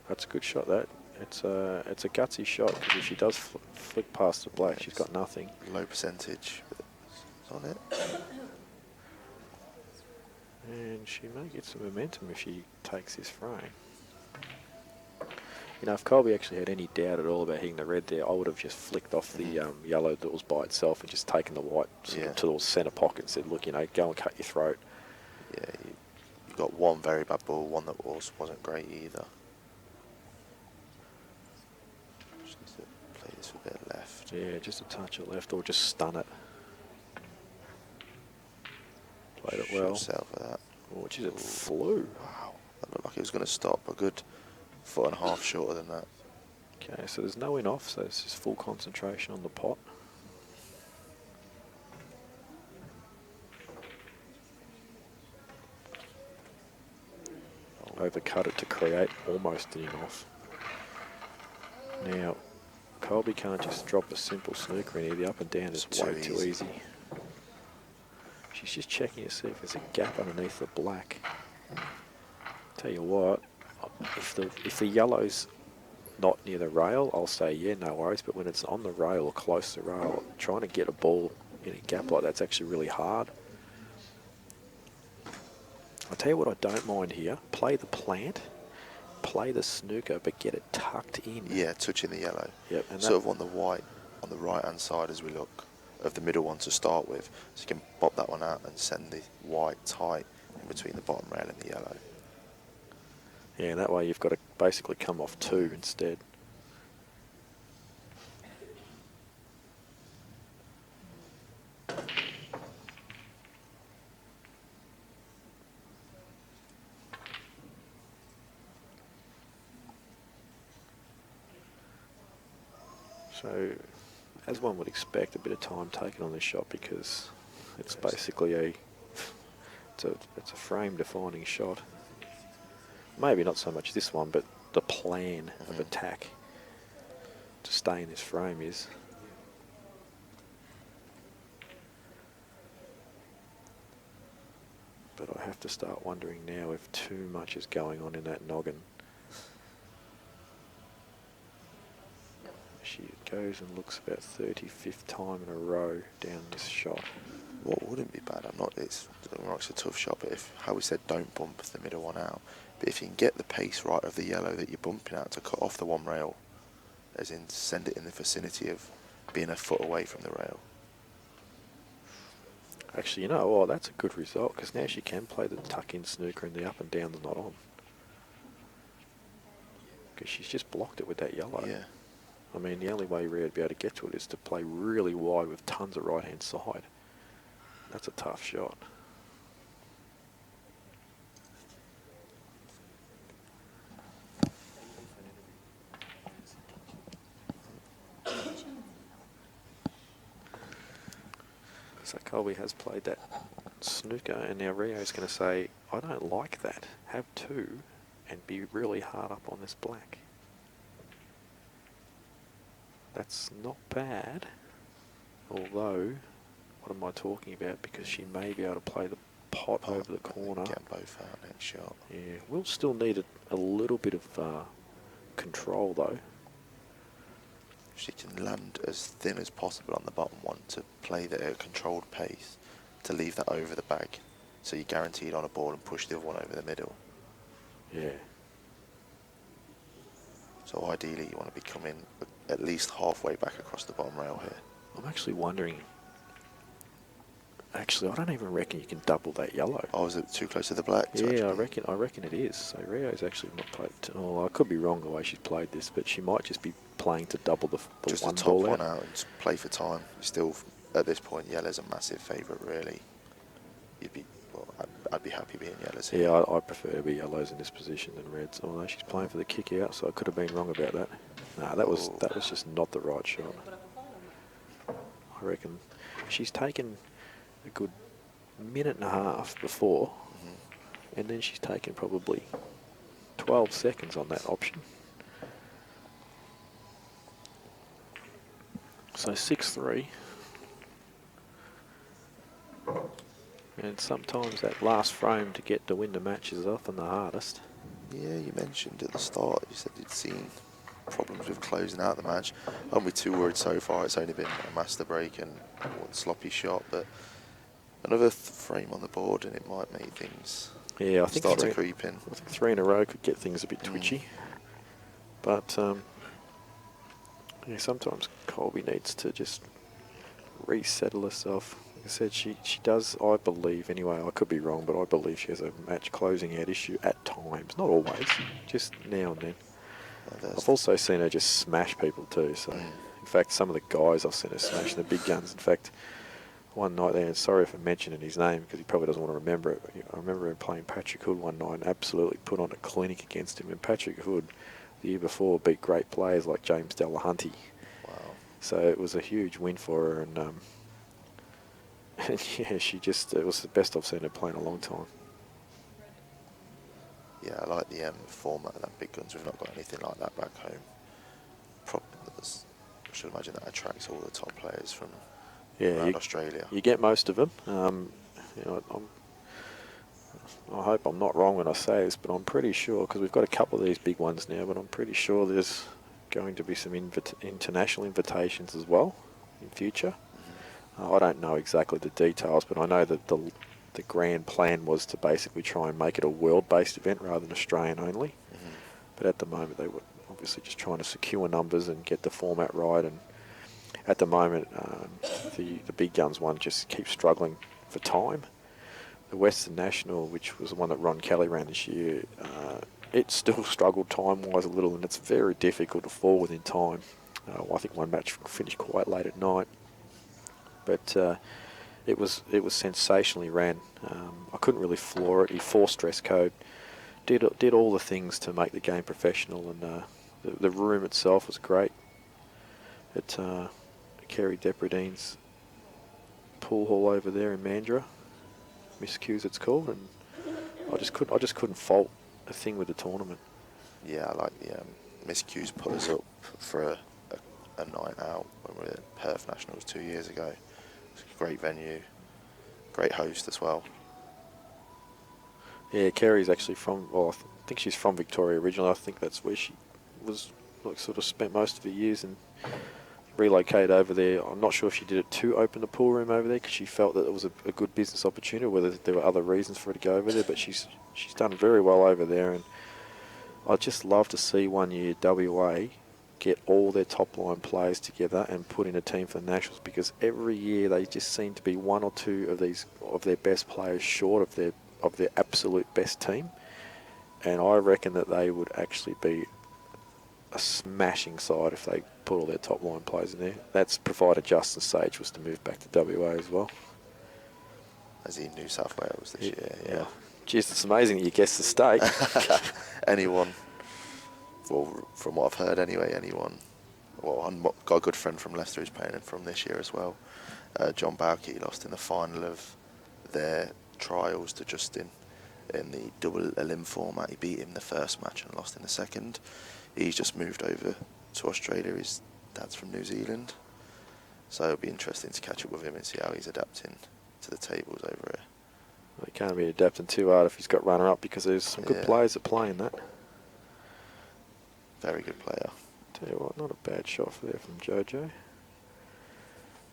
That's a good shot, that. It's a gutsy shot, because if she does flick past the black, she's got nothing. Low percentage, but it's on it. And she may get some momentum if she takes this frame. You know, if Colby actually had any doubt at all about hitting the red there, I would have just flicked off the yellow that was by itself and just taken the white sort of to the centre pocket and said, look, you know, go and cut your throat. Yeah, you got one very bad ball, one that wasn't great either. Just need to play this a bit left. Yeah, just a touch of left or just stun it. Played it well. Short sail for that. Oh, geez, it flew. Wow, that looked like it was going to stop a good 1.5 foot shorter than that. Okay, so there's no in off, so it's just full concentration on the pot. Overcut it to create almost an in off. Now, Colby can't just drop a simple snooker in here. The up and down is way too easy. She's just checking to see if there's a gap underneath the black. Tell you what, if the yellow's not near the rail, I'll say, yeah, no worries. But when it's on the rail or close to the rail, trying to get a ball in a gap like that's actually really hard. I'll tell you what I don't mind here. Play the plant, play the snooker, but get it tucked in. Yeah, touching the yellow. Yep, and sort of on the white, on the right-hand side as we look, of the middle one to start with. So you can pop that one out and send the white tight in between the bottom rail and the yellow. Yeah, and that way you've got to basically come off 2 instead. So, as one would expect, a bit of time taken on this shot because it's basically it's a frame defining shot. Maybe not so much this one, but the plan of attack to stay in this frame is. But I have to start wondering now if too much is going on in that noggin. She goes and looks about 35th time in a row down this shot. What wouldn't be bad, it's a tough shot, but if, how we said, don't bump the middle one out. But if you can get the pace right of the yellow that you're bumping out to cut off the one rail, as in send it in the vicinity of being a foot away from the rail. Actually, you know what, that's a good result, because now she can play the tuck-in snooker and the up and down's not on. Because she's just blocked it with that yellow. Yeah. I mean, the only way you're to be able to get to it is to play really wide with tons of right-hand side. That's a tough shot. So Colby has played that snooker, and now Rio's going to say, I don't like that. Have 2 and be really hard up on this black. That's not bad, although, what am I talking about? Because she may be able to play the pot over the corner. Get both out next shot. Yeah, we'll still need a little bit of control though. She can land as thin as possible on the bottom one to play the controlled pace, to leave that over the bag, so you're guaranteed on a ball and push the other one over the middle. Yeah. So ideally you want to be coming at least halfway back across the bottom rail here. I'm actually wondering. Actually, I don't even reckon you can double that yellow. Oh, is it too close to the black? Yeah, I reckon it is. So Rio's actually not played. Oh, I could be wrong the way she's played this, but she might just be playing to double the just one the top ball one out. out and play for time. Still, at this point, yellow's a massive favourite, really. You'd be I'd be happy being yellows here. Yeah, I prefer to be yellows in this position than reds. Although she's playing for the kick out, so I could have been wrong about that. No, that was just not the right shot. I reckon she's taken a good minute and a half before, and then she's taken probably 12 seconds on that option. So 6-3. And sometimes that last frame to get to win the match is often the hardest. Yeah, you mentioned at the start, you said you'd seen problems with closing out the match. I'm with 2 words so far. It's only been a master break and one sloppy shot, but another frame on the board and it might make things Yeah, I think start to creep in. I think 3 in a row could get things a bit twitchy. But yeah, sometimes Colby needs to just resettle herself. Like I said, she does, I believe, anyway, I could be wrong, but I believe she has a match closing out issue at times. Not always, just now and then. I've also seen her just smash people too. So, in fact, some of the guys I've seen her smashing the big guns. In fact, one night there, and sorry if I'm mentioning his name because he probably doesn't want to remember it. I remember him playing Patrick Hood one night and absolutely put on a clinic against him. And Patrick Hood, the year before, beat great players like James Delahunty. Wow. So it was a huge win for her, and yeah, it was the best I've seen her play in a long time. Yeah, I like the format of them big guns. We've not got anything like that back home. I should imagine that attracts all the top players from around Australia. You get most of them. You know, I hope I'm not wrong when I say this, but I'm pretty sure, because we've got a couple of these big ones now, but I'm pretty sure there's going to be some international invitations as well in future. I don't know exactly the details, but I know that the grand plan was to basically try and make it a world-based event rather than Australian only. But at the moment, they were obviously just trying to secure numbers and get the format right. And at the moment, the big guns one just keeps struggling for time. The Western National, which was the one that Ron Kelly ran this year, it still struggled time-wise a little, and it's very difficult to fall within time. I think one match finished quite late at night. But it was sensationally ran. I couldn't really floor it. He forced dress code, did all the things to make the game professional, and the room itself was great. At Kerry Depredine's pool hall over there in Mandurah, Miss Q's it's called, and I just couldn't fault a thing with the tournament. Yeah, I like the Miss Q's put us up for a night out when we were at Perth Nationals 2 years ago. It's a great venue, great host as well. Yeah, Kerry's actually from, well, I think she's from Victoria originally. I think that's where she was, like, sort of spent most of her years and relocated over there. I'm not sure if she did it to open the pool room over there because she felt that it was a good business opportunity, whether there were other reasons for her to go over there, but she's done very well over there. And I'd just love to see one year WA get all their top line players together and put in a team for the Nationals, because every year they just seem to be one or two of their best players short of their absolute best team. And I reckon that they would actually be a smashing side if they put all their top line players in there. That's provided Justin Sage was to move back to WA as well. As in New South Wales this year, yeah. Jeez, it's amazing that you guessed the state. Anyone, well, from what I've heard anyway, anyone. Well, I've got a good friend from Leicester who's playing from this year as well. John Bowkey lost in the final of their trials to Justin in the double elim format. He beat him the first match and lost in the second. He's just moved over to Australia. His dad's from New Zealand. So it'll be interesting to catch up with him and see how he's adapting to the tables over here. Well, he can't be adapting too hard if he's got runner-up, because there's some good players that play in that. Very good player. Tell you what, not a bad shot for there from JoJo.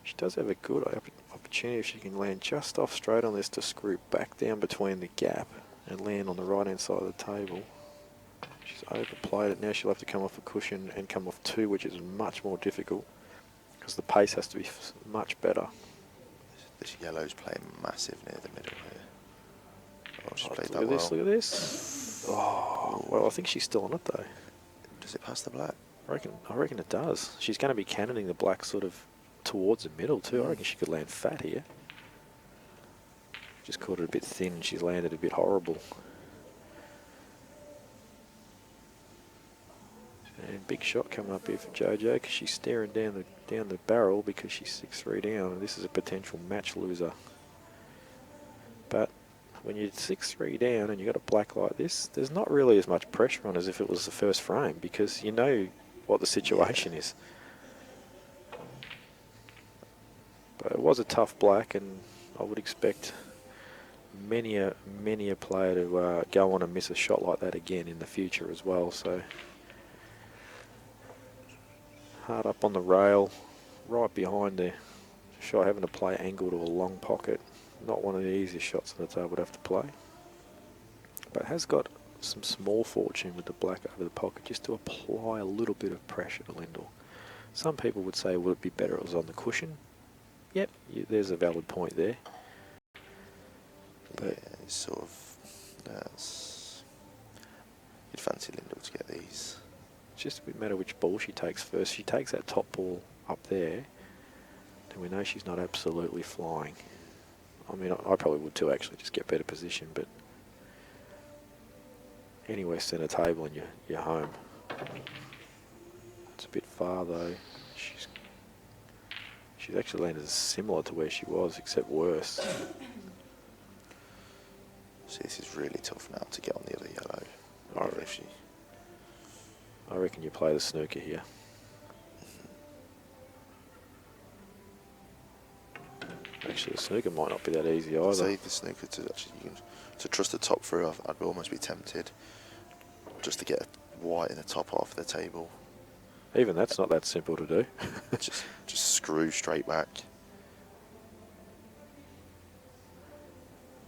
She does have a good opportunity if she can land just off straight on this to screw back down between the gap and land on the right-hand side of the table. She's overplayed it. Now she'll have to come off a cushion and come off two, which is much more difficult because the pace has to be much better. This yellow's playing massive near the middle here. Oh, she's played Look that at well. this, look at this. Oh, well, I think she's still on it though. Does it pass the black? I reckon it does. She's going to be cannoning the black sort of towards the middle too. I reckon she could land fat here. Just caught it a bit thin and she's landed a bit horrible. And big shot coming up here for JoJo because she's staring down the barrel because she's 6-3 down, and this is a potential match loser. But when you're 6-3 down and you've got a black like this, there's not really as much pressure on as if it was the first frame because you know what the situation is. But it was a tough black, and I would expect many a player to go on and miss a shot like that again in the future as well. So hard up on the rail, right behind the shot, having to play angle to a long pocket. Not one of the easiest shots on the table to have to play. But has got some small fortune with the black over the pocket just to apply a little bit of pressure to Lindell. Some people would say, would it be better if it was on the cushion? Yep, there's a valid point there. But yeah, it's sort of, you'd fancy Lindell to get these. It's just a bit matter which ball she takes first. She takes that top ball up there, then we know she's not absolutely flying. I mean, I probably would too, actually, just get better position, but anywhere centre table and you're home. It's a bit far though. She's actually landed similar to where she was, except worse. So this is really tough now to get on the other yellow. I reckon you play the snooker here. Actually, the snooker might not be that easy either. Say the snooker to trust the top through, I'd almost be tempted just to get a white in the top half of the table. Even that's not that simple to do. just screw straight back.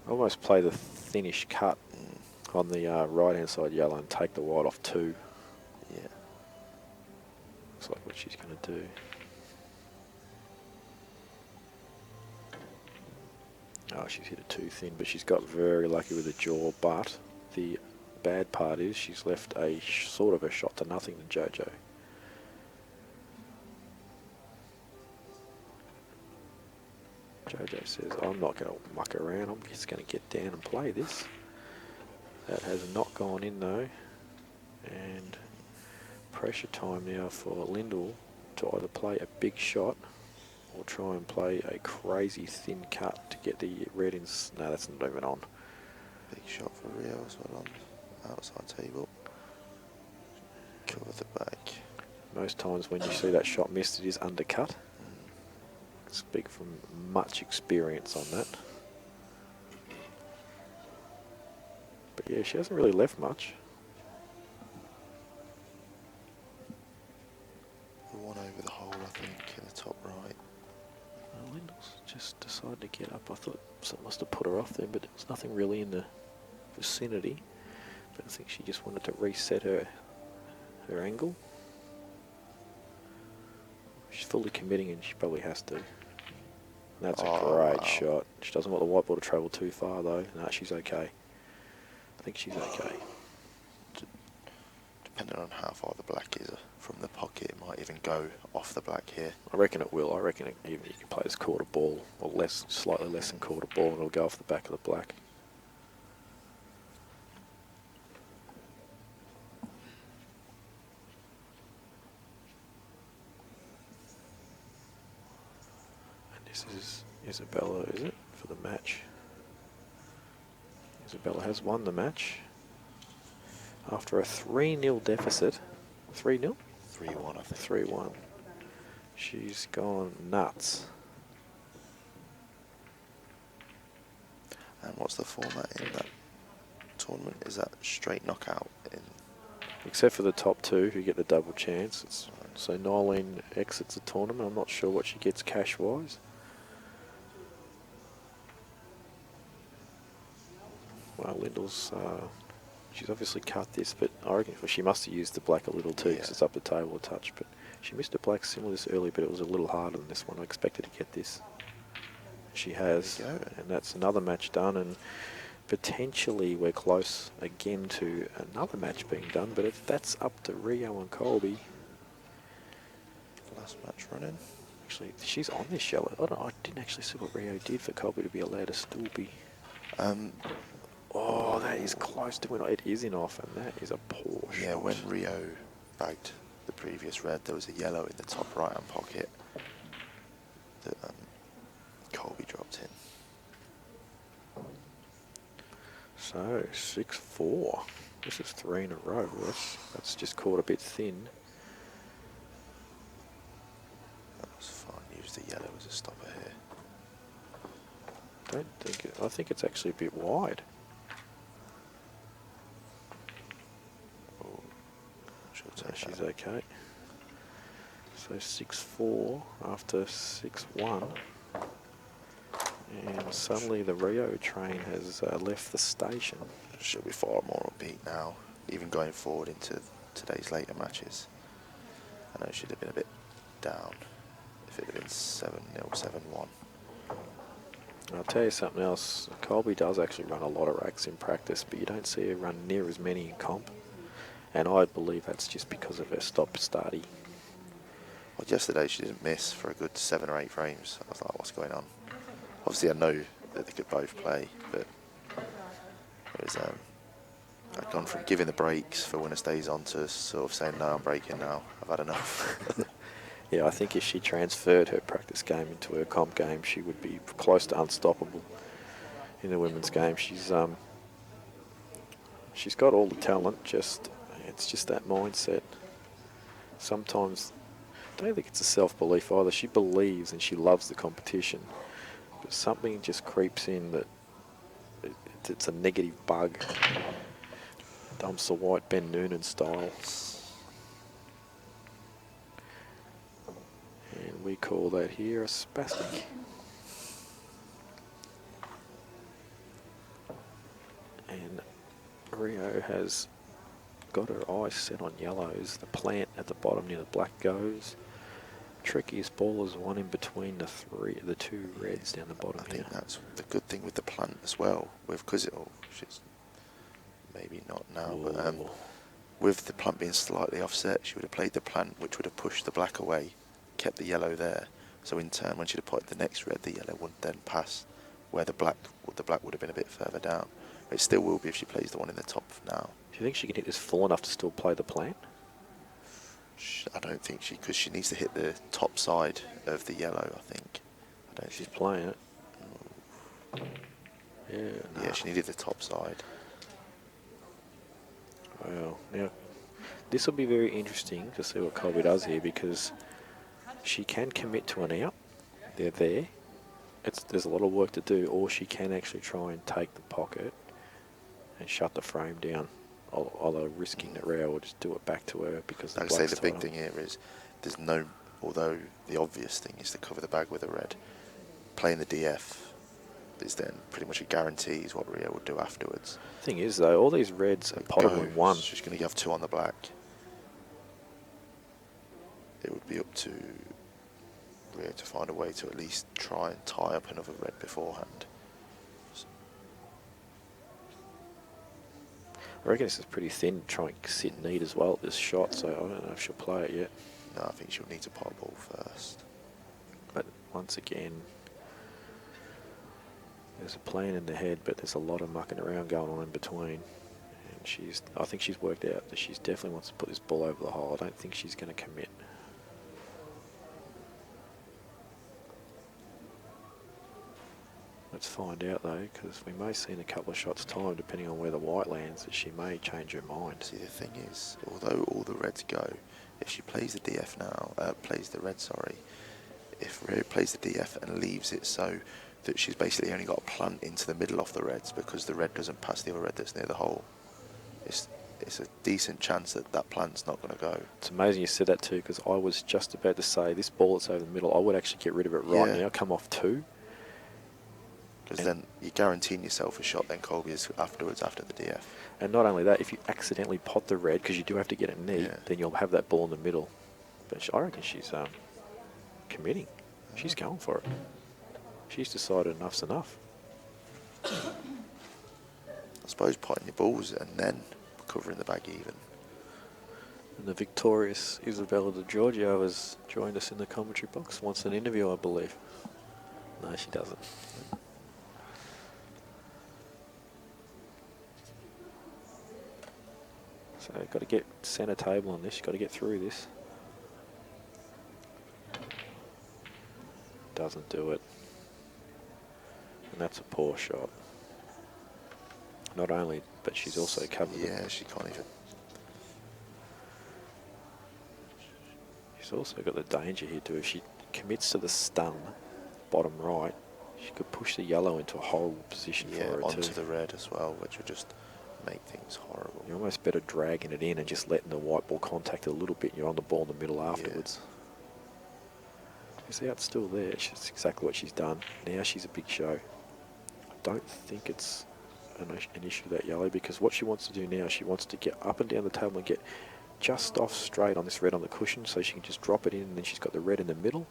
Almost play the thinnish cut on the right hand side yellow and take the white off 2. Yeah. Looks like what she's going to do. Oh, she's hit it too thin, but she's got very lucky with the jaw. But the bad part is she's left a sort of a shot to nothing to JoJo. JoJo says, I'm not going to muck around, I'm just going to get down and play this. That has not gone in though. And pressure time now for Lindell to either play a big shot or try and play a crazy thin cut to get the red in. No, that's not even on. Big shot for Rio as well on the outside table. Cover the back. Most times when you see that shot missed, it is undercut. Speak from much experience on that. But yeah, she hasn't really left much. The one over the hole, I think, in the top right. Lindell's just decided to get up. I thought something must have put her off there, but there was nothing really in the vicinity. But I think she just wanted to reset her angle. She's fully committing and she probably has to. That's a great shot. She doesn't want the white ball to travel too far though. No, she's okay. I think she's okay. Depending on how far the black is from the pocket, it might even go off the black here. I reckon it will. I reckon even you can play this quarter ball, or less, slightly less than quarter ball, and it'll go off the back of the black. And this is Isabella, is it, for the match? Isabella has won the match after a 3-0 deficit. 3-0? 3-1, I think. 3-1. She's gone nuts. And what's the format in that tournament? Is that straight knockout? Except for the top 2 who get the double chance. So Nylene exits the tournament. I'm not sure what she gets cash-wise. Well, Lindell's, she's obviously cut this, but I reckon she must have used the black a little too, because it's up the table a touch. But she missed a black similar this early, but it was a little harder than this one. I expected to get this. She has, and that's another match done, and potentially we're close again to another match being done, but if that's up to Rio and Colby. Last match running. Actually, she's on this yellow. I don't know, I didn't actually see what Rio did for Colby to be allowed to still be Oh, that is close to when it is in off, and that is a poor Yeah, shot. when Rio bagged the previous red, there was a yellow in the top right-hand pocket that Colby dropped in. So 6-4. This is 3 in a row. That's just caught a bit thin. That was fine. Use the yellow as a stopper here. I think it's actually a bit wide. Oh, she'll So take she's that. okay. So 6-4 after 6-1. And suddenly the Rio train has left the station. She'll be far more upbeat now, even going forward into today's later matches. I know she'd have been a bit down if it had been 7-0, 7-1. I'll tell you something else. Colby does actually run a lot of racks in practice, but you don't see her run near as many in comp. And I believe that's just because of her stop-starty. Well, yesterday she didn't miss for a good 7 or 8 frames. I was like, what's going on? Obviously I know that they could both play, but it was, I'd gone from giving the breaks for when it stays on to sort of saying, no, I'm breaking now. I've had enough. Yeah, I think if she transferred her practice game into her comp game, she would be close to unstoppable in the women's game. She's got all the talent, it's just that mindset. Sometimes, I don't think it's a self-belief either. She believes and she loves the competition, but something just creeps in that it's a negative bug. Dumps the white Ben Noonan style. And we call that here a spastic. And Rio has got her eyes set on yellows. The plant at the bottom near the black goes. Trickiest ball is one in between the two reds down the bottom I here. think that's the good thing with the plant as well. Because she's maybe not now, but Whoa. with the plant being slightly offset, she would have played the plant, which would have pushed the black away, kept the yellow there. So in turn, when she'd have put the next red, the yellow would then pass where the black would have been a bit further down. It still will be if she plays the one in the top now. Do you think she can hit this full enough to still play the plant? I don't think because she needs to hit the top side of the yellow, I think. I don't She's think. playing it. Yeah, Yeah, she needed the top side. Well, now, this will be very interesting to see what Colby does here because she can commit to an out. They're there. There's a lot of work to do, or she can actually try and take the pocket and shut the frame down, although risking that Rio will just do it back to her because the Like I say, black's the big tight thing here is there's no, although the obvious thing is to cover the bag with a red, playing the DF is then pretty much a guarantee is what Rio will do afterwards. Thing is, though, all these reds are potable in one. She's going to have 2 on the black. It would be up to Rio to find a way to at least try and tie up another red beforehand. I reckon this is pretty thin, trying to sit neat as well at this shot, so I don't know if she'll play it yet. No, I think she'll need to pot a ball first. But once again, there's a plan in the head, but there's a lot of mucking around going on in between. And I think she's worked out that she definitely wants to put this ball over the hole. I don't think she's going to commit. Let's find out though, because we may see in a couple of shots' time, depending on where the white lands, that she may change her mind. See, the thing is, although all the reds go, if she plays the DF now, plays the red, sorry, if Rio plays the DF and leaves it so that she's basically only got a plant into the middle of the reds because the red doesn't pass the other red that's near the hole, it's a decent chance that that plant's not going to go. It's amazing you said that too, because I was just about to say this ball that's over the middle, I would actually get rid of it right now, come off 2. Because then you're guaranteeing yourself a shot then Colby is afterwards after the DF. And not only that, if you accidentally pot the red, because you do have to get it neat, then you'll have that ball in the middle. But I reckon she's committing. She's going for it. She's decided enough's enough. I suppose potting your balls and then covering the bag even. And the victorious Isabella Di Giorgio has joined us in the commentary box. Wants an interview, I believe. No, she doesn't. So got to get centre table on this. Got to get through this. Doesn't do it. And that's a poor shot. Not only, but she's also covered. Yeah, she can't even. She's also got the danger here too. If she commits to the stun, bottom right, she could push the yellow into a horrible position for her onto too. the red as well, which would just make things horrible. You're almost better dragging it in and just letting the white ball contact it a little bit. You're on the ball in the middle afterwards. You see how it's still there. She's exactly what she's done. Now she's a big show. I don't think it's an issue, that yellow, because what she wants to do now, she wants to get up and down the table and get just off straight on this red on the cushion, so she can just drop it in, and then she's got the red in the middle,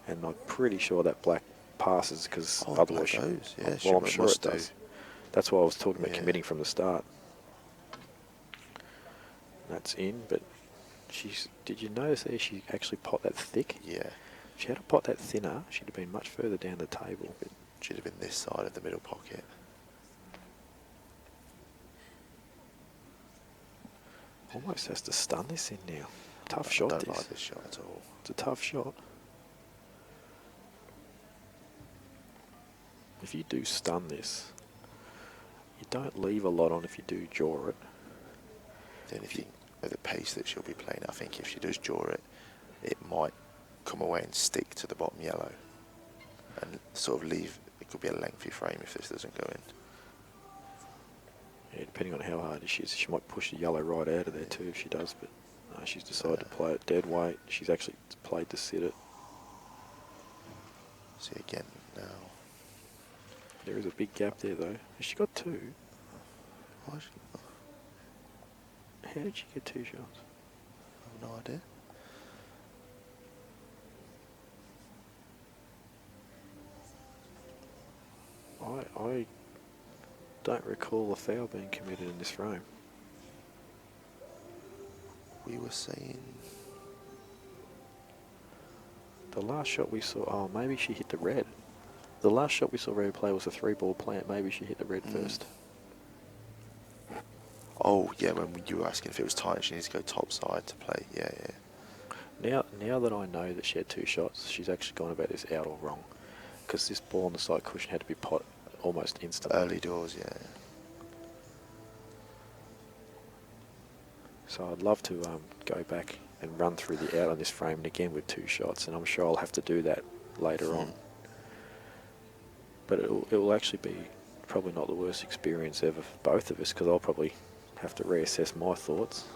and I'm pretty sure that black passes, because otherwise goes. Yeah, well, I'm sure it does. do. That's why I was talking about Yeah. committing from the start. That's in, but did you notice there she actually pot that thick? Yeah, If she had a pot that thinner, she'd have been much further down the table. should have been this side of the middle pocket. Almost has to stun this in now. Tough I shot don't this. like this shot at all. It's a tough shot. If you do stun this, you don't leave a lot on if you do jaw it. The only thing with the pace that she'll be playing, I think if she does jaw it, it might come away and stick to the bottom yellow and sort of leave. It could be a lengthy frame if this doesn't go in. Yeah, depending on how hard she is, she might push the yellow right out of there too if she does, but no, she's decided to play it dead weight. She's actually played to sit it. See again now. There is a big gap there though. Has she got two? Why How did she get two shots? I have no idea. I don't recall a foul being committed in this frame. We were saying The last shot we saw, oh, maybe she hit the red. The last shot we saw Red play was a 3-ball plant. Maybe she hit the red first. oh yeah, when you were asking if it was tight, she needs to go top side to play. Yeah, yeah. Now that I know that she had two shots, she's actually gone about this out or wrong. Because this ball on the side cushion had to be pot almost instantly. Early doors, yeah. So I'd love to go back and run through the out on this frame and again with two shots, and I'm sure I'll have to do that later on. But it will actually be probably not the worst experience ever for both of us, because I'll probably have to reassess my thoughts.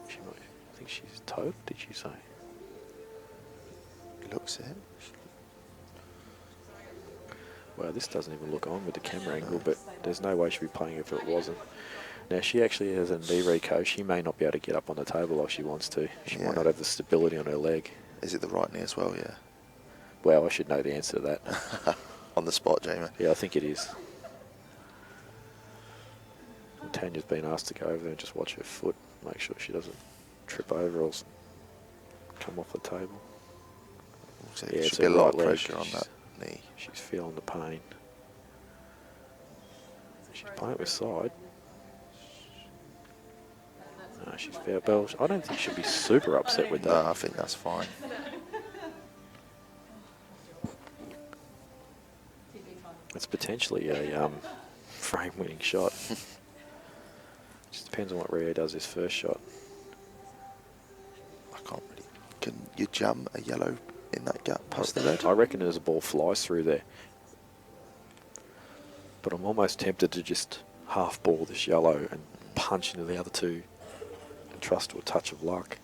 She might, I think she's toed, did she say? Looks it. Well, this doesn't even look on with the camera angle, but there's no way she'd be playing if it wasn't. Now, she actually has a knee reco. She may not be able to get up on the table like she wants to. She might not have the stability on her leg. Is it the right knee as well, yeah? Well, I should know the answer to that. On the spot, Jamie. Yeah, I think it is. And Tanya's been asked to go over there and just watch her foot, make sure she doesn't trip over or come off the table. So Yeah, there it's should be a her lot right of leg. pressure on that knee. She's feeling the pain. She's playing with side. No, she's fair. Well, I don't think she'll be super upset with No, that. I think that's fine. It's potentially a frame-winning shot. Just depends on what Rio does his first shot. I can't really. Can you jam a yellow in that gap past the red? I reckon there's a ball flies through there. But I'm almost tempted to just half-ball this yellow and punch into the other two and trust to a touch of luck.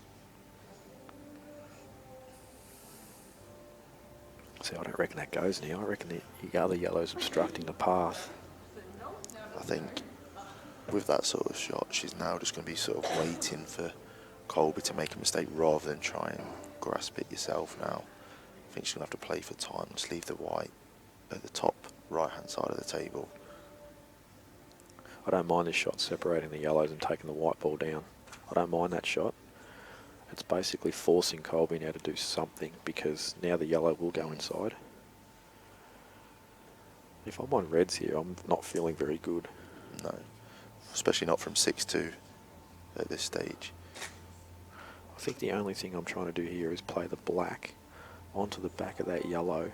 See, I don't reckon that goes now. I reckon the other yellow's obstructing the path. I think with that sort of shot, she's now just going to be sort of waiting for Colby to make a mistake rather than try and grasp it yourself now. I think she's going to have to play for time. Just leave the white at the top right-hand side of the table. I don't mind this shot separating the yellows and taking the white ball down. I don't mind that shot. It's basically forcing Colby now to do something, because now the yellow will go inside. If I'm on reds here, I'm not feeling very good. No, especially not from 6-2. at this stage. I think the only thing I'm trying to do here is play the black onto the back of that yellow.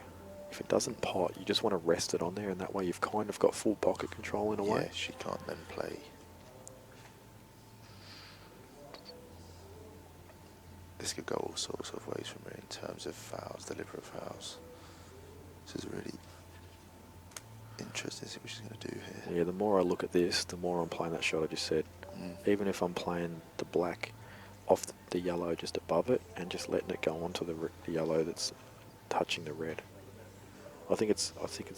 If it doesn't pot, you just want to rest it on there, and that way you've kind of got full pocket control in a way. Yeah, she can't then play. This could go all sorts of ways from here in terms of fouls, deliberate fouls. This is really interesting to see what she's going to do here. Yeah, the more I look at this, the more I'm playing that shot I just said. Even if I'm playing the black off the yellow just above it and just letting it go onto the yellow that's touching the red. I think it's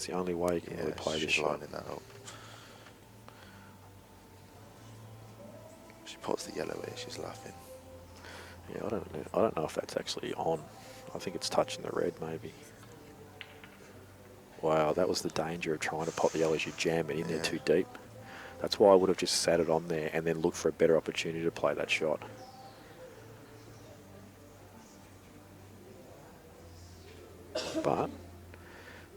the only way you can really play this shot. Lining that up. She pots the yellow here, she's laughing. Yeah, I don't know if that's actually on. I think it's touching the red maybe. Wow, that was the danger of trying to pot the yellow as you jam it in there too deep. That's why I would have just sat it on there and then looked for a better opportunity to play that shot. But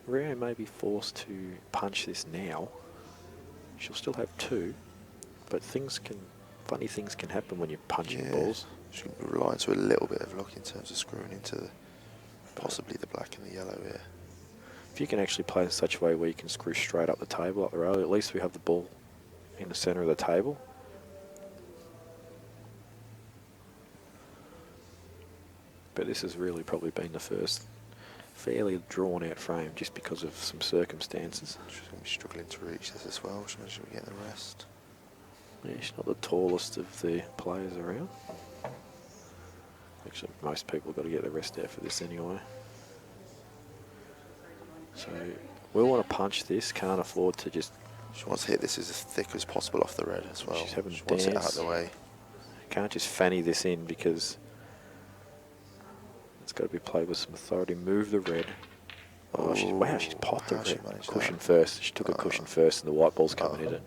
Rio may be forced to punch this now. She'll still have two, but funny things can happen when you're punching balls. She can rely on to a little bit of luck in terms of screwing into possibly the black and the yellow here. If you can actually play in such a way where you can screw straight up the table, up the rail, at least we have the ball in the centre of the table. But this has really probably been the first fairly drawn out frame just because of some circumstances. She's going to be struggling to reach this as well. She's going to get the rest. Yeah, she's not the tallest of the players around. Actually, most people have got to get the rest out for this anyway. So we'll want to punch this, can't afford to just... She wants to hit this as thick as possible off the red as well. She's having she wants it out of dance. the way. Can't just fanny this in because it's got to be played with some authority. Move the red. Oh, wow, she's popped the red. Cushion first. She took a cushion first and the white ball's coming in it.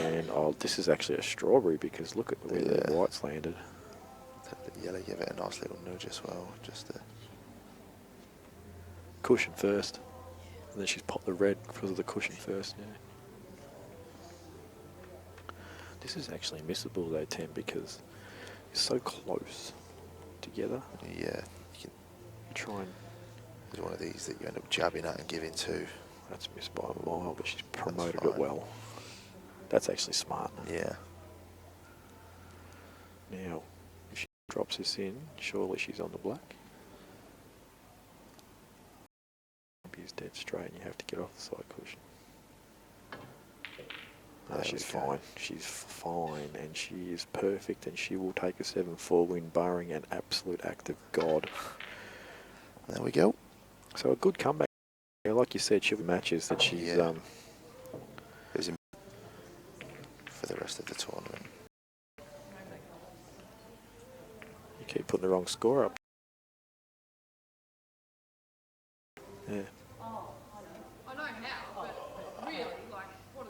And this is actually a strawberry because look at where the white's landed. The yellow give it a nice little nudge as well. Just to cushion first. And then she's popped the red because of the cushion first, yeah. This is actually missable though, Tim, because it's so close together. Yeah. You try and... It's one of these that you end up jabbing at and giving to. That's missed by a mile, but she's promoted it well. That's actually smart. Yeah. Now, if she drops this in, surely she's on the black. Maybe it's dead straight and you have to get off the side cushion. No, she's fine. She's fine and she is perfect and she will take a 7-4 win barring an absolute act of God. There we go. So a good comeback. Yeah, like you said, she'll have matches that she's... It was in for the rest of the tournament. You keep putting the wrong score up. Yeah. I know how, but really, like, what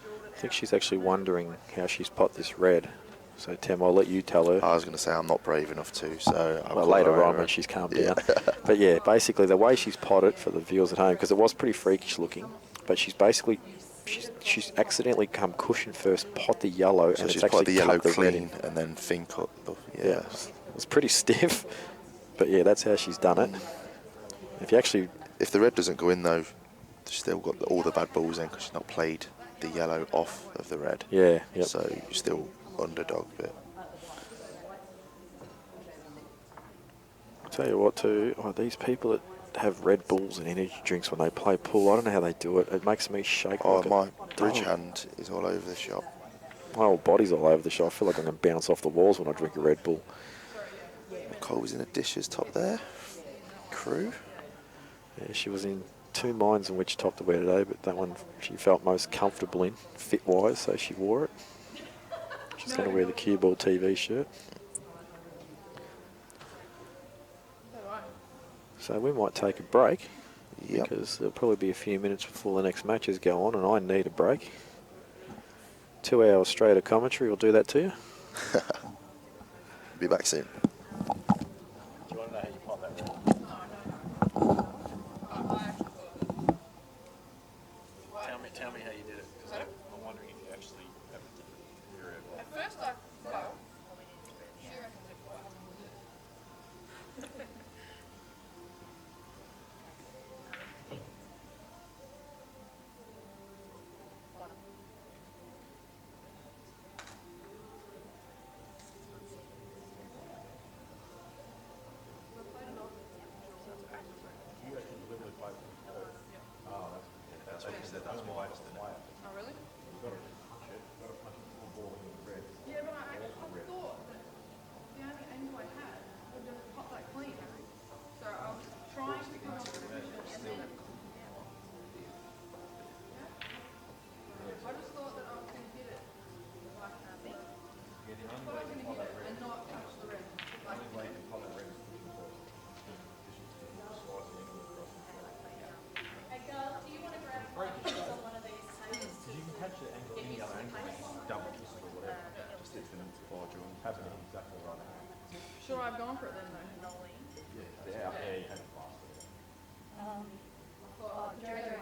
I think she's actually wondering how she's popped this red. So, Tim, I'll let you tell her. I was going to say I'm not brave enough to, so... Well, later on when she's calmed down. But yeah, basically the way she's potted for the viewers at home, because it was pretty freakish looking, but she's basically... She's accidentally come cushion first, pot the yellow, So and she's it's actually put the yellow cut the red clean in. and then thin cut the... Yeah, it's pretty stiff. But yeah, that's how she's done it. If you actually... If the red doesn't go in though, she's still got all the bad balls in because she's not played the yellow off of the red. Yeah, yep. So you're still underdog, but... I'll tell you what too, these people that have Red Bulls and energy drinks when they play pool, I don't know how they do it. It makes me shake. Oh, like my bridge hand is all over the shop. My whole body's all over the shop. I feel like I'm going to bounce off the walls when I drink a Red Bull. Nicole was in the dishes top there. Crew. Yeah, she was in two minds in which top to wear today, but that one she felt most comfortable in, fit-wise, so she wore it. She's going to wear the Cue Ball TV shirt. So we might take a break, because there'll probably be a few minutes before the next matches go on, and I need a break. 2 hours straight of commentary will do that to you. Be back soon. Do you want to know how you pot that red? Tell me Tell me how you did it, because I'm wondering if you actually have a different period. At first I, well, she reckons it You actually deliberately played it. Oh, that's why it's the net. Oh, really? You've got to punch it. You've got to punch it full ball into the red. Yeah, but I thought that the only angle I had would just pop that clean. So I was trying to come up with a position and then... I just thought that I was going to hit it like that. Yeah, the I only thought I way was you going to can hit it and not touch the red. the only way you can pop that red is pushing first. Just slice the angle across and try. Hey girl, do you want to grab on one of these tables to You can catch the angle any other angle, double twist or whatever. Just hit them before dual. Have it exactly right. Sure, I've gone for it then though. Yeah, you had it faster. Jojo